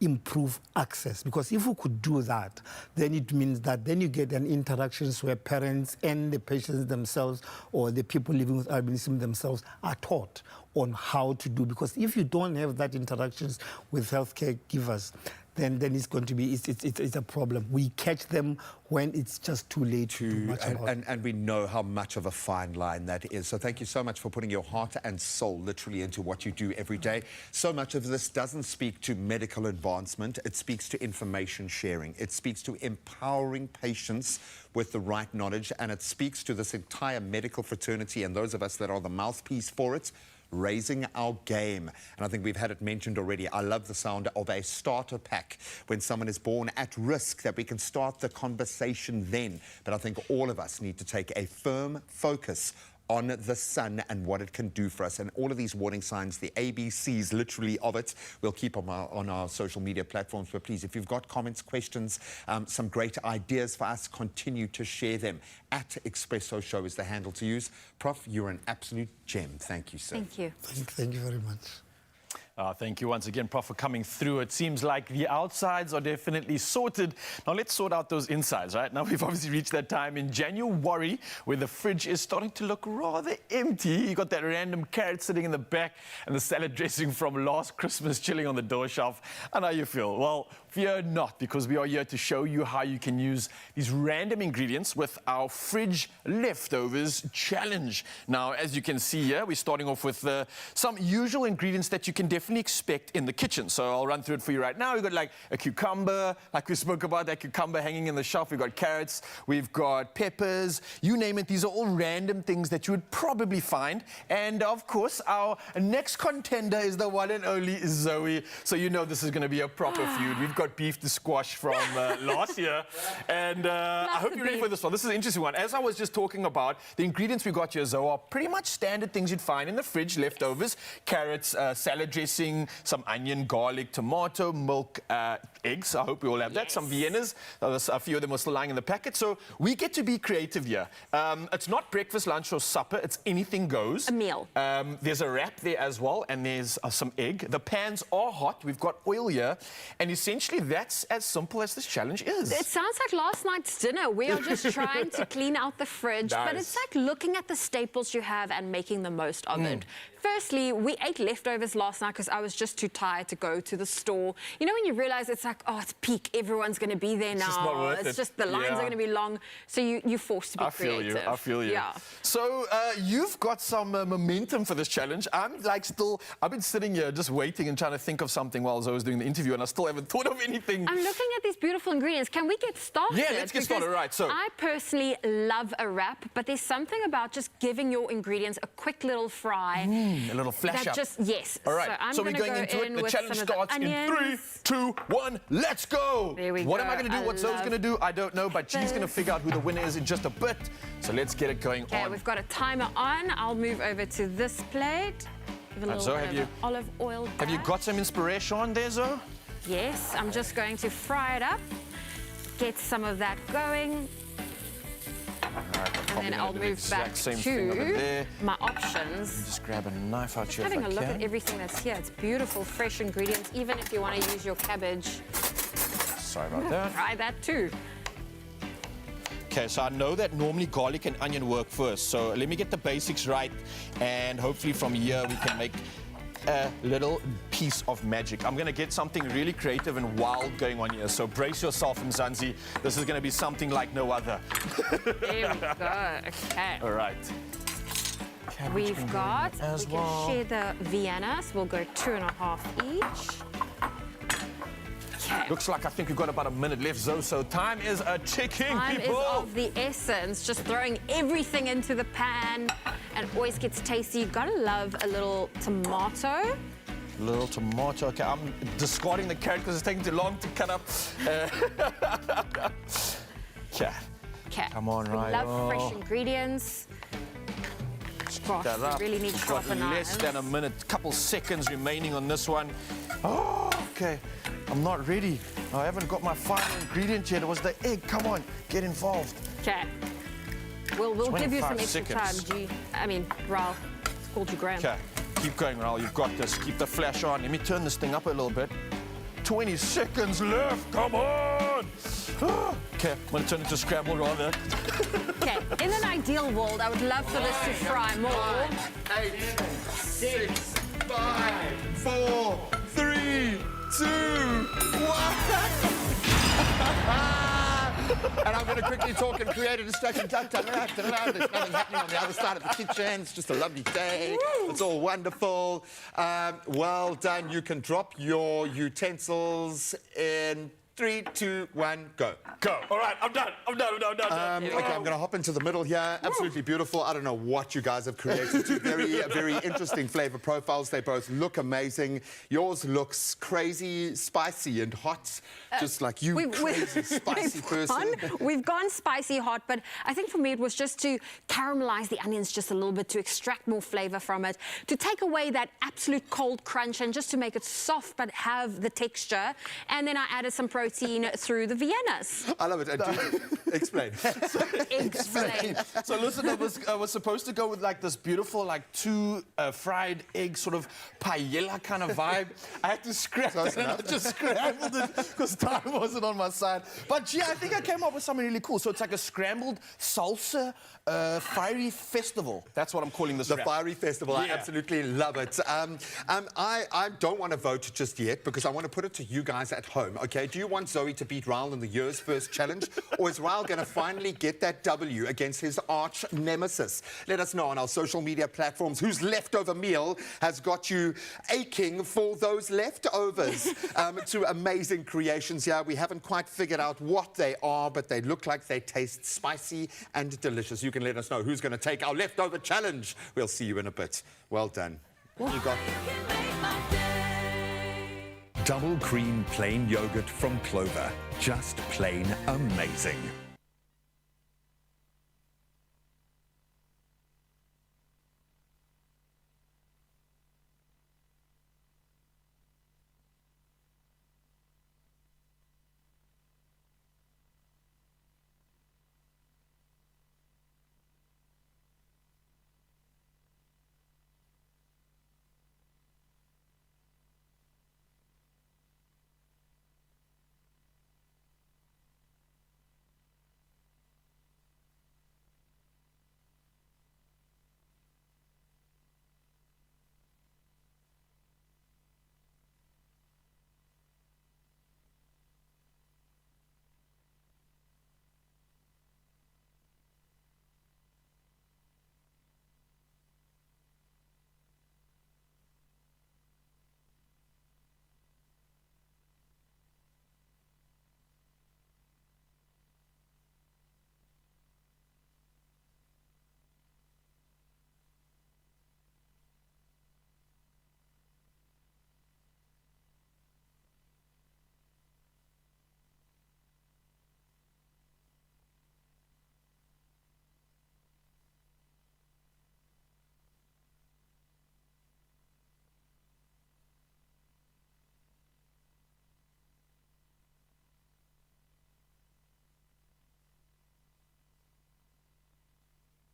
improve access. Because if we could do that, then it means that then you get an interactions where parents and the patients themselves or the people living with albinism themselves are taught on how to do. Because if you don't have that interactions with healthcare givers, then it's going to be, it's a problem. We catch them when it's just too late to do much about it. And we know how much of a fine line that is. So thank you so much for putting your heart and soul literally into what you do every day. So much of this doesn't speak to medical advancement. It speaks to information sharing. It speaks to empowering patients with the right knowledge. And it speaks to this entire medical fraternity and those of us that are the mouthpiece for it, raising our game. And I think we've had it mentioned already. I love the sound of a starter pack when someone is born at risk, that we can start the conversation then. But I think all of us need to take a firm focus on the sun and what it can do for us. And all of these warning signs, the ABCs literally of it, we'll keep on our social media platforms. But please, if you've got comments, questions, some great ideas for us, continue to share them. At Expresso Show is the handle to use. Prof, you're an absolute gem. Thank you, sir. Thank you. Thank you very much. Thank you once again, Prof, for coming through. It seems like the outsides are definitely sorted. Now let's sort out those insides, right? Now we've obviously reached that time in January where the fridge is starting to look rather empty. You got that random carrot sitting in the back and the salad dressing from last Christmas chilling on the door shelf. And how you feel? Well, fear not, because we are here to show you how you can use these random ingredients with our fridge leftovers challenge. Now, as you can see here, we're starting off with some usual ingredients that you can definitely expect in the kitchen. So I'll run through it for you right now. We've got like a cucumber, like we spoke about, that cucumber hanging in the shelf. We've got carrots, we've got peppers, you name it. These are all random things that you would probably find. And of course, our next contender is the one and only Zoe. So you know this is going to be a proper feud. We've got beef to squash from last year. And I hope you're ready for this one. This is an interesting one. As I was just talking about, the ingredients we got here, Zoe, are pretty much standard things you'd find in the fridge, leftovers, carrots, salad dressing, some onion, garlic, tomato, milk, eggs. I hope we all have that. Some Viennas. A few of them are still lying in the packet. So we get to be creative here. It's not breakfast, lunch, or supper. It's anything goes. A meal. There's a wrap there as well, and there's some egg. The pans are hot. We've got oil here. And essentially, that's as simple as this challenge is. It sounds like last night's dinner. We are just trying to clean out the fridge. Nice. But it's like looking at the staples you have and making the most of it. Firstly, we ate leftovers last night because I was just too tired to go to the store. You know when you realize it's like, oh, it's peak, everyone's going to be there now. It's just not worth it. It's just the lines are going to be long, so you're forced to be creative. I feel you. Yeah. So you've got some momentum for this challenge. I've been sitting here just waiting and trying to think of something while I was doing the interview, and I still haven't thought of anything. I'm looking at these beautiful ingredients. Can we get started? Yeah, let's get started. Right, so I personally love a wrap, but there's something about just giving your ingredients a quick little fry. A little flash up. Yes. All right, So we're going into it. The challenge starts in 3, 2, 1, let's go! There we go. What am I going to do? What Zoe's going to do? I don't know, but she's going to figure out who the winner is in just a bit. So let's get it going on. Okay, we've got a timer on. I'll move over to this plate. Give a little Zoe, bit of olive oil. Have you got some inspiration there, Zoe? Yes, I'm just going to fry it up, get some of that going. And then I'll move back to my options. Just grab a knife out here. Having a look at everything that's here. It's beautiful, fresh ingredients, even if you want to use your cabbage. Sorry about that. Try that too. Okay, so I know that normally garlic and onion work first. So let me get the basics right, and hopefully from here we can make a little piece of magic. I'm going to get something really creative and wild going on here. So brace yourself, Mzansi. This is going to be something like no other. There we go. Okay. All right. We can share the Viennas. We'll go 2.5 each. Okay. Looks like I think we've got about a minute left, Zoe, so time is ticking, Time people. is of the essence. Just throwing everything into the pan and always gets tasty. You've got to love a little tomato. Little tomato. Okay, I'm discarding the carrot because it's taking too long to cut up. Okay. Come on, right. Love fresh ingredients. Gosh, we really need sharper knives. Less than a minute, couple seconds remaining on this one. Oh, okay. I'm not ready. I haven't got my final ingredient yet. It was the egg. Come on, get involved. Okay. We'll give you some extra time, Raul. It's called you Graham. Okay, keep going, Raul. You've got this. Keep the flash on. Let me turn this thing up a little bit. 20 seconds left. Come on. Okay, I'm going to turn it to scramble rather. Okay, in an ideal world, I would love for this to fry more. 8, 6, 5, 4, 3, 2, 1. And I'm going to quickly talk and create a distraction. There's nothing happening on the other side of the kitchen. It's just a lovely day. It's all wonderful. Well done. You can drop your utensils in 3, 2, 1, go. Go. All right, I'm done. Okay, I'm going to hop into the middle here. Absolutely beautiful. I don't know what you guys have created. Two very interesting flavor profiles. They both look amazing. Yours looks crazy, spicy and hot, just like you, crazy, spicy person. We've gone spicy hot, but I think for me it was just to caramelize the onions just a little bit, to extract more flavor from it, to take away that absolute cold crunch and just to make it soft but have the texture. And then I added some protein through the Viennas. I love it. Explain. Explain. So listen, I was supposed to go with like this beautiful, like 2 fried egg sort of paella kind of vibe. I had to scrap it, and I just scrambled it because time wasn't on my side. But yeah, I think I came up with something really cool. So it's like a scrambled salsa fiery festival. That's what I'm calling this. The fiery festival. Yeah. I absolutely love it. I don't want to vote just yet because I want to put it to you guys at home. Okay, do you want Zoe to beat Raul in the year's first challenge, or is Raul going to finally get that W against his arch nemesis? Let us know on our social media platforms whose leftover meal has got you aching for those leftovers. 2 amazing creations here. We haven't quite figured out what they are, but they look like they taste spicy and delicious. You can let us know who's going to take our leftover challenge. We'll see you in a bit. Well done. You got Double cream plain yogurt from Clover. Just plain amazing.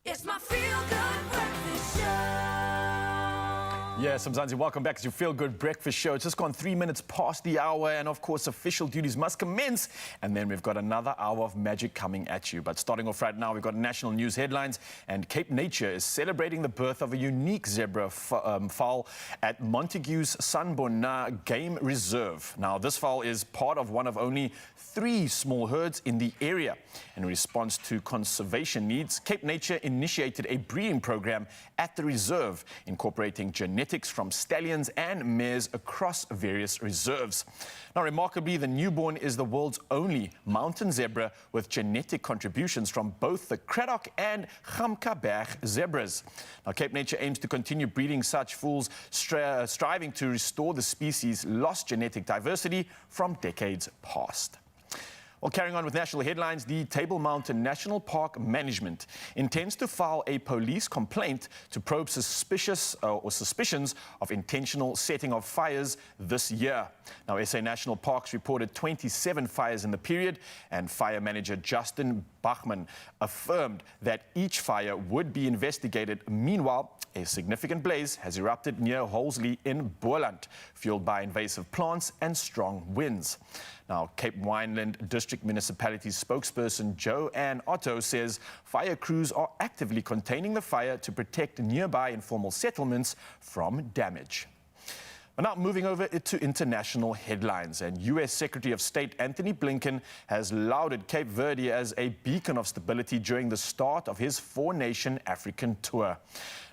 It's my feel-good breakfast show. Yes, Mzansi, welcome back to your Feel Good Breakfast Show. It's just gone 3 minutes past the hour, and of course, official duties must commence. And then we've got another hour of magic coming at you. But starting off right now, we've got national news headlines, and Cape Nature is celebrating the birth of a unique zebra fowl at Montague's Sanbona Game Reserve. Now, this fowl is part of one of only 3 small herds in the area. In response to conservation needs, Cape Nature initiated a breeding program at the reserve, incorporating genetics from stallions and mares across various reserves. Now, remarkably, the newborn is the world's only mountain zebra with genetic contributions from both the Craddock and Gamkaberg zebras. Now, Cape Nature aims to continue breeding such foals, striving to restore the species' lost genetic diversity from decades past. Well, carrying on with national headlines, the Table Mountain National Park Management intends to file a police complaint to probe suspicious or suspicions of intentional setting of fires this year. Now, SA National Parks reported 27 fires in the period, and fire manager Justin Bachman affirmed that each fire would be investigated. Meanwhile, a significant blaze has erupted near Holsley in Boland, fueled by invasive plants and strong winds. Now, Cape Wineland District Municipality spokesperson Joanne Otto says fire crews are actively containing the fire to protect nearby informal settlements from damage. But now moving over to international headlines, and U.S. Secretary of State Anthony Blinken has lauded Cape Verde as a beacon of stability during the start of his four-nation African tour.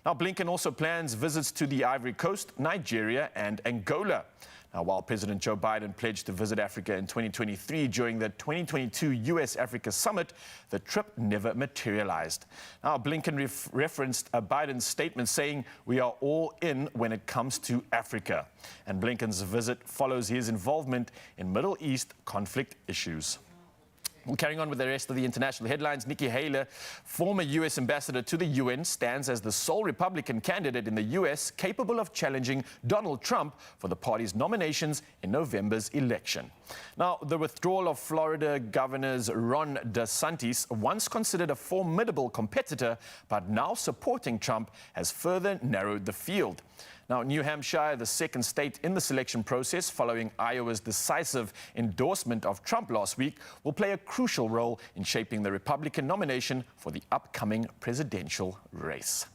Now, Blinken also plans visits to the Ivory Coast, Nigeria and Angola. Now, while President Joe Biden pledged to visit Africa in 2023 during the 2022 U.S.-Africa summit, the trip never materialized. Now, Blinken referenced Biden's statement saying, "We are all in when it comes to Africa." And Blinken's visit follows his involvement in Middle East conflict issues. Well, carrying on with the rest of the international headlines, Nikki Haley, former U.S. ambassador to the UN, stands as the sole Republican candidate in the U.S. capable of challenging Donald Trump for the party's nominations in November's election. Now, the withdrawal of Florida Governor Ron DeSantis, once considered a formidable competitor, but now supporting Trump, has further narrowed the field. Now, New Hampshire, the second state in the selection process following Iowa's decisive endorsement of Trump last week, will play a crucial role in shaping the Republican nomination for the upcoming presidential race.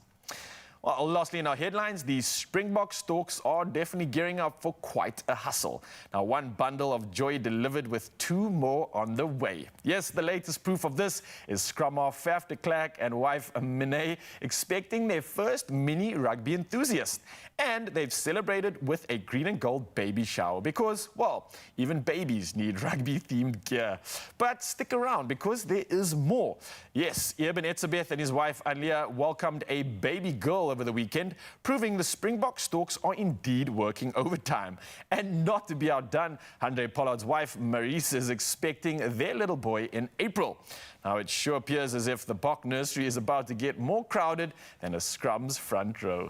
Well, lastly in our headlines, the Springbok Storks are definitely gearing up for quite a hustle. Now, one bundle of joy delivered with two more on the way. Yes, the latest proof of this is scrum half Faf de Klerk and wife Minay expecting their first mini rugby enthusiast. And they've celebrated with a green and gold baby shower because, well, even babies need rugby-themed gear. But stick around because there is more. Yes, Eben Etzebeth and his wife Anlia welcomed a baby girl over the weekend, proving the Springbok Storks are indeed working overtime. And not to be outdone, Andre Pollard's wife Maurice is expecting their little boy in April. Now, it sure appears as if the Bok nursery is about to get more crowded than a scrum's front row.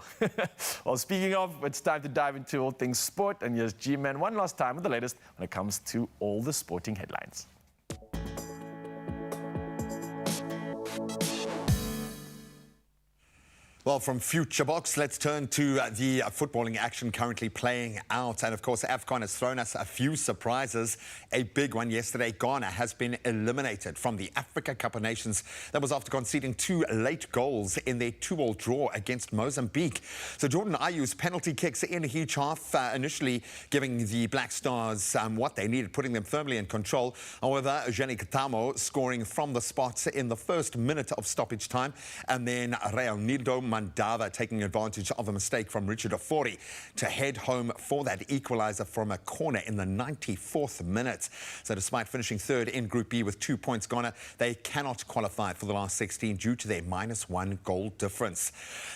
Well, speaking of, it's time to dive into all things sport. And here's G-Man one last time with the latest when it comes to all the sporting headlines. Well, from Future Box, let's turn to the footballing action currently playing out. And of course, AFCON has thrown us a few surprises. A big one yesterday, Ghana has been eliminated from the Africa Cup of Nations. That was after conceding two late goals in their 2-2 draw against Mozambique. So Jordan Ayew's penalty kicks in each half, initially giving the Black Stars what they needed, putting them firmly in control. However, Jenny Katamo scoring from the spot in the first minute of stoppage time, and then Reynaldo Mandava taking advantage of a mistake from Richard Ofori to head home for that equaliser from a corner in the 94th minute. So despite finishing third in Group B with 2 points, Ghana, they cannot qualify for the last 16 due to their -1 goal difference.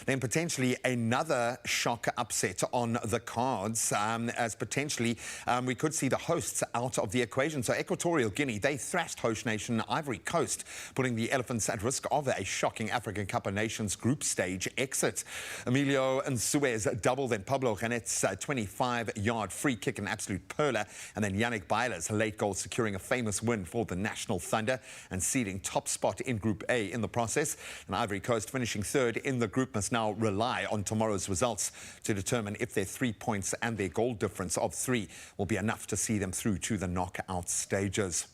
Then potentially another shock upset on the cards, as potentially we could see the hosts out of the equation. So Equatorial Guinea, they thrashed host nation Ivory Coast, putting the Elephants at risk of a shocking African Cup of Nations group stage exit. Emilio Nsuez doubled, then Pablo Ganet's 25-yard free kick, an absolute perler, and then Yannick Baila's late goal securing a famous win for the National Thunder and ceding top spot in Group A in the process. And Ivory Coast, finishing third in the group, must now rely on tomorrow's results to determine if their 3 points and their goal difference of 3 will be enough to see them through to the knockout stages.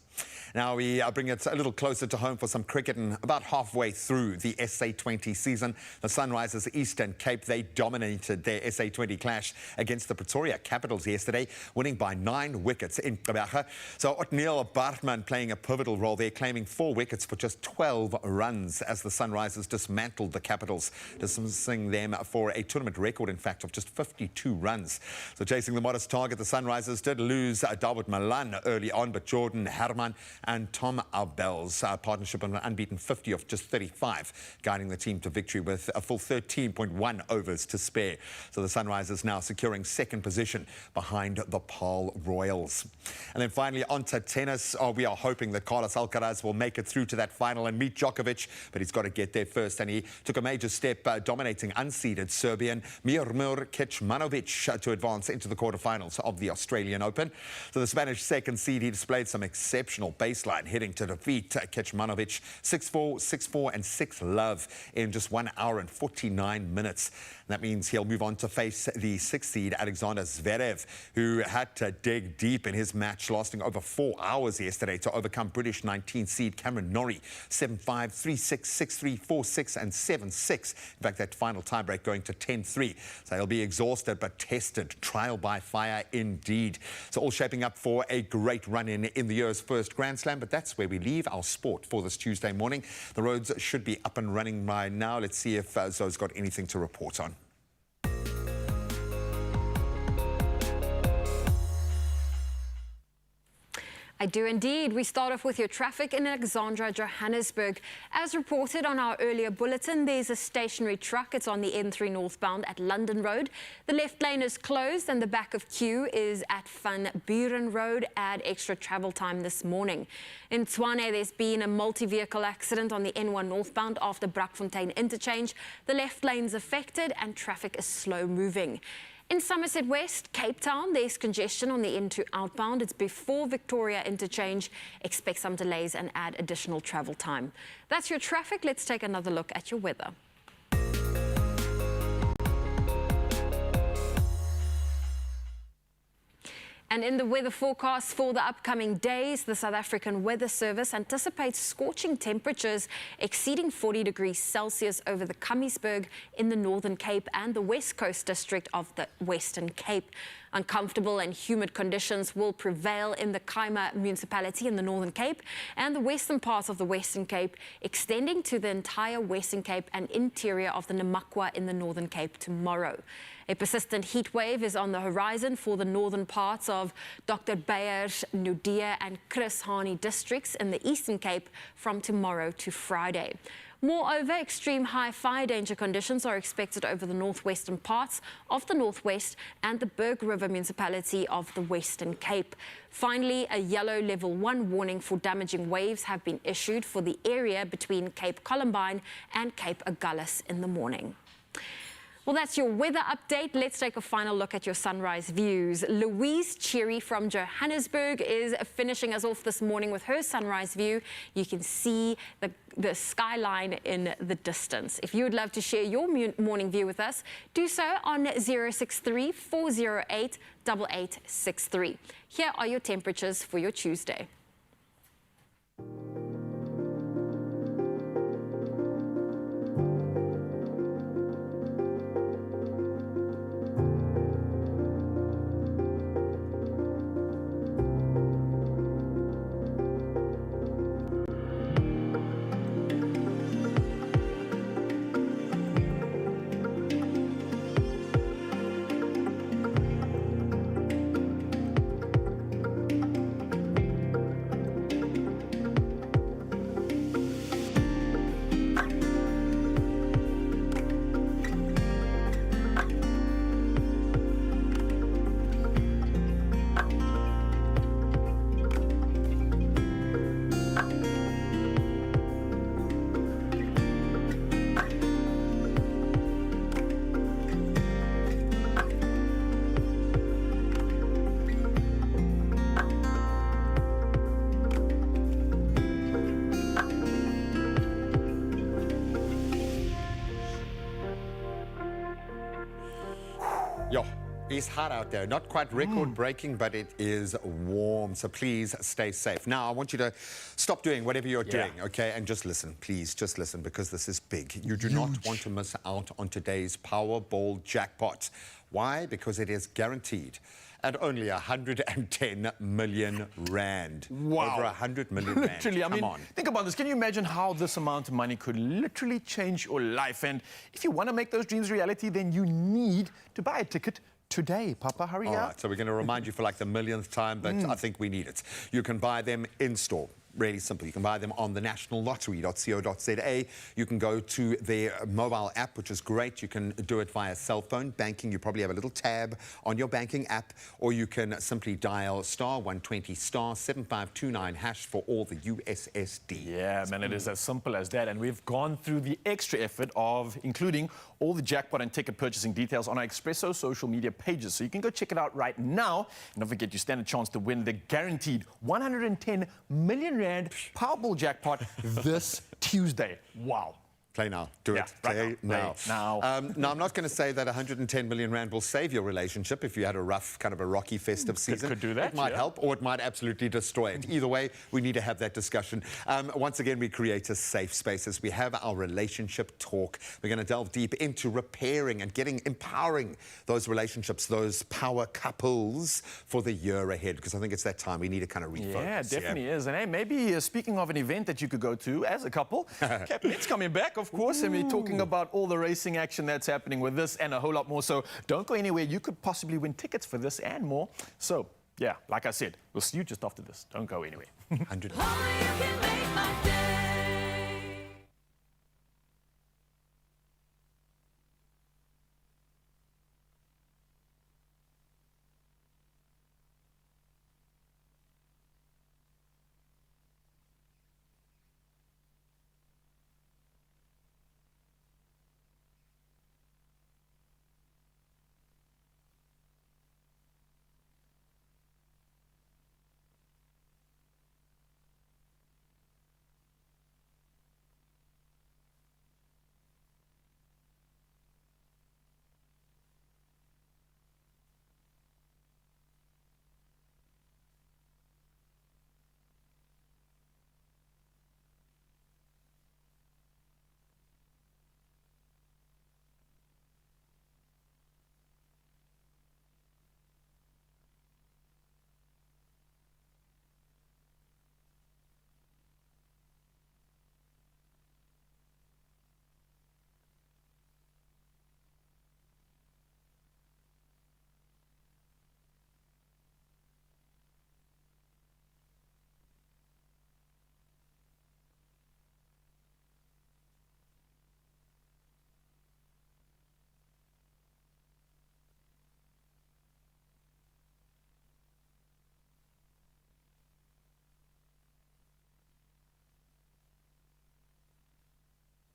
Now we bring it a little closer to home for some cricket, and about halfway through the SA20 season, the Sunrisers Eastern Cape, they dominated their SA20 clash against the Pretoria Capitals yesterday, winning by 9 wickets in Kabaga. So Otniel Bartman playing a pivotal role there, claiming 4 wickets for just 12 runs as the Sunrisers dismantled the Capitals, dismissing them for a tournament record, in fact, of just 52 runs. So chasing the modest target, the Sunrisers did lose Dawood Malan early on, but Jordan Herman and Tom Albell's partnership on an unbeaten 50 of just 35, guiding the team to victory with a full 13.1 overs to spare. So the Sunrisers now securing second position behind the Paarl Royals. And then finally on to tennis. We are hoping that Carlos Alcaraz will make it through to that final and meet Djokovic, but he's got to get there first, and he took a major step dominating unseeded Serbian Miomir Kecmanovic to advance into the quarterfinals of the Australian Open. So the Spanish second seed, he displayed some exceptional sensational baseline, heading to defeat Kecmanovic 6-4, 6-4 and 6-love in just 1 hour and 49 minutes. That means he'll move on to face the 6th seed Alexander Zverev, who had to dig deep in his match, lasting over 4 hours yesterday to overcome British 19th seed Cameron Norrie 7-5, 3-6, 6-3, 4-6 and 7-6. In fact, that final tiebreak going to 10-3. So he'll be exhausted but tested. Trial by fire indeed. So all shaping up for a great run-in the year's first Grand Slam, but that's where we leave our sport for this Tuesday morning. The roads should be up and running by now. Let's see if Zoe's got anything to report on. I do indeed. We start off with your traffic in Alexandra, Johannesburg. As reported on our earlier bulletin, there's a stationary truck. It's on the N3 northbound at London Road. The left lane is closed and the back of queue is at Van Buren Road. Add extra travel time this morning. In Tshwane, there's been a multi-vehicle accident on the N1 northbound after Brakfontein interchange. The left lane's affected and traffic is slow moving. In Somerset West, Cape Town, there's congestion on the N2 outbound. It's before Victoria interchange. Expect some delays and add additional travel time. That's your traffic. Let's take another look at your weather. And in the weather forecast for the upcoming days, the South African Weather Service anticipates scorching temperatures exceeding 40 degrees Celsius over the Kamiesberg in the Northern Cape and the West Coast district of the Western Cape. Uncomfortable and humid conditions will prevail in the Kaima municipality in the Northern Cape and the western parts of the Western Cape, extending to the entire Western Cape and interior of the Namakwa in the Northern Cape tomorrow. A persistent heat wave is on the horizon for the northern parts of Dr. Bayer, Nudia and Chris Hani districts in the Eastern Cape from tomorrow to Friday. Moreover, extreme high fire danger conditions are expected over the northwestern parts of the Northwest and the Berg River municipality of the Western Cape. Finally, a yellow level 1 warning for damaging waves have been issued for the area between Cape Columbine and Cape Agulhas in the morning. Well, that's your weather update. Let's take a final look at your sunrise views. Louise Cherry from Johannesburg is finishing us off this morning with her sunrise view. You can see the skyline in the distance. If you would love to share your morning view with us, do so on 063 408 8863. Here are your temperatures for your Tuesday. Yo, it's hot out there. Not quite record-breaking, but it is warm. So please stay safe. Now, I want you to stop doing whatever you're doing, okay? And just listen, please. Just listen, because this is big. You do not want to miss out on today's Powerball jackpot. Why? Because it is guaranteed at only 110 million rand. Wow. Over 100 million rand. Literally, I mean, Come on. think about this. Can you imagine how this amount of money could literally change your life? And if you want to make those dreams reality, then you need to buy a ticket today. Papa, hurry up. All right, so we're going to remind you for like the millionth time, but I think we need it. You can buy them in-store. Really simple. You can buy them on the nationallottery.co.za. You can go to their mobile app, which is great. You can do it via cell phone banking. You probably have a little tab on your banking app, or you can simply dial *120 *7529# for all the USSD. Yeah, man, it is as simple as that. And we've gone through the extra effort of including all the jackpot and ticket purchasing details on our Expresso social media pages. So you can go check it out right now. And don't forget, you stand a chance to win the guaranteed 110 million rand Powerball jackpot this Tuesday. Wow. Play now. Do it. Right Play now. now. Now, I'm not going to say that 110 million rand will save your relationship if you had a rough, kind of a rocky festive season. Could do that, It might help, or it might absolutely destroy it. Either way, we need to have that discussion. Once again, we create a safe space as we have our relationship talk. We're going to delve deep into repairing and empowering those relationships, those power couples for the year ahead, because I think it's that time we need to kind of refocus. Yeah, definitely is. And hey, maybe speaking of an event that you could go to as a couple, Captain's coming back, of course, and we're talking about all the racing action that's happening with this and a whole lot more. So don't go anywhere. You could possibly win tickets for this and more. So, yeah, like I said, we'll see you just after this. Don't go anywhere. 100.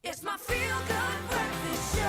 It's my feel-good breakfast show.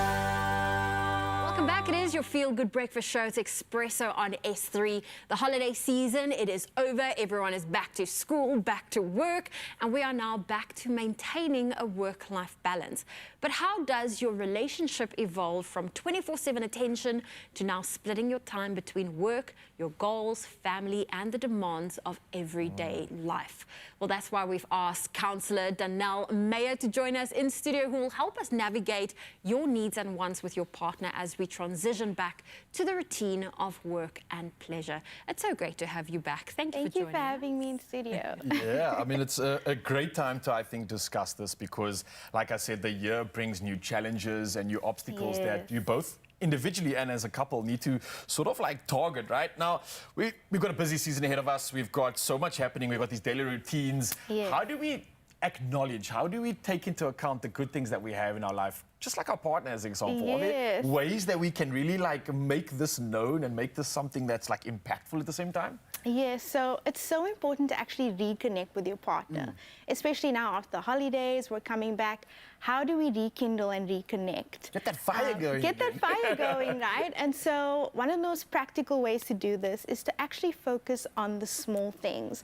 Welcome back. It is your feel-good breakfast show. It's Expresso on S3. The holiday season, it is over. Everyone is back to school, back to work, and we are now back to maintaining a work-life balance. But how does your relationship evolve from 24/7 attention to now splitting your time between work, your goals, family, and the demands of everyday life? Well, that's why we've asked Councillor Danelle Meyer to join us in studio, who will help us navigate your needs and wants with your partner as we transition back to the routine of work and pleasure. It's so great to have you back. Thank you for joining us. Thank you for having me in studio. Yeah, I mean, it's a great time to, I think, discuss this because, like I said, the year brings new challenges and new obstacles that you both individually and as a couple need to sort of like target, right? Now, we've got a busy season ahead of us. We've got so much happening. We've got these daily routines. Yes. How do we acknowledge, how do we take into account the good things that we have in our life? Just like our partner, as an example. Are there ways that we can really like make this known and make this something that's like impactful at the same time? Yes, so it's so important to actually reconnect with your partner, especially now after the holidays, we're coming back. How do we rekindle and reconnect? Get that fire going. Get that fire going, right? And so one of the most practical ways to do this is to actually focus on the small things.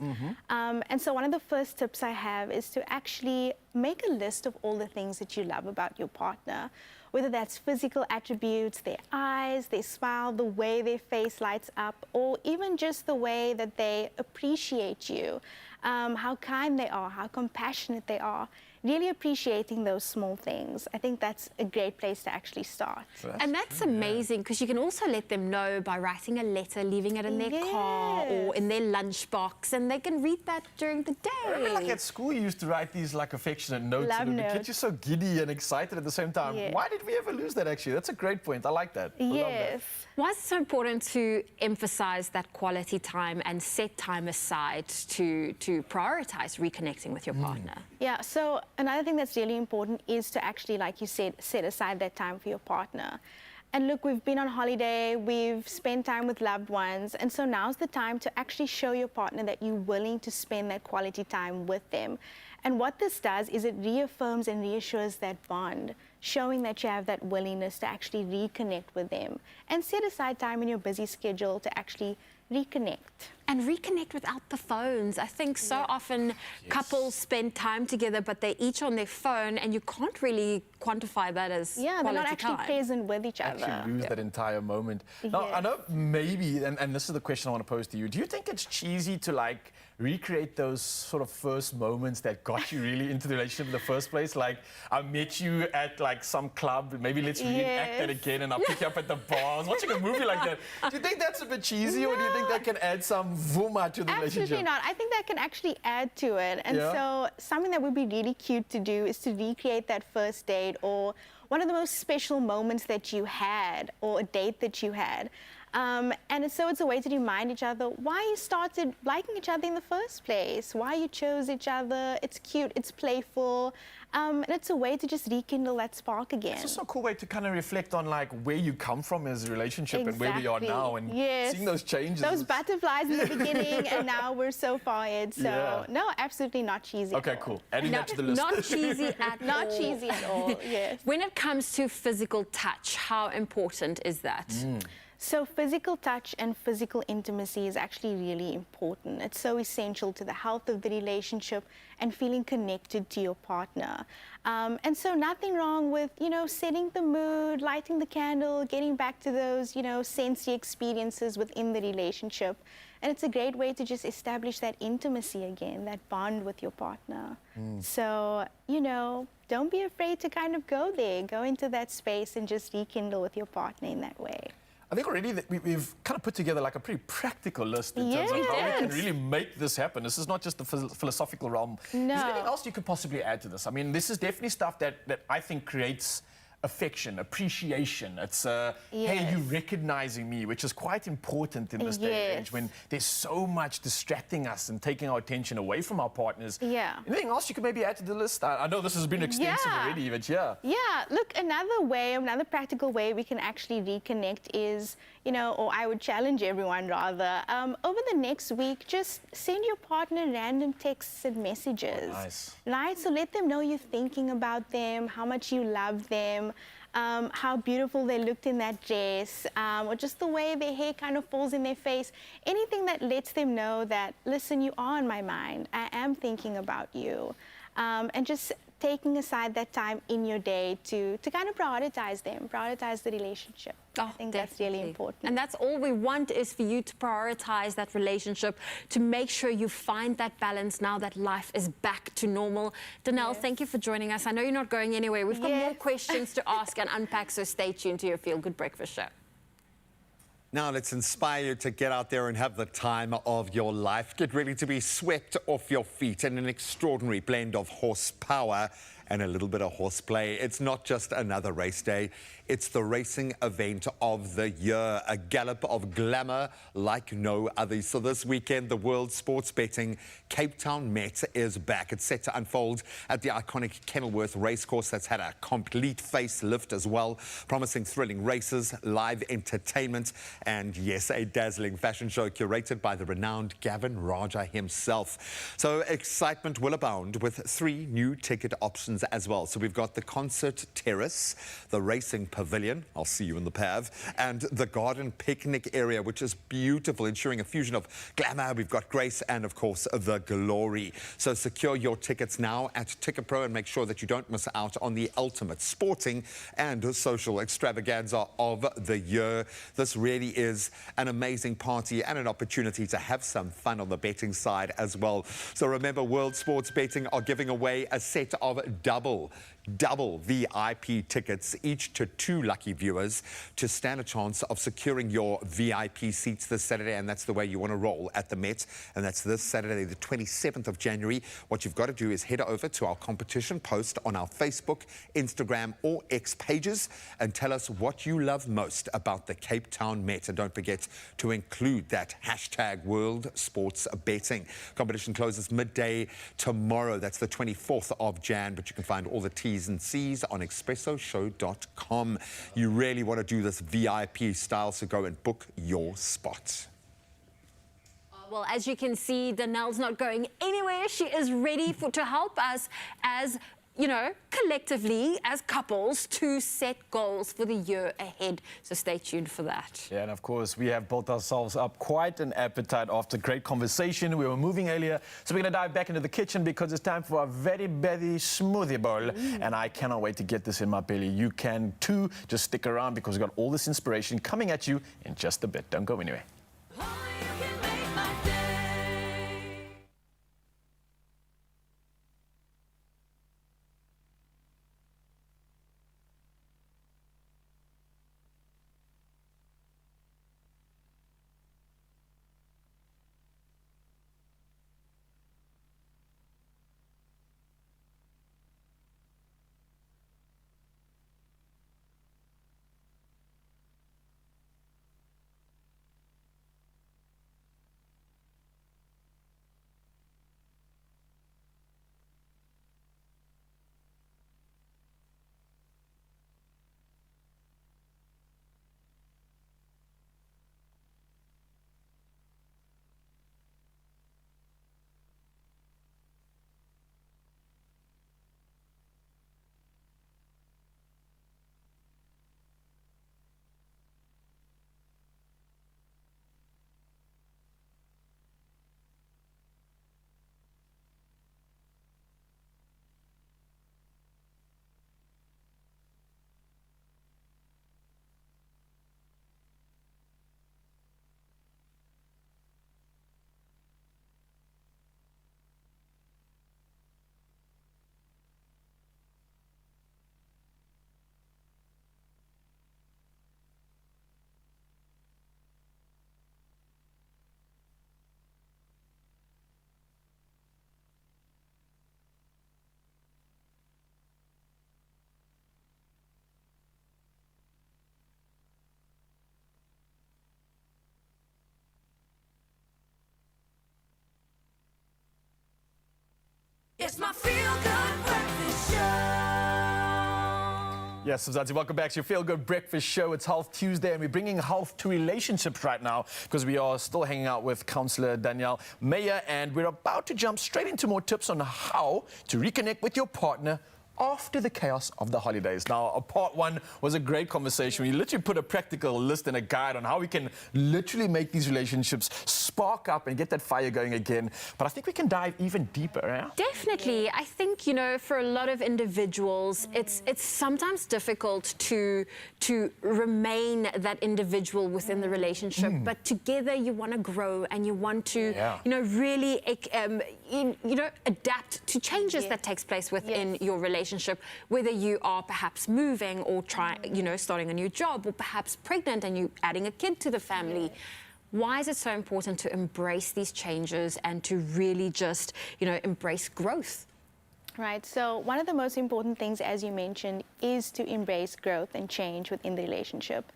And so one of the first tips I have is to actually make a list of all the things that you love about your partner, whether that's physical attributes, their eyes, their smile, the way their face lights up, or even just the way that they appreciate you, how kind they are, how compassionate they are. Really appreciating those small things. I think that's a great place to actually start. And that's amazing because you can also let them know by writing a letter, leaving it in their car or in their lunchbox, and they can read that during the day. I remember like at school you used to write these like affectionate notes and it would get you so giddy and excited at the same time. Why did we ever lose that actually? That's a great point. I like that. I love that. Why is it so important to emphasize that quality time and set time aside to prioritize reconnecting with your partner? Yeah, so another thing that's really important is to actually, like you said, set aside that time for your partner. And look, we've been on holiday, we've spent time with loved ones, and so now's the time to actually show your partner that you're willing to spend that quality time with them. And what this does is it reaffirms and reassures that bond, showing that you have that willingness to actually reconnect with them and set aside time in your busy schedule to actually reconnect. And reconnect without the phones. I think so often couples spend time together, but they're each on their phone, and you can't really quantify that as they're not actually time. present with each other. Actually lose that entire moment. Now, I know maybe, and this is the question I want to pose to you, do you think it's cheesy to like recreate those sort of first moments that got you really into the relationship in the first place? Like, I met you at like some club, maybe let's reenact that again, and I'll pick you up at the bar. I was watching a movie like that. Do you think that's a bit cheesy, or do you think that can add some vuma to the relationship? Absolutely not. I think that can actually add to it. And so something that would be really cute to do is to recreate that first date or one of the most special moments that you had or a date that you had. And so it's a way to remind each other why you started liking each other in the first place, why you chose each other. It's cute, it's playful, and it's a way to just rekindle that spark again. It's also a cool way to kind of reflect on like where you come from as a relationship and where we are now, and seeing those changes. Those butterflies in the beginning, and now we're so far ahead. So no, absolutely not cheesy. Okay, cool. Adding that to the list. Not cheesy at all. Not cheesy at all, yes. When it comes to physical touch, how important is that? So physical touch and physical intimacy is actually really important. It's so essential to the health of the relationship and feeling connected to your partner. And so nothing wrong with, setting the mood, lighting the candle, getting back to those, sensory experiences within the relationship. And it's a great way to just establish that intimacy again, that bond with your partner. So, don't be afraid to kind of go there, go into that space and just rekindle with your partner in that way. I think already that we've kind of put together like a pretty practical list in terms of how we can really make this happen. This is not just the philosophical realm. No. Is there anything else you could possibly add to this? I mean, this is definitely stuff that I think creates affection, appreciation. It's, hey, you recognizing me, which is quite important in this day and age when there's so much distracting us and taking our attention away from our partners. Anything else you could maybe add to the list? I know this has been extensive already, but look, another practical way we can actually reconnect is, or I would challenge everyone rather, over the next week, just send your partner random texts and messages. Right? So let them know you're thinking about them, how much you love them, how beautiful they looked in that dress, or just the way their hair kind of falls in their face. Anything that lets them know that, listen, you are on my mind. I am thinking about you. And just taking aside that time in your day to kind of prioritize them, prioritize the relationship. I think that's really important. And that's all we want is for you to prioritize that relationship, to make sure you find that balance now that life is back to normal. Danelle, thank you for joining us. I know you're not going anywhere. We've got more questions to ask and unpack, so stay tuned to your Feel Good Breakfast Show. Now let's inspire you to get out there and have the time of your life. Get ready to be swept off your feet in an extraordinary blend of horsepower and a little bit of horseplay. It's not just another race day. It's the racing event of the year, a gallop of glamour like no other. So this weekend, the World Sports Betting Cape Town Met is back. It's set to unfold at the iconic Kenilworth Racecourse that's had a complete facelift as well, promising thrilling races, live entertainment, and yes, a dazzling fashion show curated by the renowned Gavin Raja himself. So excitement will abound with 3 new ticket options as well. So we've got the Concert Terrace, the Racing Pavilion, I'll see you in the PAV, and the Garden Picnic area, which is beautiful, ensuring a fusion of glamour. We've got grace and, of course, the glory. So secure your tickets now at Ticket Pro and make sure that you don't miss out on the ultimate sporting and social extravaganza of the year. This really is an amazing party and an opportunity to have some fun on the betting side as well. So remember, World Sports Betting are giving away a set of double VIP tickets, each to 2 lucky viewers, to stand a chance of securing your VIP seats this Saturday. And that's the way you want to roll at the Met. And that's this Saturday, the 27th of January. What you've got to do is head over to our competition post on our Facebook, Instagram or X pages and tell us what you love most about the Cape Town Met. And don't forget to include that hashtag World Sports Betting. Competition closes midday tomorrow. That's the 24th of Jan. But You can find all the T's and C's on expressoshow.com. You really want to do this VIP style, so go and book your spot. Well, as you can see, Danelle's not going anywhere. She is ready to help us as, you know, collectively as couples to set goals for the year ahead. So stay tuned for that. Yeah, and of course, we have built ourselves up quite an appetite after great conversation. We were moving earlier, so we're going to dive back into the kitchen because it's time for a very busy smoothie bowl. And I cannot wait to get this in my belly. You can too. Just stick around because we've got all this inspiration coming at you in just a bit. Don't go anywhere. It's my feel-good breakfast show. Yes, Mzansi, welcome back to your Feel Good Breakfast Show. It's Health Tuesday, and we're bringing health to relationships right now because we are still hanging out with Councillor Danielle Meyer, and we're about to jump straight into more tips on how to reconnect with your partner after the chaos of the holidays. Now, part one was a great conversation. We literally put a practical list and a guide on how we can literally make these relationships spark up and get that fire going again. But I think we can dive even deeper, yeah? Definitely. I think, you know, for a lot of individuals, it's sometimes difficult to remain that individual within the relationship. But together you want to grow and you want to, you know, really, you know, adapt to changes that takes place within your relationship, whether you are perhaps moving or starting a new job, or perhaps pregnant and you adding a kid to the family. Why is it so important to embrace these changes and to really just, you know, embrace growth? Right, so one of the most important things, as you mentioned, is to embrace growth and change within the relationship.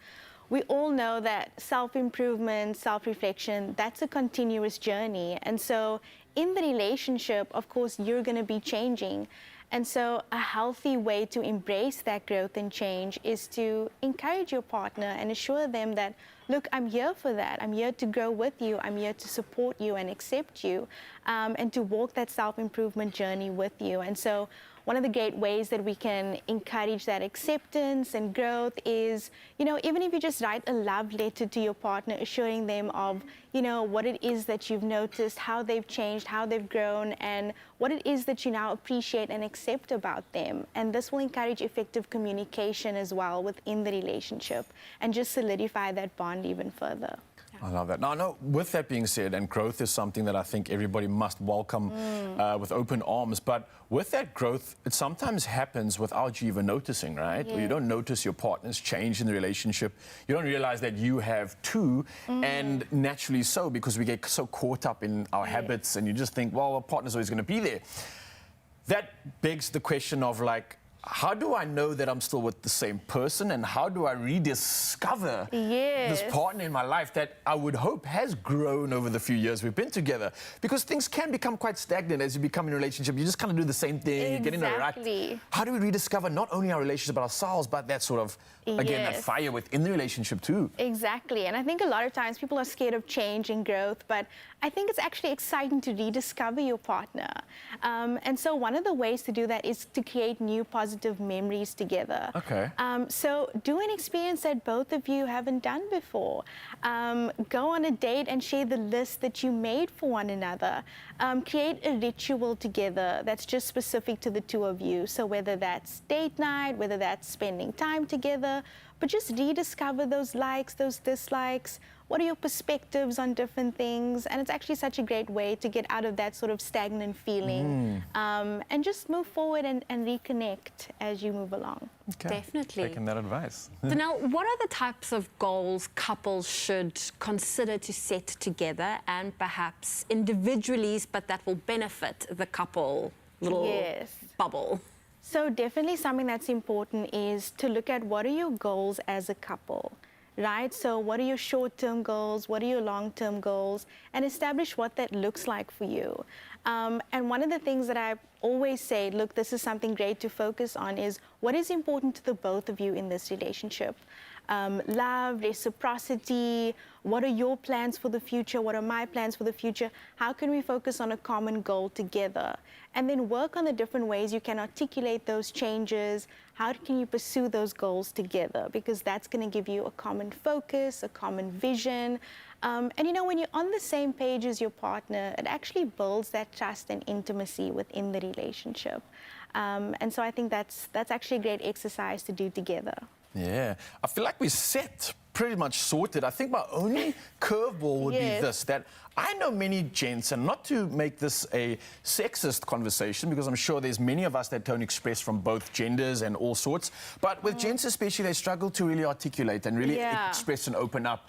We all know that self-improvement, self-reflection, that's a continuous journey. And so in the relationship, of course, you're going to be changing. And so a healthy way to embrace that growth and change is to encourage your partner and assure them that, look, I'm here for that. I'm here to grow with you. I'm here to support you and accept you, and to walk that self-improvement journey with you. And so one of the great ways that we can encourage that acceptance and growth is, you know, even if you just write a love letter to your partner, assuring them of, you know, what it is that you've noticed, how they've changed, how they've grown, and what it is that you now appreciate and accept about them. And this will encourage effective communication as well within the relationship and just solidify that bond even further. I love that. Now, no, with that being said, and growth is something that I think everybody must welcome with open arms, but with that growth, it sometimes happens without you even noticing, right? Or you don't notice your partner's change in the relationship. You don't realize that you have too, and naturally so, because we get so caught up in our habits, and you just think, well, our partner's always going to be there. That begs the question of, like, how do I know that I'm still with the same person, and how do I rediscover this partner in my life that I would hope has grown over the few years we've been together? Because things can become quite stagnant as you become in a relationship. You just kind of do the same thing, you get in a rut. How do we rediscover not only our relationship but ourselves, but that sort of, again, that fire within the relationship too? Exactly, and I think a lot of times people are scared of change and growth, but I think it's actually exciting to rediscover your partner. And so one of the ways to do that is to create new positive memories together. Okay. So do an experience that both of you haven't done before. Go on a date and share the list that you made for one another. Create a ritual together that's just specific to the two of you. So whether that's date night, whether that's spending time together, but just rediscover those likes, those dislikes. What are your perspectives on different things? And it's actually such a great way to get out of that sort of stagnant feeling and just move forward and reconnect as you move along. Okay. Definitely. Taking that advice. So now, what are the types of goals couples should consider to set together and perhaps individually, but that will benefit the couple little bubble? So definitely something that's important is to look at what are your goals as a couple. Right? So what are your short-term goals? What are your long-term goals? And establish what that looks like for you. And one of the things that I always say, look, this is something great to focus on, is what is important to the both of you in this relationship. Love, reciprocity, what are your plans for the future? What are my plans for the future? How can we focus on a common goal together? And then work on the different ways you can articulate those changes. How can you pursue those goals together? Because that's going to give you a common focus, a common vision. And you know, when you're on the same page as your partner, it actually builds that trust and intimacy within the relationship. And so I think that's actually a great exercise to do together. Yeah, I feel like we're set, pretty much sorted. I think my only curveball would be this, that I know many gents, and not to make this a sexist conversation, because I'm sure there's many of us that don't express from both genders and all sorts, but with gents especially, they struggle to really articulate and really express and open up.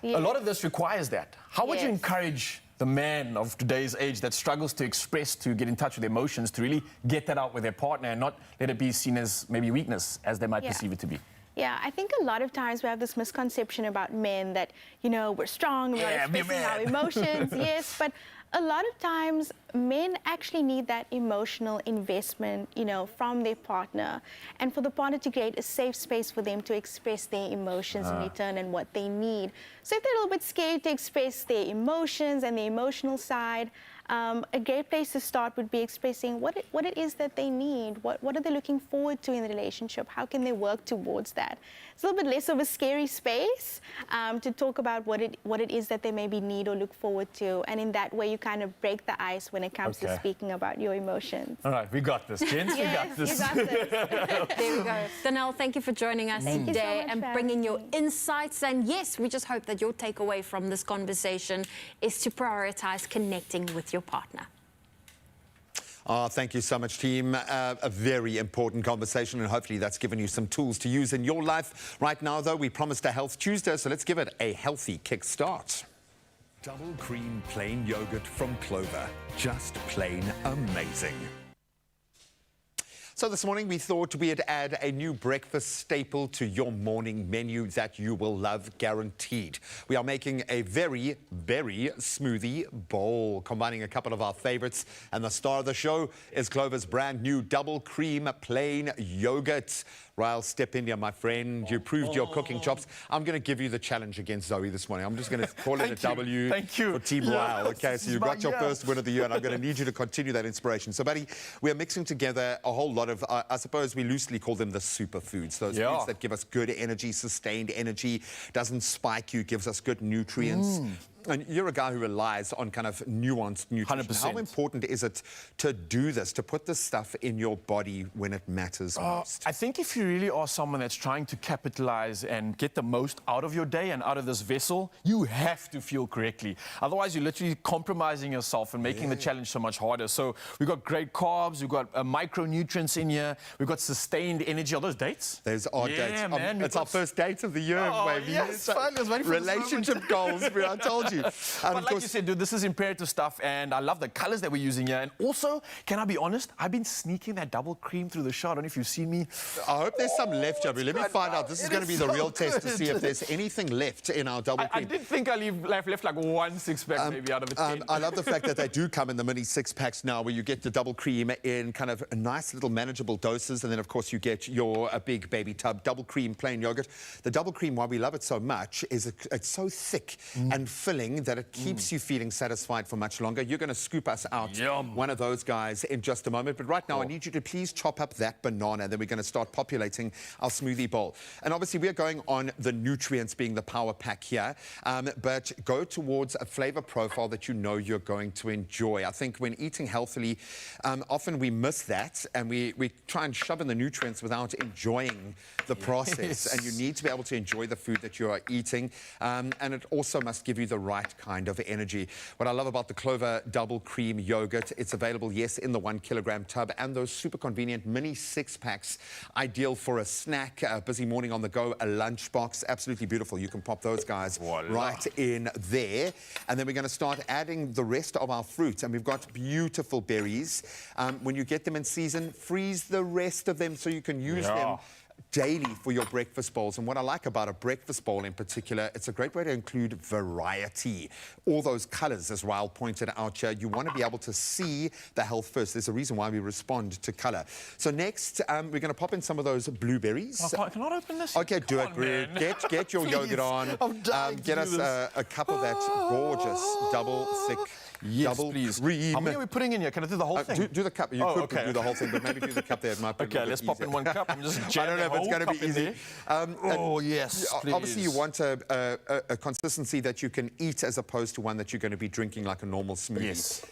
A lot of this requires that. How would you encourage the man of today's age that struggles to express, to get in touch with emotions, to really get that out with their partner and not let it be seen as maybe weakness, as they might perceive it to be? Yeah, I think a lot of times we have this misconception about men that, you know, we're strong, we're not expressing our emotions, but a lot of times men actually need that emotional investment, you know, from their partner, and for the partner to create a safe space for them to express their emotions in return and what they need. So if they're a little bit scared to express their emotions and the emotional side, a great place to start would be expressing what it is that they need, what are they looking forward to in the relationship, how can they work towards that. It's a little bit less of a scary space to talk about what it is that they maybe need or look forward to, and in that way you kind of break the ice when it comes to speaking about your emotions. All right, we got this, gents. We got this. You got this. There we go. Danelle, thank you for joining us today and bringing your insights. And yes, we just hope that your takeaway from this conversation is to prioritize connecting with your partner. Thank you so much, team. A very important conversation, and hopefully that's given you some tools to use in your life. Right now, though, we promised a Health Tuesday, so let's give it a healthy kickstart. Double cream plain yogurt from Clover. Just plain amazing. So this morning we thought we'd add a new breakfast staple to your morning menu that you will love, guaranteed. We are making a very berry smoothie bowl, combining a couple of our favorites, and the star of the show is Clover's brand new double cream plain yogurt. Ryle, step in here, my friend. You proved your cooking chops. I'm going to give you the challenge against Zoe this morning. I'm just going to call it a W for Team Ryle. Okay, so you got your first win of the year, and I'm going to need you to continue that inspiration. So, buddy, we're mixing together a whole lot of, I suppose we loosely call them the superfoods. Those foods that give us good energy, sustained energy, doesn't spike you, gives us good nutrients. And you're a guy who relies on kind of nuanced nutrition. 100%. How important is it to do this, to put this stuff in your body when it matters most? I think if you really are someone that's trying to capitalize and get the most out of your day and out of this vessel, you have to fuel correctly. Otherwise, you're literally compromising yourself and making the challenge so much harder. So we've got great carbs, we've got micronutrients in here, we've got sustained energy. Are those dates? Those are dates. Man, it's our first date of the year, baby. Yes, finally, I was waiting for relationship goals, I told you. you. But like you said, dude, this is imperative stuff, and I love the colors that we're using here. And also, can I be honest? I've been sneaking that double cream through the shot. I don't know if you've seen me. I hope there's some left, Jabri. Let me find out. This is going to be the real test to see if there's anything left in our double cream. I did think I left like 1 6-pack maybe out of a 10. I love the fact that they do come in the mini 6-packs now, where you get the double cream in kind of nice little manageable doses, and then of course you get your big baby tub double cream plain yogurt. The double cream, why we love it so much, is it's so thick and filling that it keeps you feeling satisfied for much longer. You're going to scoop us out one of those guys in just a moment, but right now I need you to please chop up that banana, and then we're going to start populating our smoothie bowl. And obviously we're going on the nutrients being the power pack here, but go towards a flavor profile that you know you're going to enjoy. I think when eating healthily, often we miss that, and we try and shove in the nutrients without enjoying the process. And you need to be able to enjoy the food that you are eating, and it also must give you the right kind of energy. What I love about the Clover double cream yogurt, it's available, yes, in the 1 kilogram tub, and those super convenient mini 6-packs, ideal for a snack, a busy morning on the go, a lunchbox. Absolutely beautiful. You can pop those guys right in there. And then we're going to start adding the rest of our fruit, and we've got beautiful berries. When you get them in season, freeze the rest of them so you can use them daily for your breakfast bowls. And what I like about a breakfast bowl in particular, it's a great way to include variety. All those colors, as Raul pointed out here, you want to be able to see the health first. There's a reason why we respond to color. So next, we're going to pop in some of those blueberries. Can I open this? Okay, do it, Brew. Get your yogurt on. Get us a cup of that gorgeous double thick double cream. How many are we putting in here? Can I do the whole thing? Do the cup. You could do the whole thing, but maybe do the cup there. It might be let's pop in 1 cup. I'm just I don't know if it's going to be easy. Yes, please. Obviously, you want a consistency that you can eat as opposed to one that you're going to be drinking like a normal smoothie. Yes.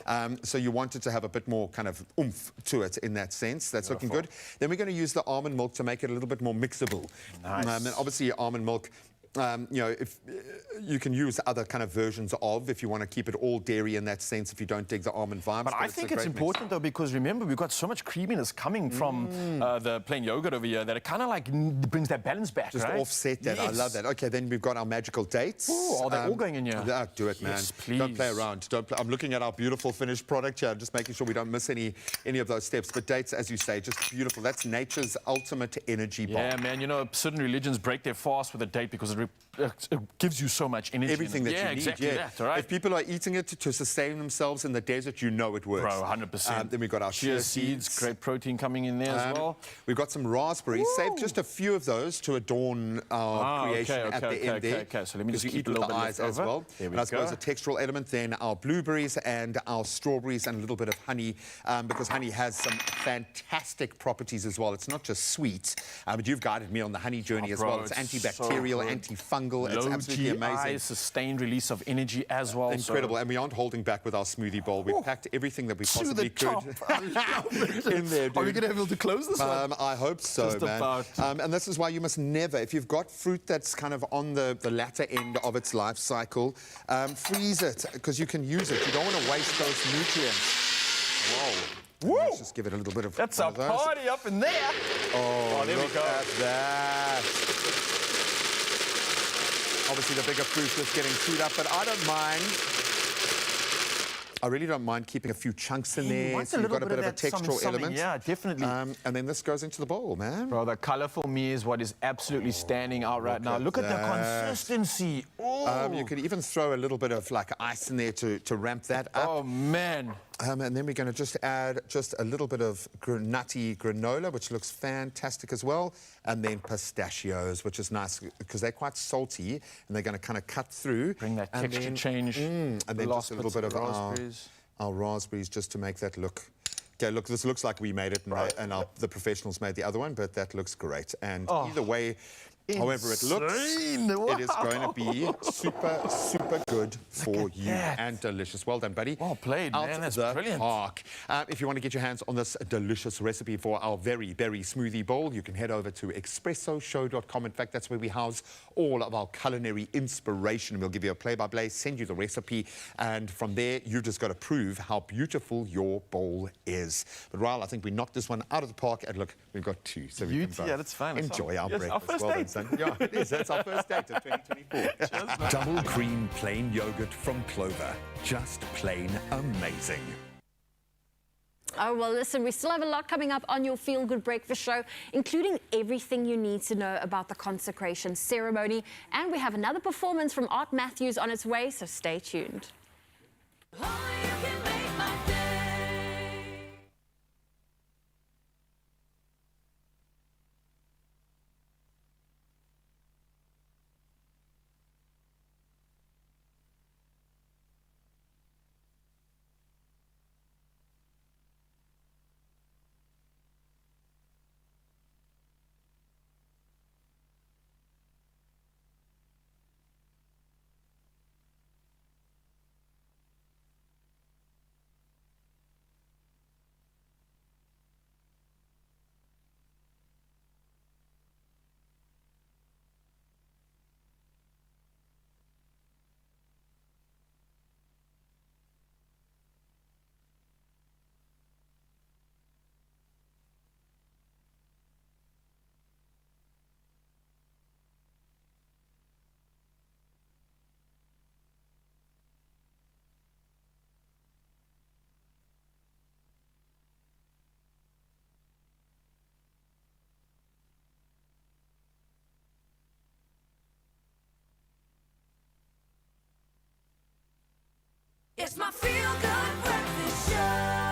So you want it to have a bit more kind of oomph to it in that sense. That's looking good. Then we're going to use the almond milk to make it a little bit more mixable. Nice. And obviously, almond milk, you know, if you can use other kind of versions of, if you want to keep it all dairy in that sense, if you don't dig the almond vibes. But I think it's important though, because remember, we've got so much creaminess coming from the plain yogurt over here that it kind of like brings that balance back, just offset that. I love that. Okay, then we've got our magical dates. Ooh, are they all going in here? Do it, man. Yes, please. Don't play around. I'm looking at our beautiful finished product here, just making sure we don't miss any of those steps. But dates, as you say, just beautiful. That's nature's ultimate energy bar. Yeah, man. You know, certain religions break their fast with a date because it gives you so much energy. Everything that you need. Exactly that, all right? If people are eating it to sustain themselves in the desert, you know it works. Bro, 100%. Then we've got our chia seeds. Great protein coming in there as well. We've got some raspberries. Save just a few of those to adorn our creation at the end there. Okay, so let me just keep a little the bit eyes left as over. well. There we and I suppose go. a textural element, then our blueberries and our strawberries and a little bit of honey, because honey has some fantastic properties as well. It's not just sweet, but you've guided me on the honey journey as well. It's antibacterial, antifungal. It's absolutely amazing. Sustained release of energy as well. Incredible. And we aren't holding back with our smoothie bowl. We've packed everything that we possibly could in there, dude. Are we going to be able to close this one? I hope so, Just man. about. And this is why you must never, if you've got fruit that's kind of on the latter end of its life cycle, freeze it, because you can use it. You don't want to waste those nutrients. Whoa. Woo! Let's just give it a little bit of That's a party up in there. Oh, there look we go. at that. Obviously, the bigger fruit is getting chewed up, but I don't mind. I really don't mind keeping a few chunks in there, so you've got a bit of a textural element. Yeah, definitely. And then this goes into the bowl, man. Bro, the color for me is what is absolutely standing out right now. Look at the consistency. Oh. You could even throw a little bit of like ice in there to ramp that up. Oh, man. And then we're going to just add just a little bit of nutty granola, which looks fantastic as well. And then pistachios, which is nice because they're quite salty and they're going to kind of cut through. Bring that texture change. And then just a little bit of our raspberries just to make that look. Okay, look, this looks like we made it and the professionals made the other one, but that looks great. And either way, however it looks, it is going to be super, super good for you and delicious. Well done, buddy. Well played, man. That's brilliant. Park. If you want to get your hands on this delicious recipe for our very berry smoothie bowl, you can head over to expressoshow.com. In fact, that's where we house all of our culinary inspiration. We'll give you a play-by-play, send you the recipe, and from there, you've just got to prove how beautiful your bowl is. But Raul, I think we knocked this one out of the park, and look, we've got two, so we can both that's fine. enjoy our breakfast. Our first Well done, date. son. Yeah, it is. That's our first date of 2024. Double cream plain yogurt from Clover. Just plain amazing. Oh, well, listen, we still have a lot coming up on your Feel Good Breakfast show, including everything you need to know about the consecration ceremony. And we have another performance from Art Matthews on its way, so stay tuned. It's my Feel Good Breakfast Show.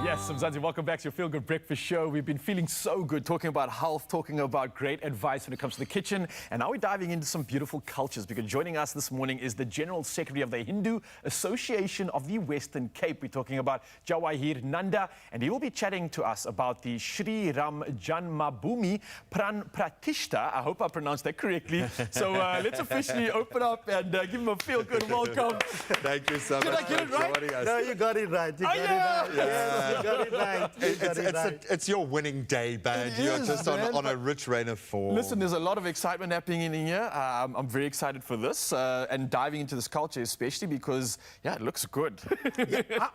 Yes, Mzansi, welcome back to your Feel Good Breakfast Show. We've been feeling so good, talking about health, talking about great advice when it comes to the kitchen, and now we're diving into some beautiful cultures, because joining us this morning is the General Secretary of the Hindu Association of the Western Cape. We're talking about Jawahir Nanda, and he will be chatting to us about the Shri Ram Janmabhoomi Pran Pratishta. I hope I pronounced that correctly. So let's officially open up and give him a Feel Good welcome. Thank you so much. Did I get it right? No, you got it right. You got it right. Yes, you got it right. You got it right. It's your winning day, man. You're just on a rich rain of form. Listen, there's a lot of excitement happening in here. I'm very excited for this and diving into this culture, especially because, yeah, it looks good.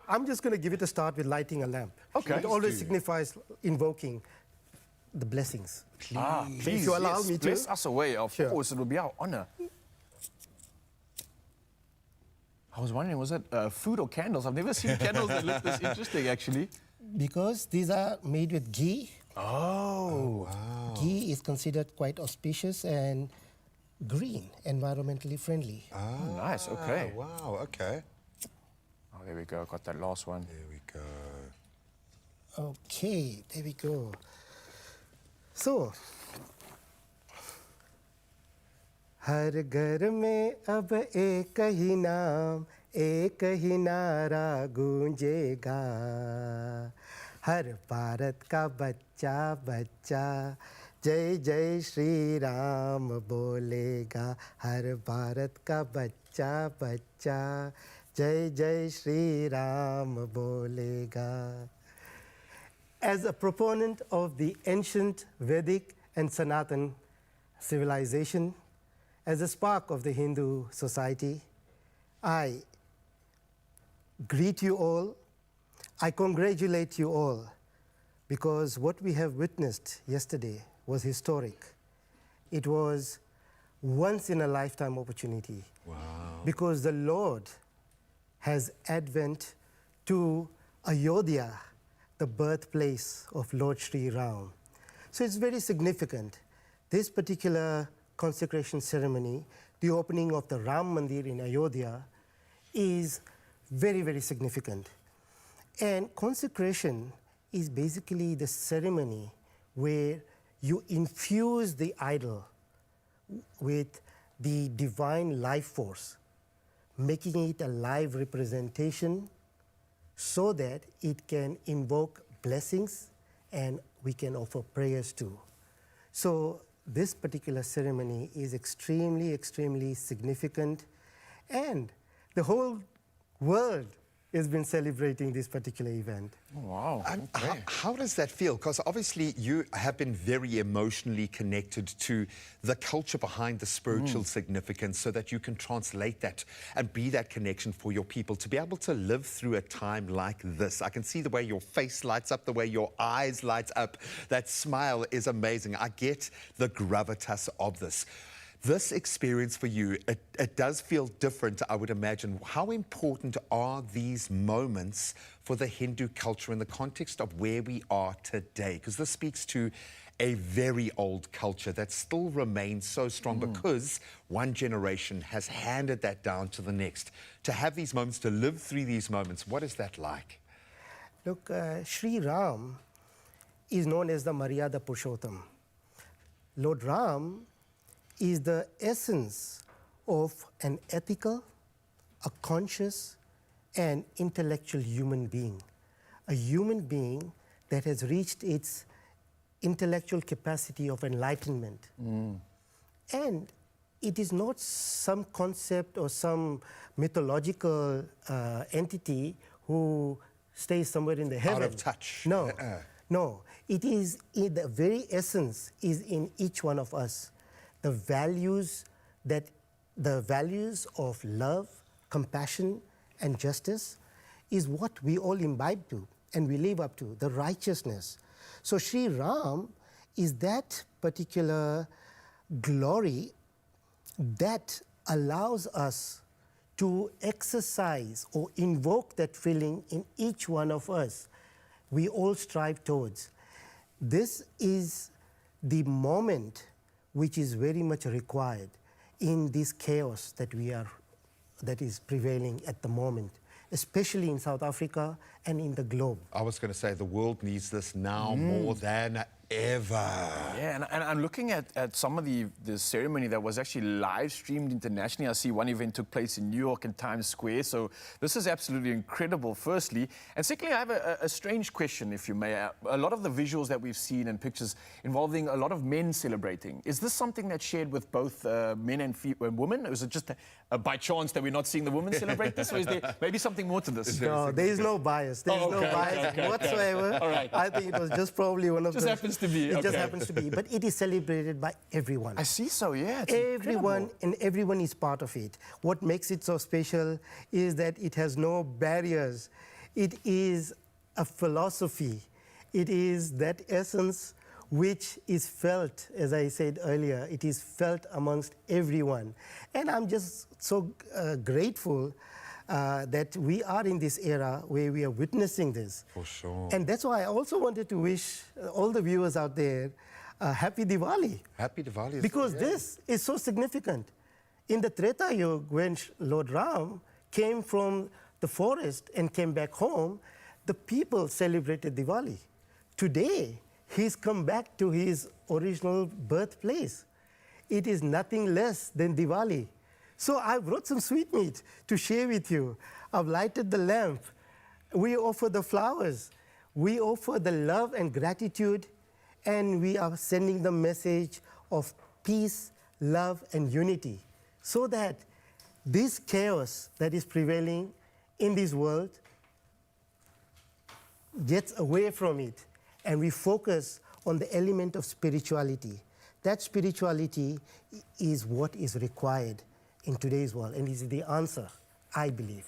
I'm just going to give it a start with lighting a lamp. Okay. It always signifies invoking the blessings. Please, if you allow me to. bless us away. Of course, it will be our honor. I was wondering, was it food or candles? I've never seen candles that look this interesting, actually. Because these are made with ghee. Oh, wow. Ghee is considered quite auspicious and green, environmentally friendly. Oh, nice, okay. Wow, okay. Oh, there we go. Got that last one. There we go. Okay, there we go. So, हर घर में अब एक ही नाम एक ही नारा गूंजेगा हर भारत का बच्चा बच्चा जय जय श्री राम बोलेगा हर भारत का बच्चा बच्चा जय जय श्री राम बोलेगा. As a proponent of the ancient Vedic and Sanatan civilization, as a spark of the Hindu society, I greet you all. I congratulate you all, because what we have witnessed yesterday was historic. It was once in a lifetime opportunity. Wow. Because the Lord has advent to Ayodhya, the birthplace of Lord Sri Ram. So it's very significant. This particular consecration ceremony, the opening of the Ram Mandir in Ayodhya, is very, very significant. And consecration is basically the ceremony where you infuse the idol with the divine life force, making it a live representation so that it can invoke blessings and we can offer prayers too. So this particular ceremony is extremely, extremely significant, and the whole world has been celebrating this particular event. Oh, wow. How does that feel? Because obviously you have been very emotionally connected to the culture behind the spiritual significance so that you can translate that and be that connection for your people. To be able to live through a time like this, I can see the way your face lights up, the way your eyes light up. That smile is amazing. I get the gravitas of this. This experience for you, it does feel different, I would imagine. How important are these moments for the Hindu culture in the context of where we are today? Because this speaks to a very old culture that still remains so strong because one generation has handed that down to the next. To have these moments, to live through these moments, what is that like? Look, Sri Ram is known as the Maryada Purushottam. Lord Ram is the essence of an ethical, a conscious, and intellectual human being. A human being that has reached its intellectual capacity of enlightenment. And it is not some concept or some mythological entity who stays somewhere in the heaven. Out of touch. No, no. It is, the very essence is in each one of us. The values of love, compassion, and justice is what we all imbibe to and we live up to, the righteousness. So Sri Ram is that particular glory that allows us to exercise or invoke that feeling in each one of us. We all strive towards. This is the moment which is very much required in this chaos that is prevailing at the moment, especially in South Africa and in the globe. I was going to say the world needs this now more than ever. Yeah, and I'm looking at some of the ceremony that was actually live streamed internationally. I see one event took place in New York and Times Square. So this is absolutely incredible, firstly. And secondly, I have a strange question, if you may. A lot of the visuals that we've seen and pictures involving a lot of men celebrating. Is this something that's shared with both men and women? Or is it just by chance that we're not seeing the women celebrate this? Or is there maybe something more to this? No, there is no bias. There is no bias whatsoever. All right. I think it was just probably one of just happens to be. It just happens to be. But it is celebrated by everyone. I see so, yeah. It's everyone, incredible. and everyone is part of it. What makes it so special is that it has no barriers. It is a philosophy. It is that essence which is felt, as I said earlier, it is felt amongst everyone. And I'm just so grateful that we are in this era where we are witnessing this. For sure. And that's why I also wanted to wish all the viewers out there Happy Diwali. Happy Diwali. Because this is so significant. In the Treta Yuga, when Lord Ram came from the forest and came back home, the people celebrated Diwali. Today, he's come back to his original birthplace. It is nothing less than Diwali. So I brought some sweetmeat to share with you. I've lighted the lamp. We offer the flowers. We offer the love and gratitude, and we are sending the message of peace, love, and unity, so that this chaos that is prevailing in this world gets away from it, and we focus on the element of spirituality. That spirituality is what is required in today's world, and is the answer, I believe.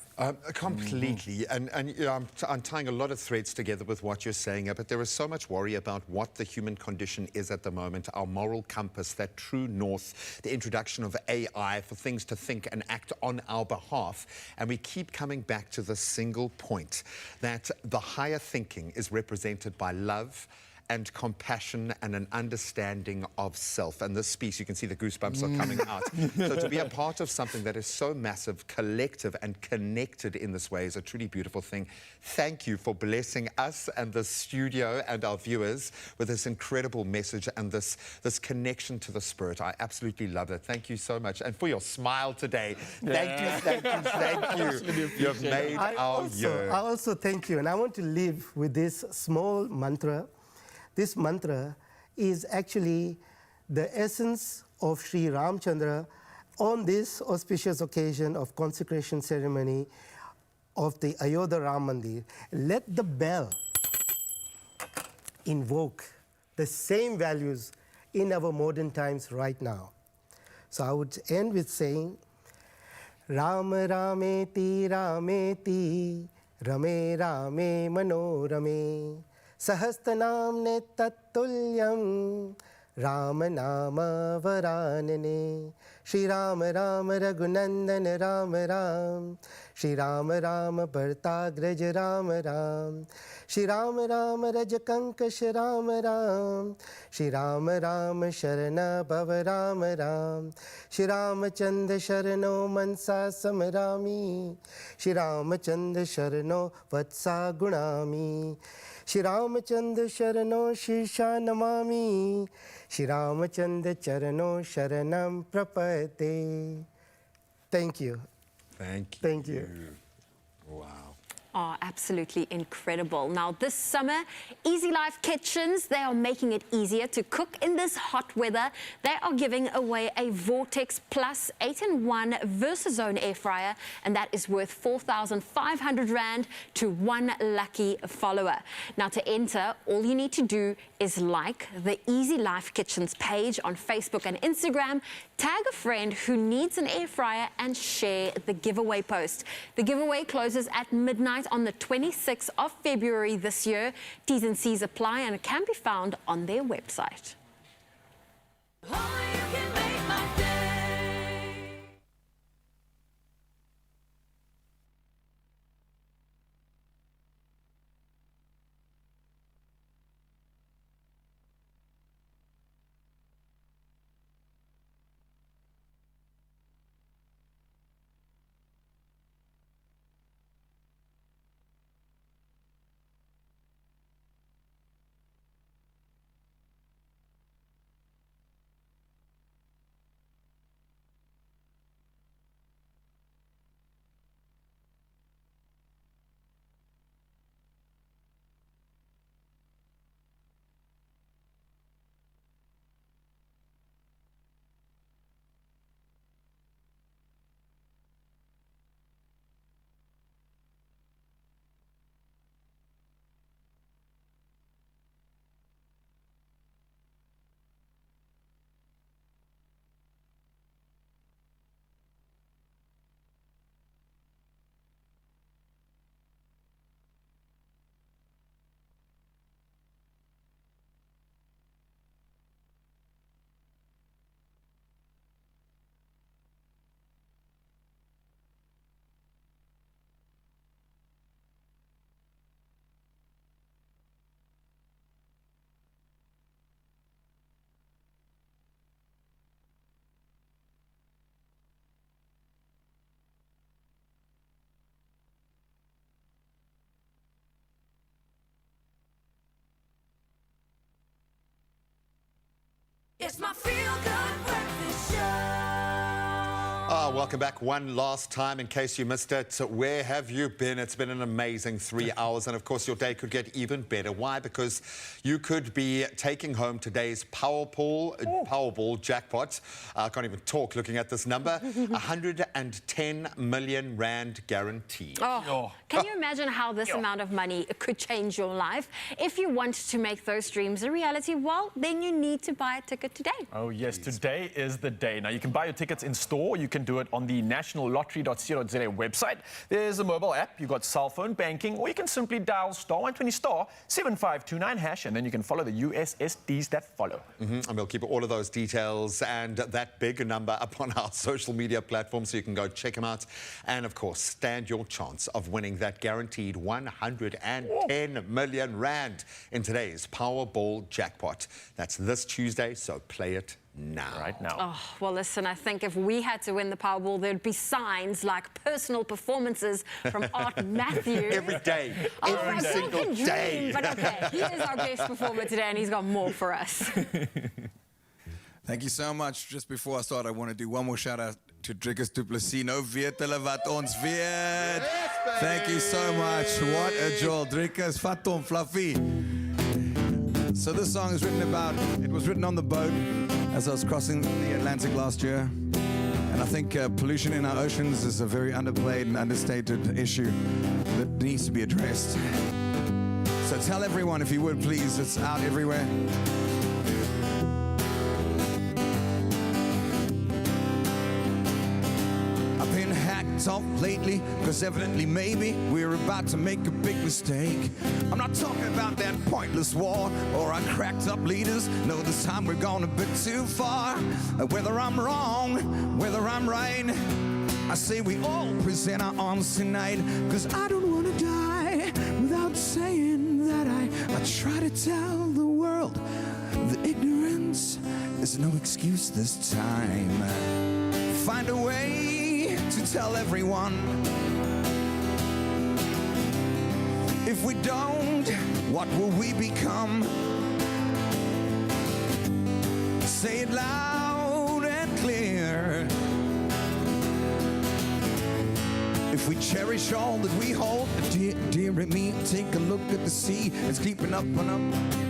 Completely. And you know, I'm tying a lot of threads together with what you're saying, but there is so much worry about what the human condition is at the moment, our moral compass, that true north, the introduction of AI for things to think and act on our behalf. And we keep coming back to the single point that the higher thinking is represented by love and compassion and an understanding of self. And this speaks, you can see the goosebumps are coming out. So to be a part of something that is so massive, collective, and connected in this way is a truly beautiful thing. Thank you for blessing us and the studio and our viewers with this incredible message and this connection to the spirit. I absolutely love it. Thank you so much. And for your smile today. Thank you, thank you, thank you. You've made our year. I also thank you. And I want to leave with this small mantra. This mantra is actually the essence of Sri Ramchandra on this auspicious occasion of consecration ceremony. of the Ayodhya Ram Mandir, let the bell invoke the same values in our modern times right now. So I would end with saying, Ram Rameti Rameti Rame Rame Manorame Sahastanamne Tattulyam Rama Nama Varanane Shri Rama Rama Raghunandan Rama Ram Shri Rama Rama Bhartagraj Rama Ram Shri Rama Rama Rajakankash Rama Ram Shri Rama Rama Sharana Bhava Rama Ram Shri Ramachandra Sharano Mansa Samarami Shri Ramachandra Sharano Vatsa Gunami Shri Ramachandra Sharano Shisha Namami Shri Ramachandra Charano Sharanam Prapate. Thank you. Thank you. Wow. Oh, absolutely incredible. Now, this summer, Easy Life Kitchens, they are making it easier to cook in this hot weather. They are giving away a Vortex Plus 8-in-1 VersaZone air fryer, and that is worth 4,500 Rand to one lucky follower. Now, to enter, all you need to do is like the Easy Life Kitchens page on Facebook and Instagram, tag a friend who needs an air fryer, and share the giveaway post. The giveaway closes at midnight on the 26th of February this year. T's and C's apply and it can be found on their website. It's my feel-good breakfast show. Welcome back one last time in case you missed it. Where have you been? It's been an amazing 3 hours, and of course your day could get even better. Why? Because you could be taking home today's Powerball jackpot. I can't even talk looking at this number. 110 million Rand guaranteed. Can you imagine how this amount of money could change your life? If you want to make those dreams a reality, well, then you need to buy a ticket today. Oh, yes, today is the day. Now, you can buy your tickets in store. You can do it on the nationallottery.co.za website. There's a mobile app. You've got cell phone banking, or you can simply dial *120 *7529#, and then you can follow the USSDs that follow. And we'll keep all of those details and that big number up on our social media platforms so you can go check them out. And, of course, stand your chance of winning that guaranteed 110 million Rand in today's Powerball jackpot. That's this Tuesday, so play it now. Right now. Oh, well, listen, I think if we had to win the Powerball, there'd be signs like personal performances from Art Matthew. Every day. Every single day. But okay, he is our guest performer today, and he's got more for us. Thank you so much. Just before I start, I want to do one more shout out to Drickus du Plessis. Nou weet hulle wat ons weet. Thank you so much. What a jewel. Drickus, Fatom, Fluffy. So this song is written about, it was written on the boat as I was crossing the Atlantic last year. And I think pollution in our oceans is a very underplayed and understated issue that needs to be addressed. So tell everyone, if you would, please, it's out everywhere. I've been hacked off lately, because evidently maybe we're about to make a big mistake. I'm not talking about that pointless war or our cracked up leaders. No, this time we're gone a bit too far. Whether I'm wrong, whether I'm right, I say we all present our arms tonight, because I don't want to die without saying that I try to tell the world that ignorance is no excuse this time. Find a way to tell everyone. If we don't, what will we become? Say it loud and clear. If we cherish all that we hold, dear me, take a look at the sea. It's creeping up and up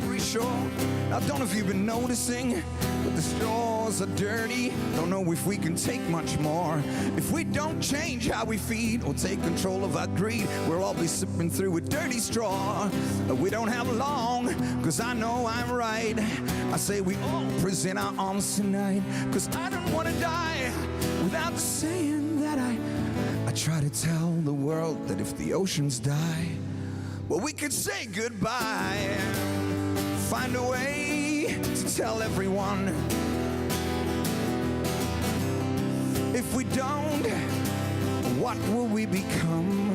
every shore. I don't know if you've been noticing, but the shores are dirty. Don't know if we can take much more. If we don't change how we feed or take control of our greed, we'll all be sipping through a dirty straw. We don't have long, because I know I'm right. I say we all present our arms tonight, because I don't want to die without saying that I try to tell the world that if the oceans die, well, we could say goodbye. Find a way to tell everyone. If we don't, what will we become?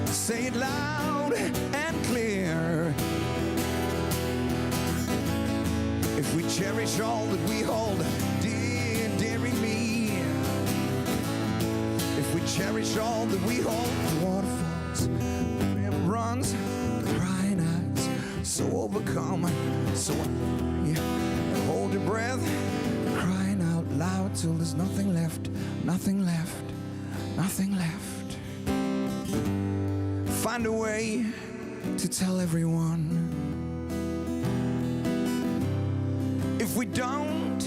Say it loud and clear. If we cherish all that we hold, dearie me. If we cherish all that we hold, the waterfalls, the river runs, the crying eyes, so overcome, so and hold your breath, crying out loud till there's nothing left, nothing left, nothing left. Find a way to tell everyone. If we don't,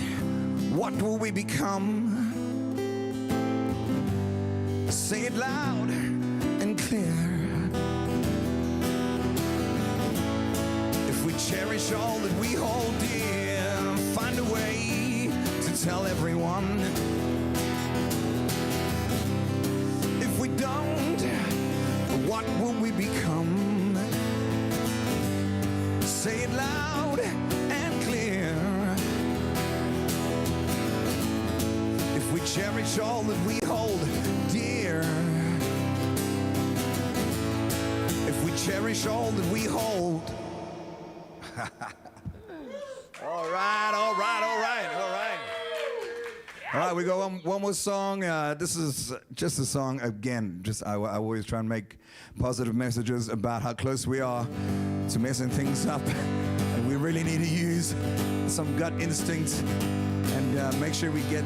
what will we become? Say it loud and clear. If we cherish all that we hold dear, find a way to tell everyone. If we don't, what will we become? Say it loud and clear. If we cherish all that we hold dear, if we cherish all that we hold. All right, all right, all right, all right. All right, we go one more song. This is just a song, again, I always try and make positive messages about how close we are to messing things up. And we really need to use some gut instinct and make sure we get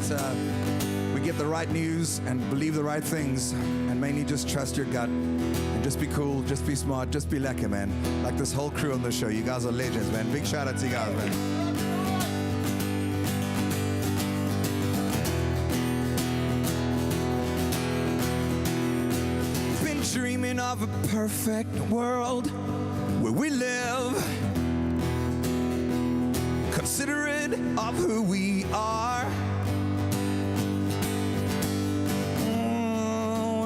the right news and believe the right things, and mainly just trust your gut and just be cool, just be smart, just be lekker, man. Like this whole crew on the show. You guys are legends, man. Big shout out to you guys, man. Been dreaming of a perfect world where we live, considerate of who we are.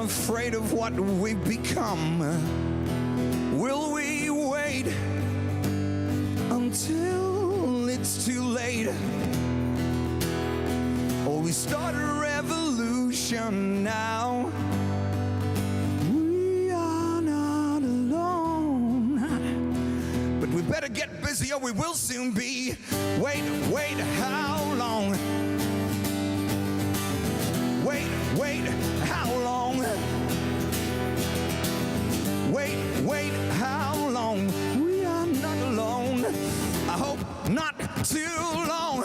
Afraid of what we've become. Will we wait until it's too late? Or we start a revolution now? We are not alone, but we better get busy or we will soon be. Wait, how long? Wait, how long? Wait, how long? We are not alone. I hope not too long.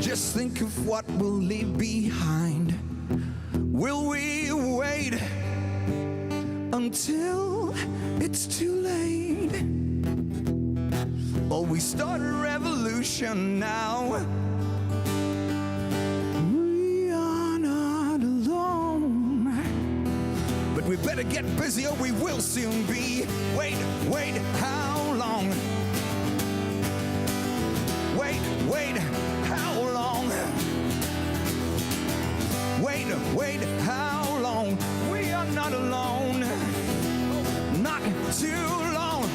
Just think of what we'll leave behind. Will we wait until it's too late? Or we start a revolution now? We are not alone, but we better get busy or we will soon be. Wait, how long? Wait, how long? Wait, how long? We are not alone, not too long.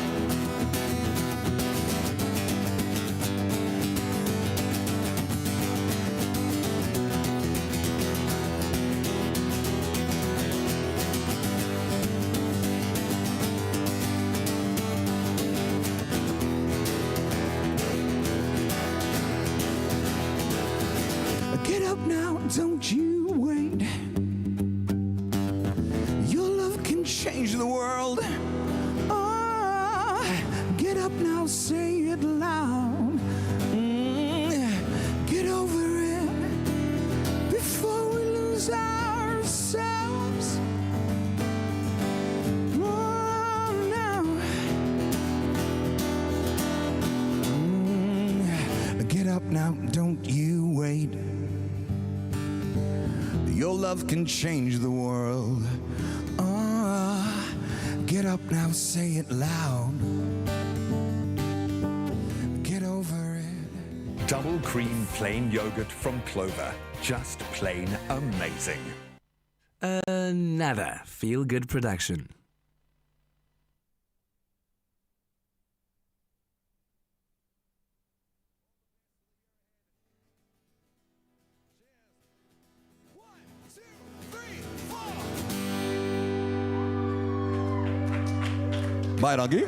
Get up now, don't you wait. Your love can change the world. Oh, get up now, say it loud. Get over it before we lose ourselves. Oh, now. Get up now, don't you wait. Your love can change the world. Get up now, say it loud. Get over it. Double cream plain yogurt from Clover. Just plain amazing. Nada. Feel Good production. Bye, doggy.